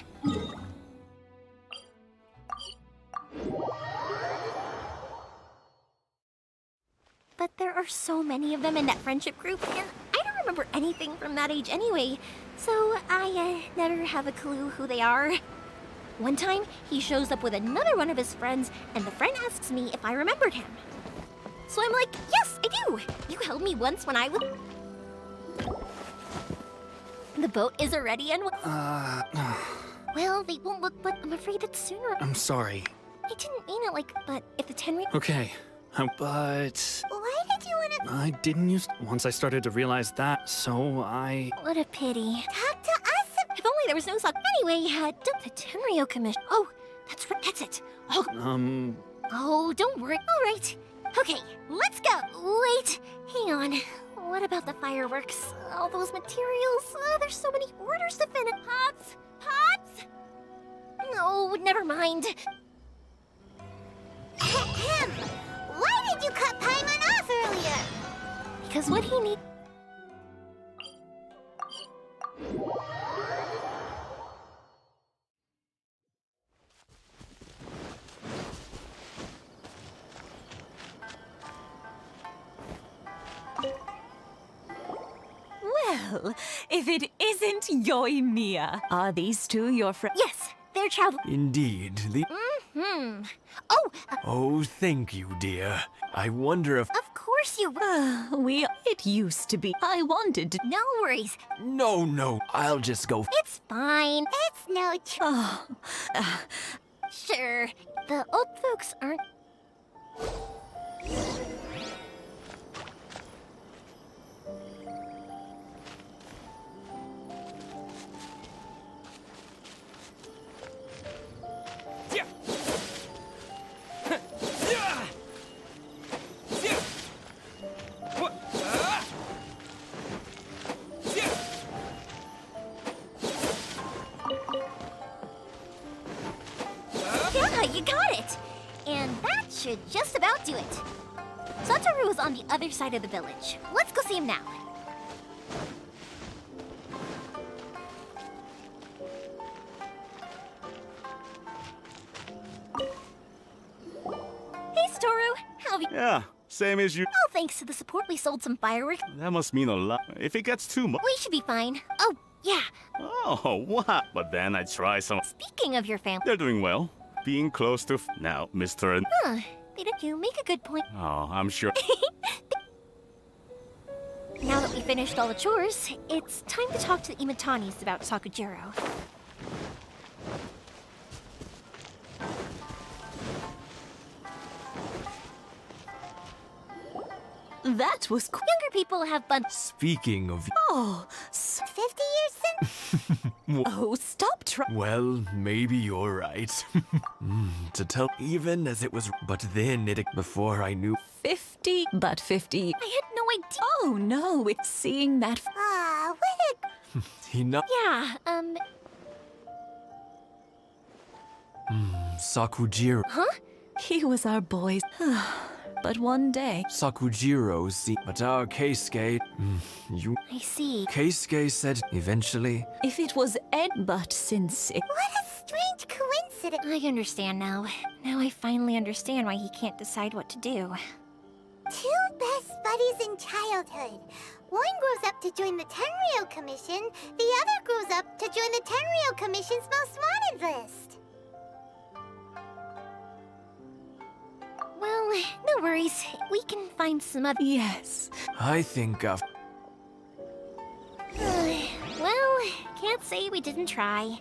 But there are so many of them in that friendship group, and I don't remember anything from that age anyway, so I never have a clue who they are. One time, he shows up with another one of his friends, and the friend asks me if I remembered him. So I'm like, yes, I do. You held me once when I was... The boat is already in... Well, they won't look, but I'm afraid it's sooner. I'm sorry. I didn't mean it like, but if the Tenryou... Okay, but... Why did you wanna... I didn't use... Once I started to realize that, so I... What a pity. Talk to us? If only there was no sock. Anyway, the Tenryou commission. Oh, that's it. Oh. Oh, don't worry. All right. Okay, let's go. Wait, hang on. What about the fireworks? All those materials? There's so many orders to finish. Pops? No, never mind. Why did you cut Paimon off earlier? Because what he needs... Well, if it isn't Yoimiya, are these two your friends? Yes, they're traveling. Indeed. Oh! Oh, thank you, dear. I wonder if... Of course you... It used to be. I wanted to... No worries. No, I'll just go... It's fine. It's no Sure. The old folks aren't... You got it! And that should just about do it. Satoru is on the other side of the village. Let's go see him now. Hey, Satoru! How have you... Yeah, same as you. Oh, thanks to the support, we sold some fireworks. That must mean a lot. If it gets too much. We should be fine. Oh, yeah. Oh, what? But then I try some. Speaking of your family... They're doing well. Being close to... Now, Mr. and... Huh. You make a good point. Oh, I'm sure. Now that we finished all the chores, it's time to talk to the Imatanis about Sakujiro. That was... Younger people have fun. Speaking of... Oh, 50 years since? Oh, stop trying. Well, maybe you're right. To tell... Even as it was... But then it... Before I knew... 50, but 50... I had no idea. Oh, no, it's seeing that... What a... He not... Yeah, Sakujiro... Huh? He was our boys. But one day... Sakujiro, see... But our Keisuke... You... I see. Keisuke said eventually... If it was Ed, but since it... What a strange coincidence. I understand now. Now I finally understand why he can't decide what to do. Two best buddies in childhood. One grows up to join the Tenryou Commission, the other grows up to join the Tenryou Commission's most wanted list. Well, no worries. We can find some other... Yes. I think of... Well, can't say we didn't try.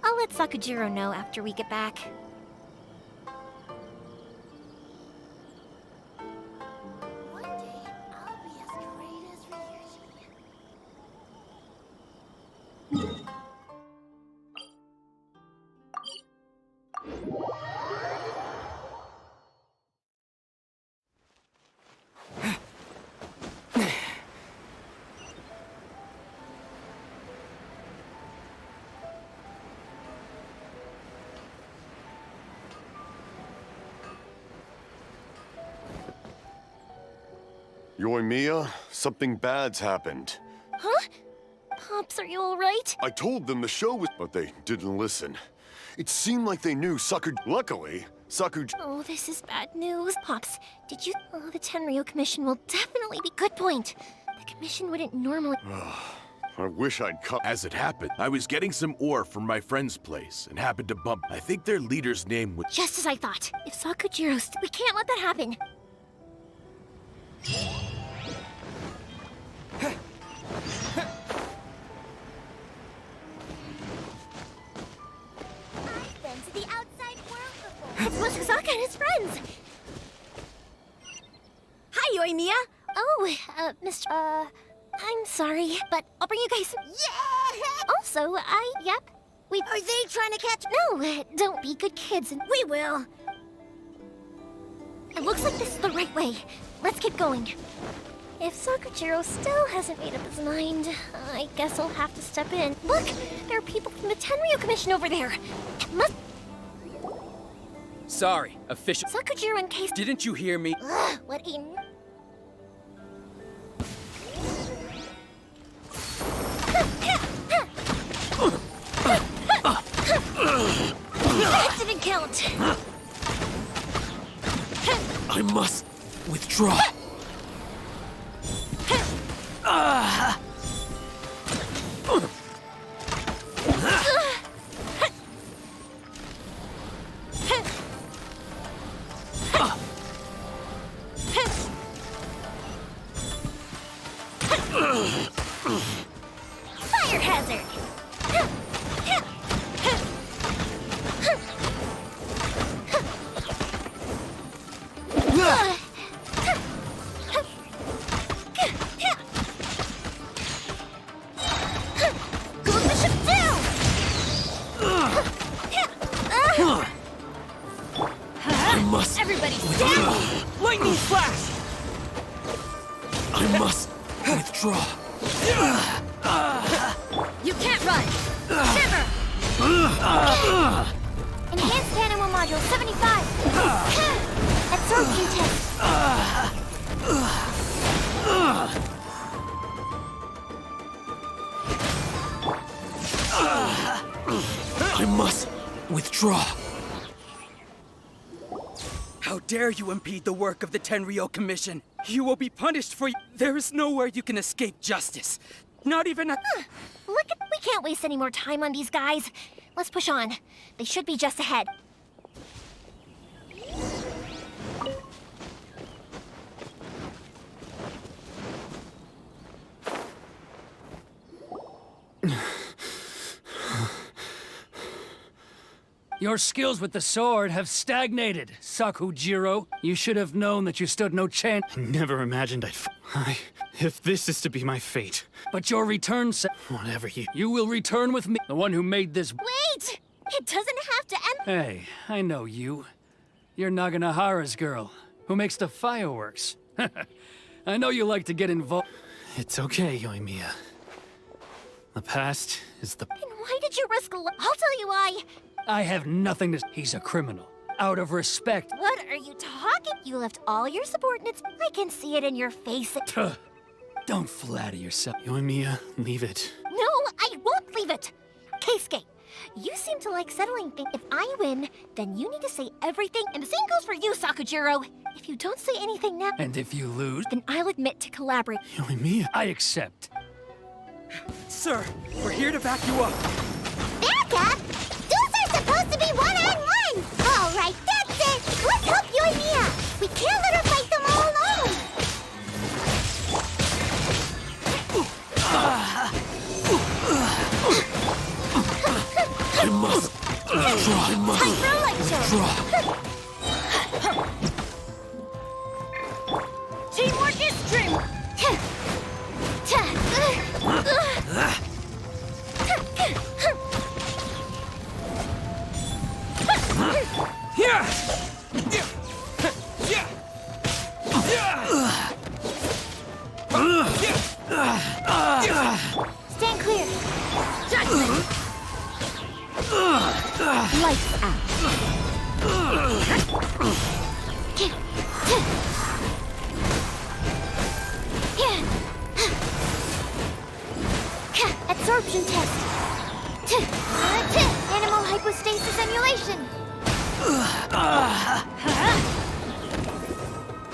I'll let Sakujiro know after we get back. One day, I'll be as great as Ryuji. Yoimiya, something bad's happened. Huh? Pops, are you alright? I told them the show was... But they didn't listen. It seemed like they knew Luckily, Oh, this is bad news. Pops, did you... Oh, the Tenryou Commission will definitely be good point. The Commission wouldn't normally... I wish I'd come. As it happened, I was getting some ore from my friend's place and happened to bump. I think their leader's name was... Just as I thought. If Sakujiro... We can't let that happen. Been to the outside world before. It's Musasaka and his friends. Hi, Yoimiya. Oh, Mr. I'm sorry, but I'll bring you guys some... Yeah! Also, yep. Are they trying to catch... No, don't be good kids and we will. It looks like this is the right way. Let's keep going. If Sakujiro still hasn't made up his mind, I guess I'll have to step in. Look, there are people from the Tenryu Commission over there. It must... Sorry, official. Sakujiro in case... Didn't you hear me? Ugh, what a... That didn't count. I must withdraw. Fire hazard. I must. Everybody stand! Lightning flash! I must withdraw. You can't run! Shiver! Enhanced Animal Module 75! Absorption test! I must withdraw. How dare you impede the work of the Tenryo Commission? You will be punished for... There is nowhere you can escape justice. Not even a... Look, we can't waste any more time on these guys. Let's push on. They should be just ahead. Your skills with the sword have stagnated, Sakujiro. You should have known that you stood no chance. I never imagined if this is to be my fate. But your return Whatever you... You will return with me, the one who made this... Wait! It doesn't have to end... Hey, I know you. You're Naganahara's girl, who makes the fireworks. I know you like to get involved. It's okay, Yoimiya. The past is the... And why did you risk... I'll tell you why. I have nothing to... He's a criminal. Out of respect. What are you talking? You left all your subordinates. I can see it in your face. Don't flatter yourself. Yoimiya, leave it. No, I won't leave it. Keisuke, you seem to like settling things. If I win, then you need to say everything. And the same goes for you, Sakujiro. If you don't say anything now... And if you lose... Then I'll admit to collaborate. Yoimiya. I accept. Sir, we're here to back you up. Back up? Those are supposed to be one-on-one! All right, that's it! Let's help Yoimiya! We can't let her fight them all alone! I must withdraw. I must Time for a light withdraw. Teamwork is dream! Stand clear! Judgment! Lights out! Absorption test! Animal hypostasis simulation!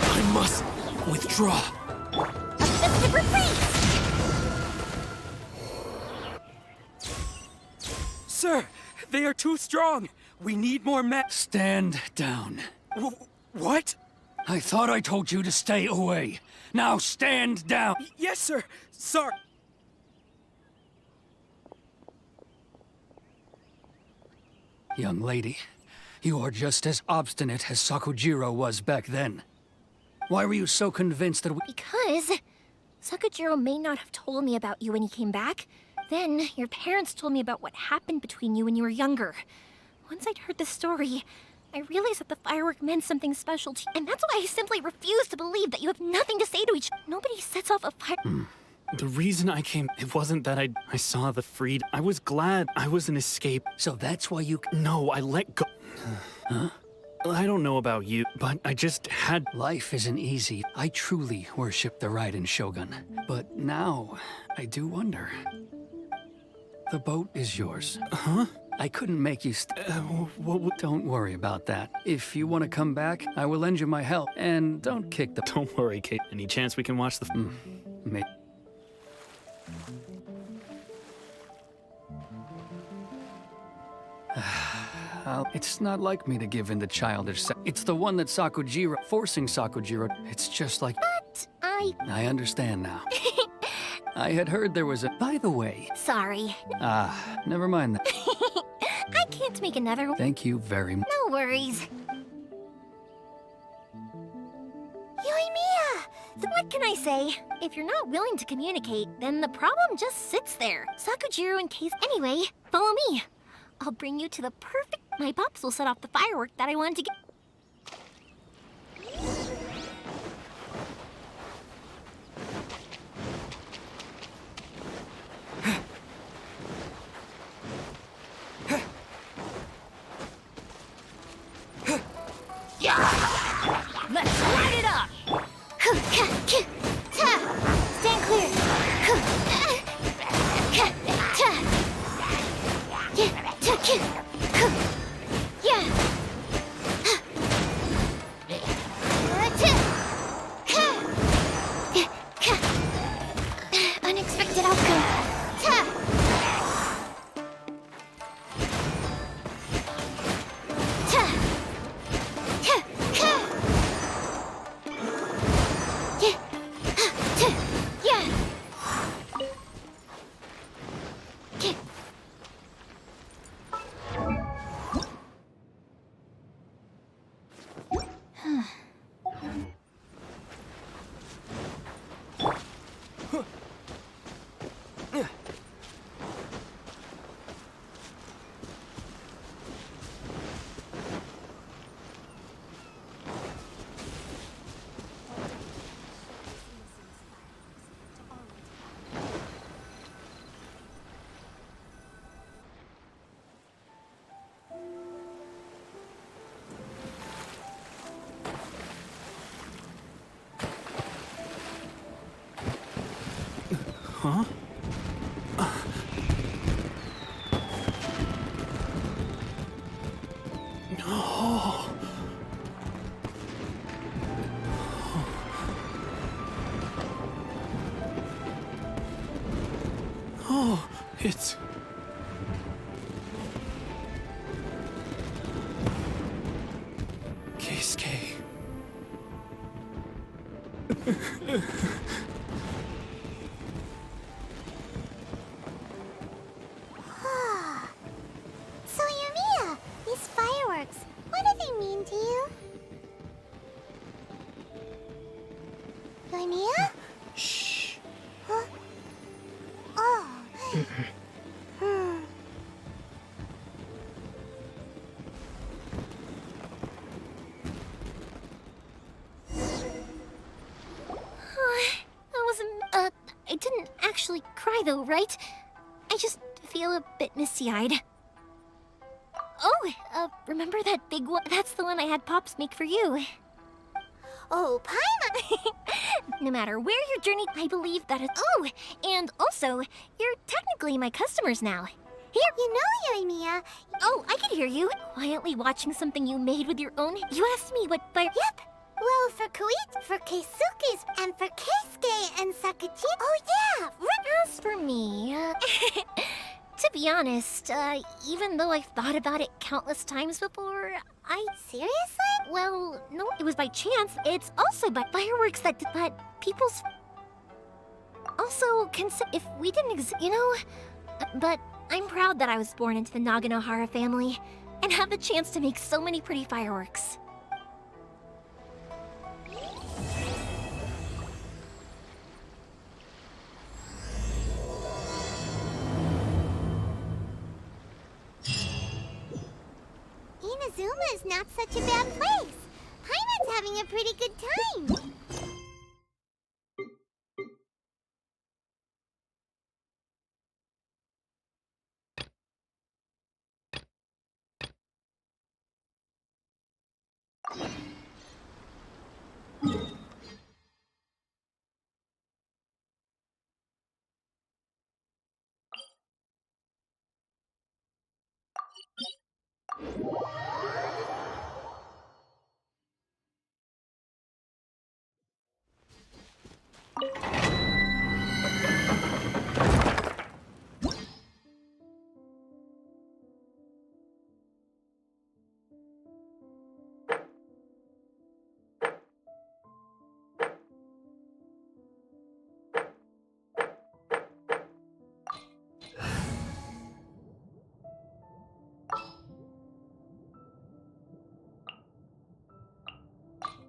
I must withdraw. A festive retreat! Sir, they are too strong. We need more men. Stand down. What? I thought I told you to stay away. Now stand down. Yes, sir. Sorry. Young lady, you are just as obstinate as Sakujiro was back then. Why were you so convinced that we— Because Sakujiro may not have told me about you when he came back. Then your parents told me about what happened between you when you were younger. Once I'd heard the story, I realized that the firework meant something special to you, and that's why I simply refuse to believe that you have nothing to say to each other. Nobody sets off a fire. The reason I came, it wasn't that I saw the freedom. I was glad I was an escape. So that's why you— No, I let go. Huh? I don't know about you, but I just had— Life isn't easy. I truly worship the Raiden Shogun. But now, I do wonder. The boat is yours. Huh? I couldn't make you Don't worry about that. If you want to come back, I will lend you my help. And don't kick the— Don't worry, Kate. Any chance we can watch the— It's not like me to give in to childish It's the one that Sakujiro— Forcing Sakujiro— It's just like— But I understand now. I had heard there was a— By the way— Sorry. Never mind that. I can't make another one. Thank you very much. No worries. Yoimiya! What can I say? If you're not willing to communicate, then the problem just sits there. Sakujiro in case— Anyway, follow me. I'll bring you to the perfect— My pops will set off the firework that I wanted to get— Let's light it up! Stand clear! Unexpected outcome. Huh? No. Oh, it's... Keisuke. So, Yoimiya, these fireworks, what do they mean to you? Yoimiya? Shh. Huh? Oh. That wasn't, I didn't actually cry though, right? I just feel a bit misty-eyed. Oh, remember that big one? That's the one I had Pops make for you. Oh, Paimon! No matter where your journey, I believe that it's— Oh, and also, you're technically my customers now. Here! You know, Yoimiya. Oh, I could hear you. Quietly watching something you made with your own— You asked me what fire— Yep. Well, for Koichi, for Keisuke's, and for Keisuke and Sakujiro. Oh, yeah! As for me, to be honest, even though I've thought about it countless times before, Seriously? Well, no, it was by chance. It's also by fireworks that people's... Also, if we didn't you know? But I'm proud that I was born into the Naganohara family and have the chance to make so many pretty fireworks. Inazuma is not such a bad place. Paimon's having a pretty good time.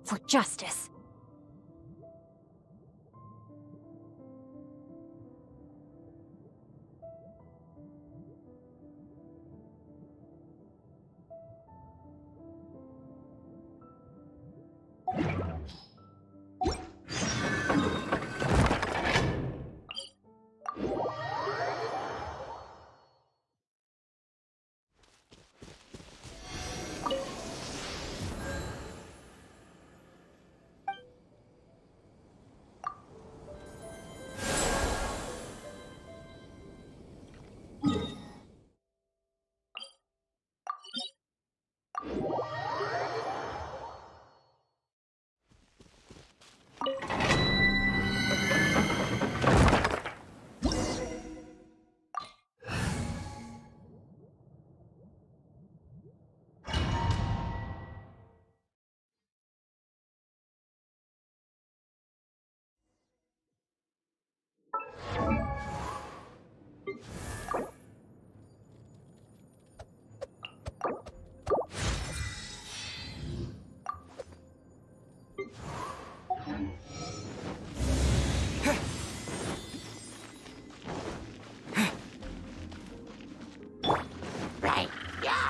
For justice.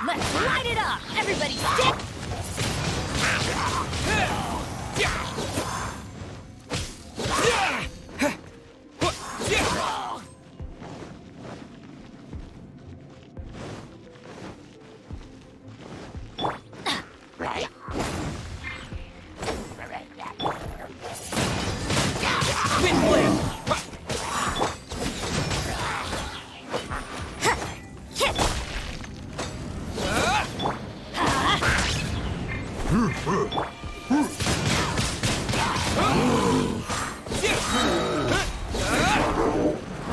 Let's light it up! Everybody stick!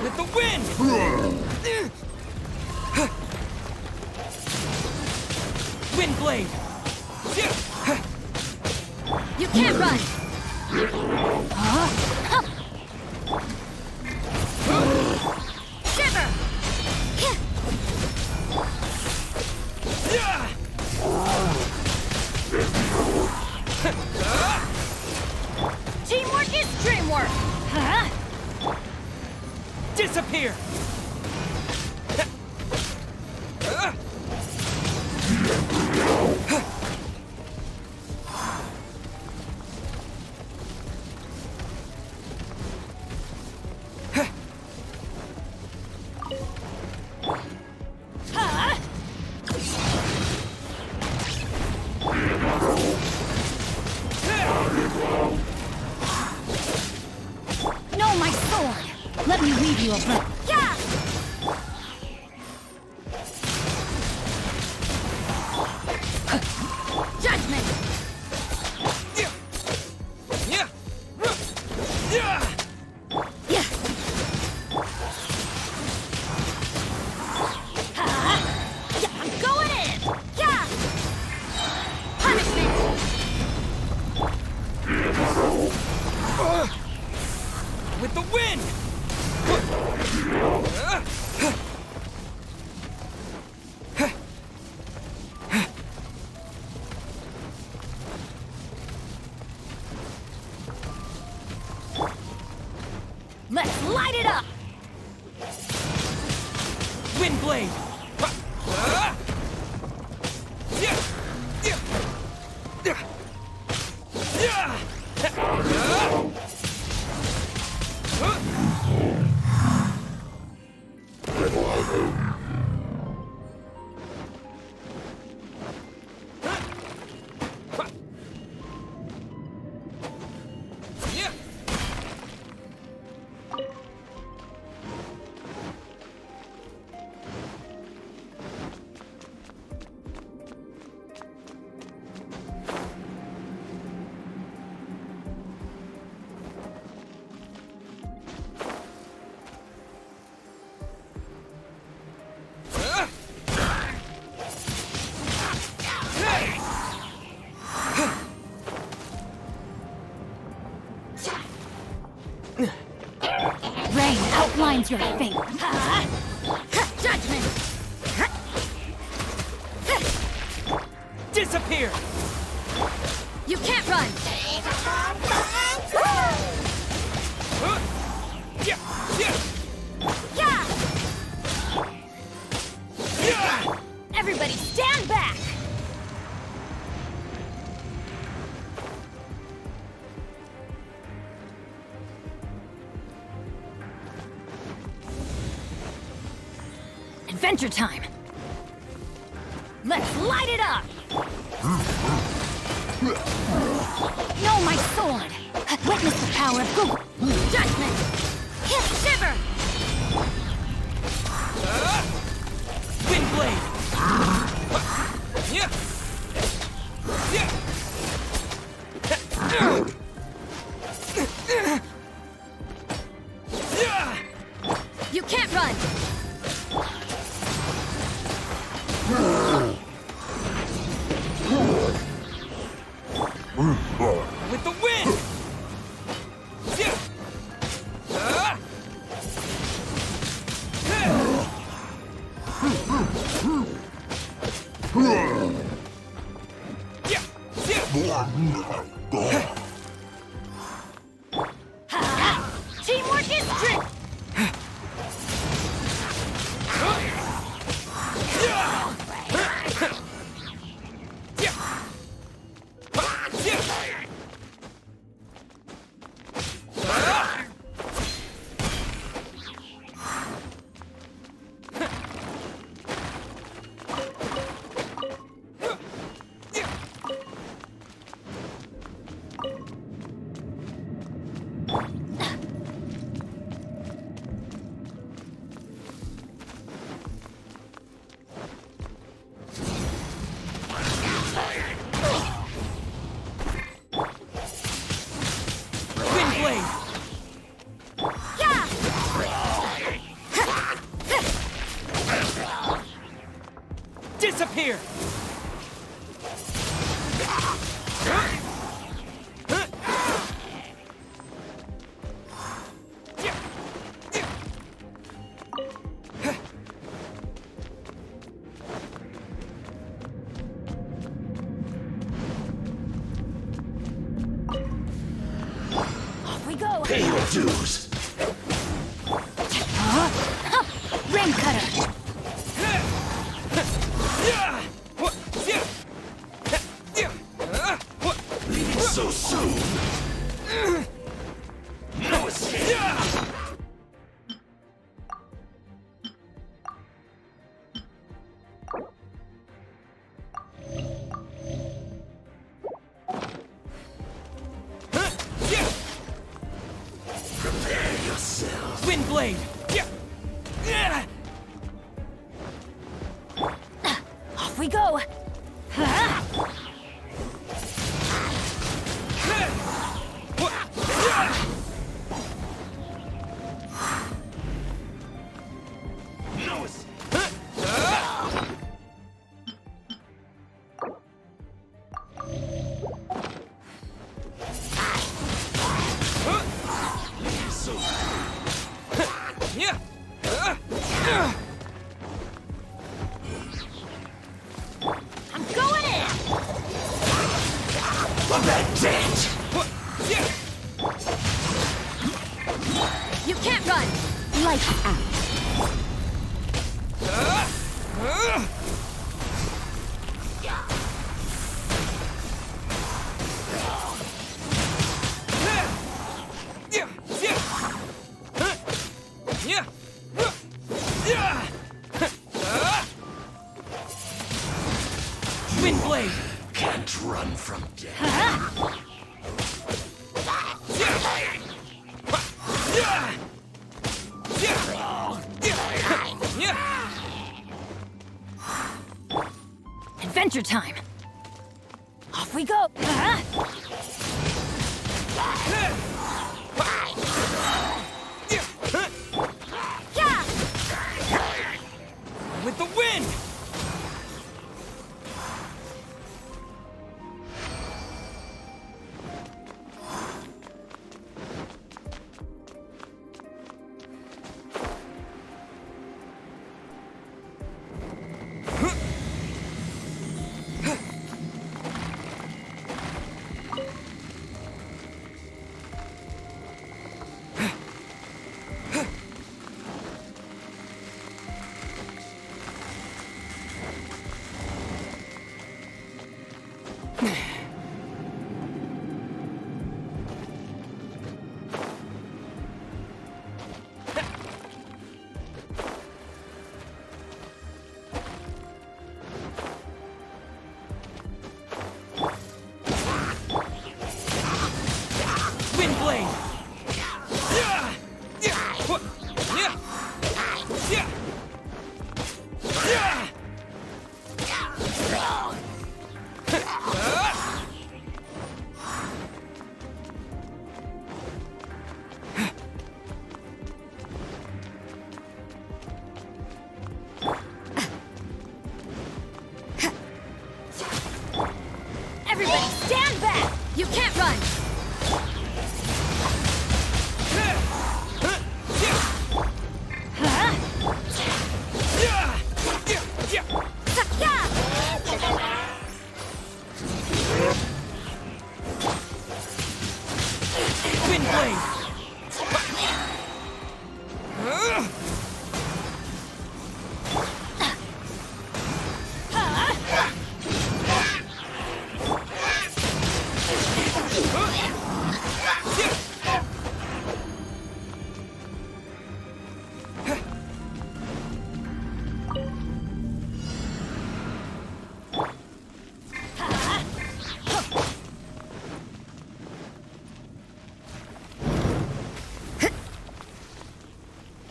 With the wind! Wind blade! You can't run! Shiver! Teamwork is dreamwork! Disappear! No, my sword! Let me leave you a bit. Yeah! Judgment! I'm going in! Yeah! Punishment! With the wind! Let's light it up! Wind blade! Rain outlines your fate. Judgment! Disappear! You can't run! Everybody stand back! Adventure time! Let's light it up! No, my sword! Witness the power of Google! Judgment! Shiver! Wind blade! You can't run! With the wind! Teamwork is trick! Disappear! Off we go! Pay your dues. Rain cutter! Leaving so soon. No escape. Prepare yourself. Wind blade! Off we go! No escape. So That's it! You can't run! Lights out. Windblade! Can't run from death. Adventure time! Off we go! With the wind! Everybody stand back! You can't run!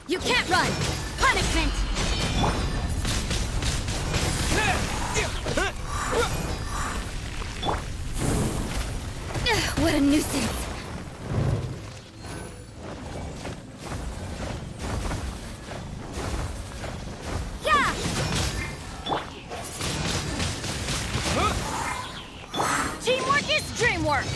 You can't run! Punishment! What a nuisance! Yeah! Teamwork is dreamwork!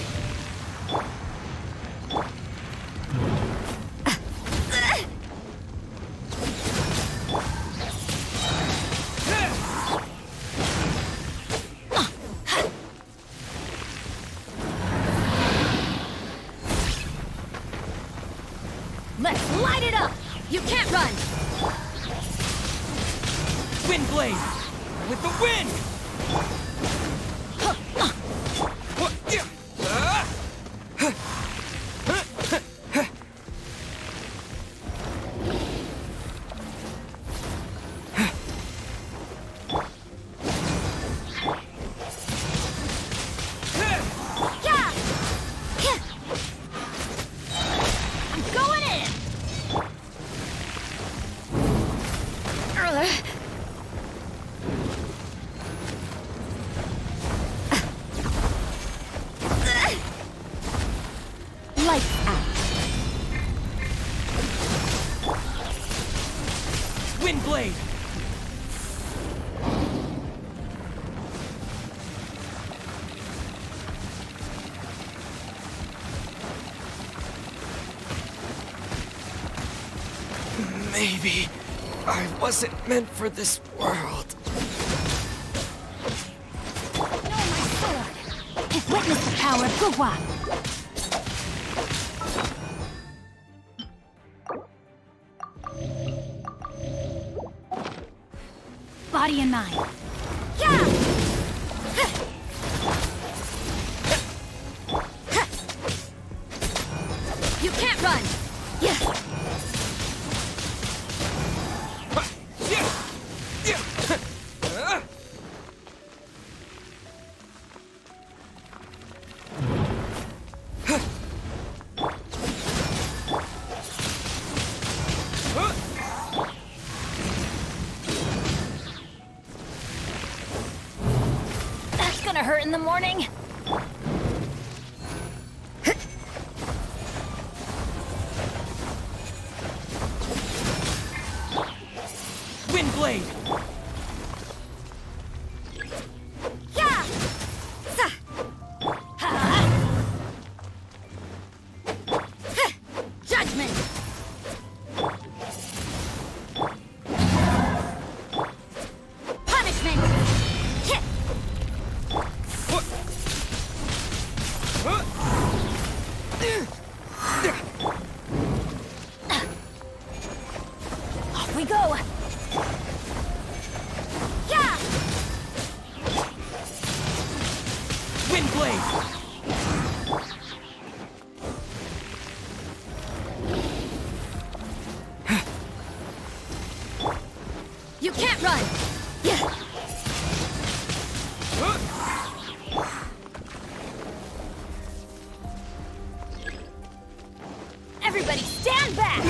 Let's light it up! You can't run! Windblade! With the wind! I'm going in! Lights out. Windblade! Maybe I wasn't meant for this world. No, my sword! Witness the power of Gugwa! Body and mind. Yeah! You can't run! Yeah! That's gonna hurt in the morning. Wind blade! Yeah! Sa! Ha! Huh! Judgment! Punishment! Hit! Off we go! Yeah! Wind blade! You can't run! Yeah! Everybody stand back!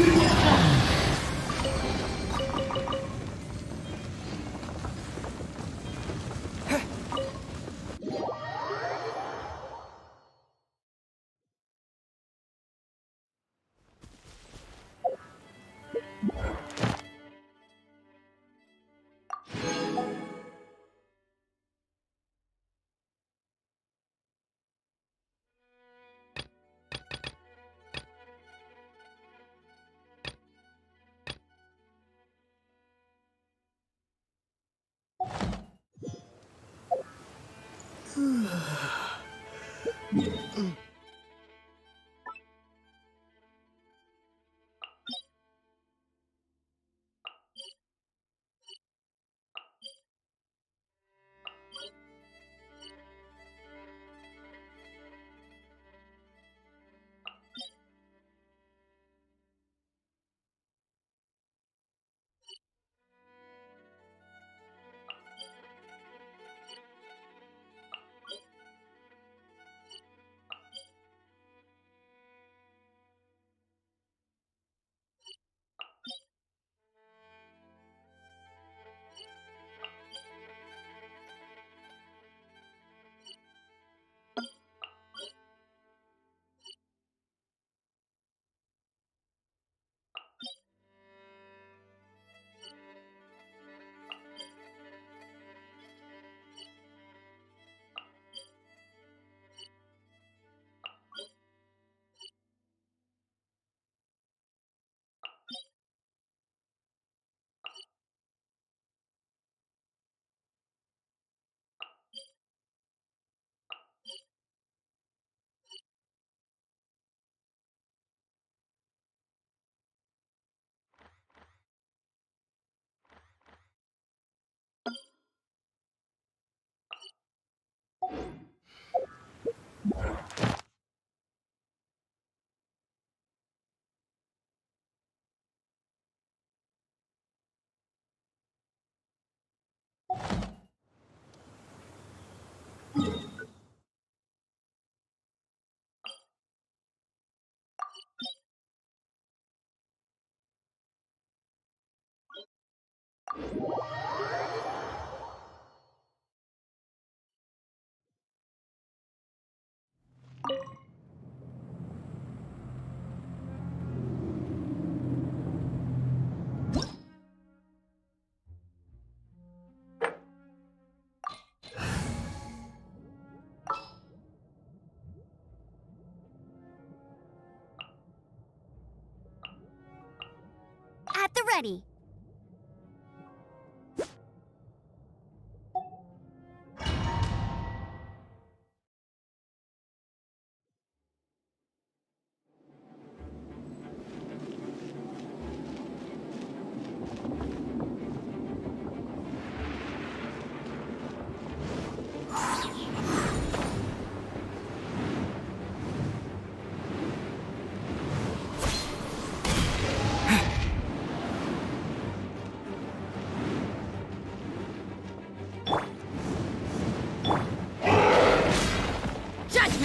At the ready.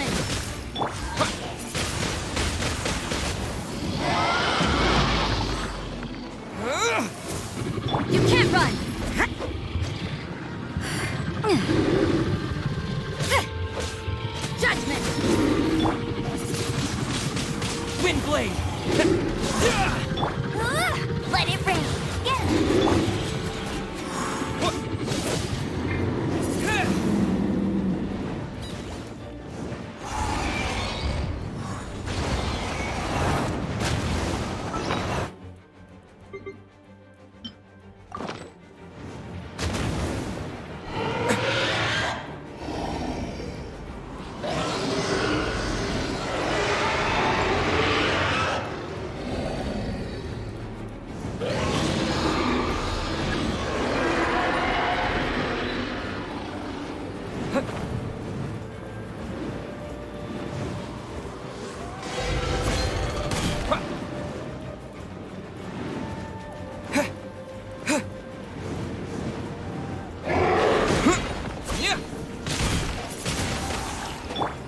Judgment! You can't run! Judgment! Windblade! Let it rain.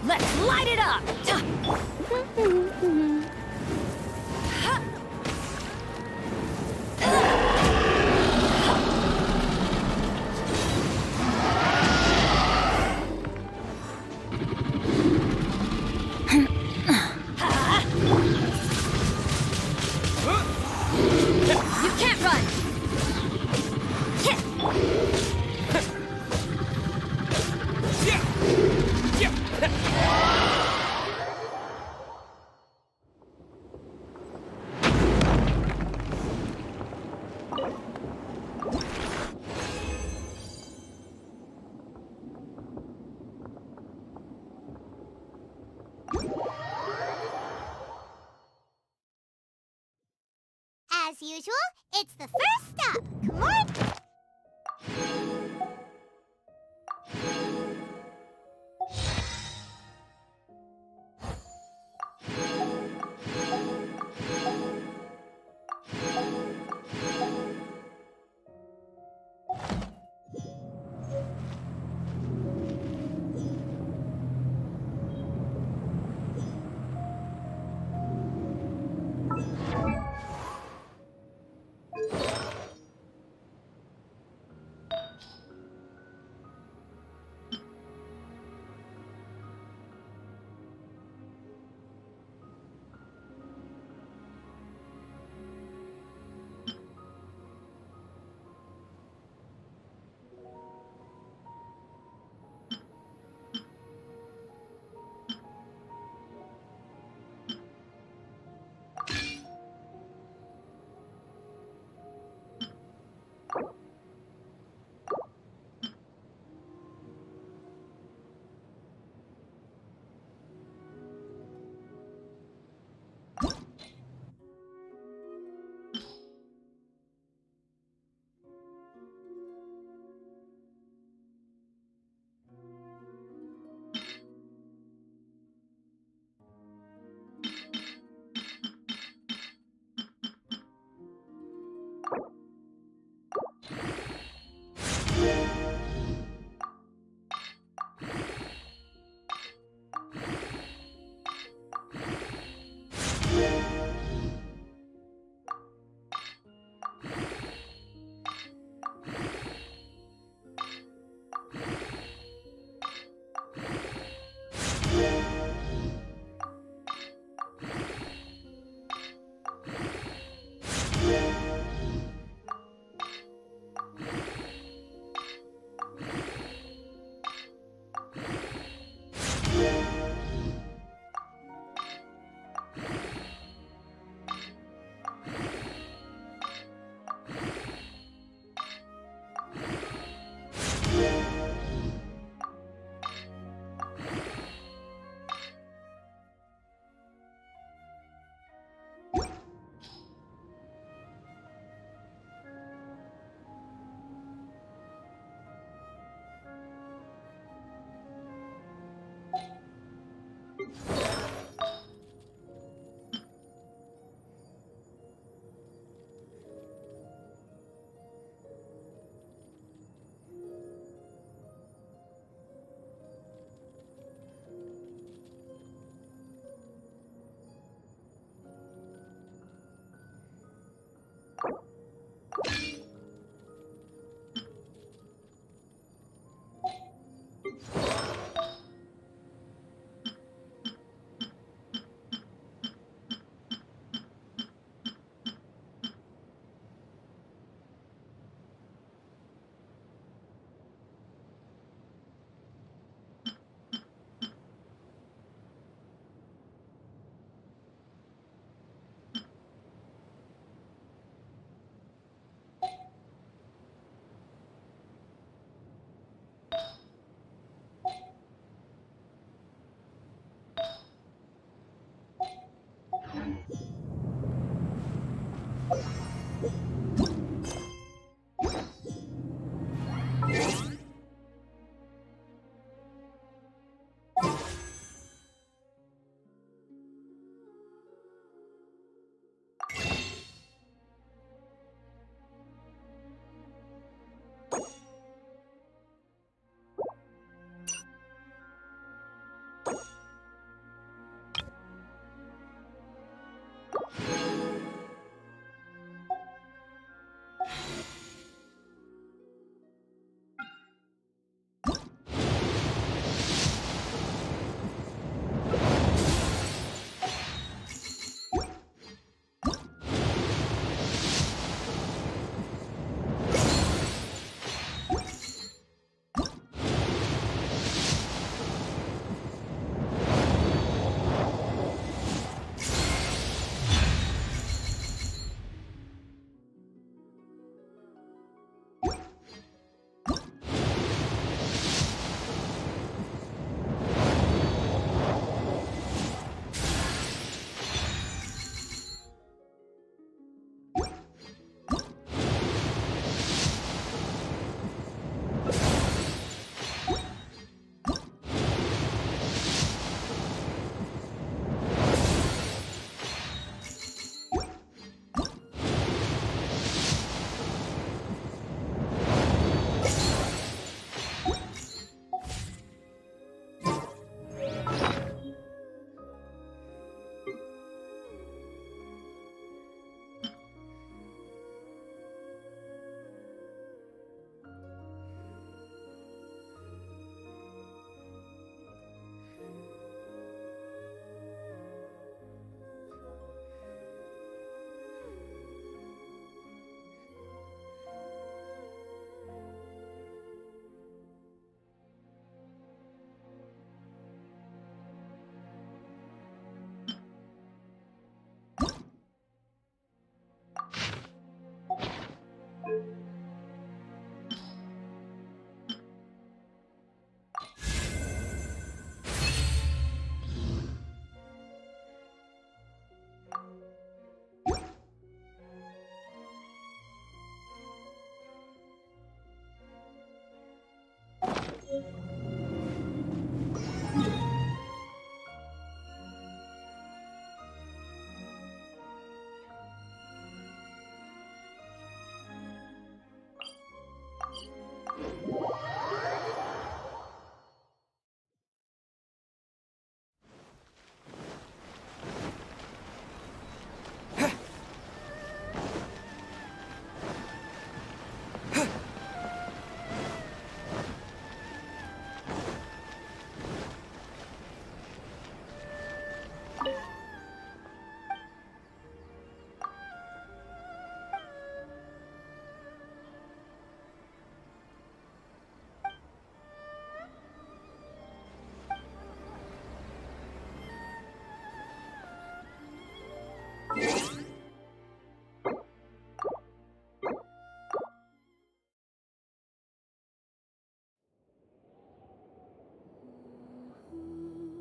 Let's light it up! You can't run! As usual, it's the first stop. Come on.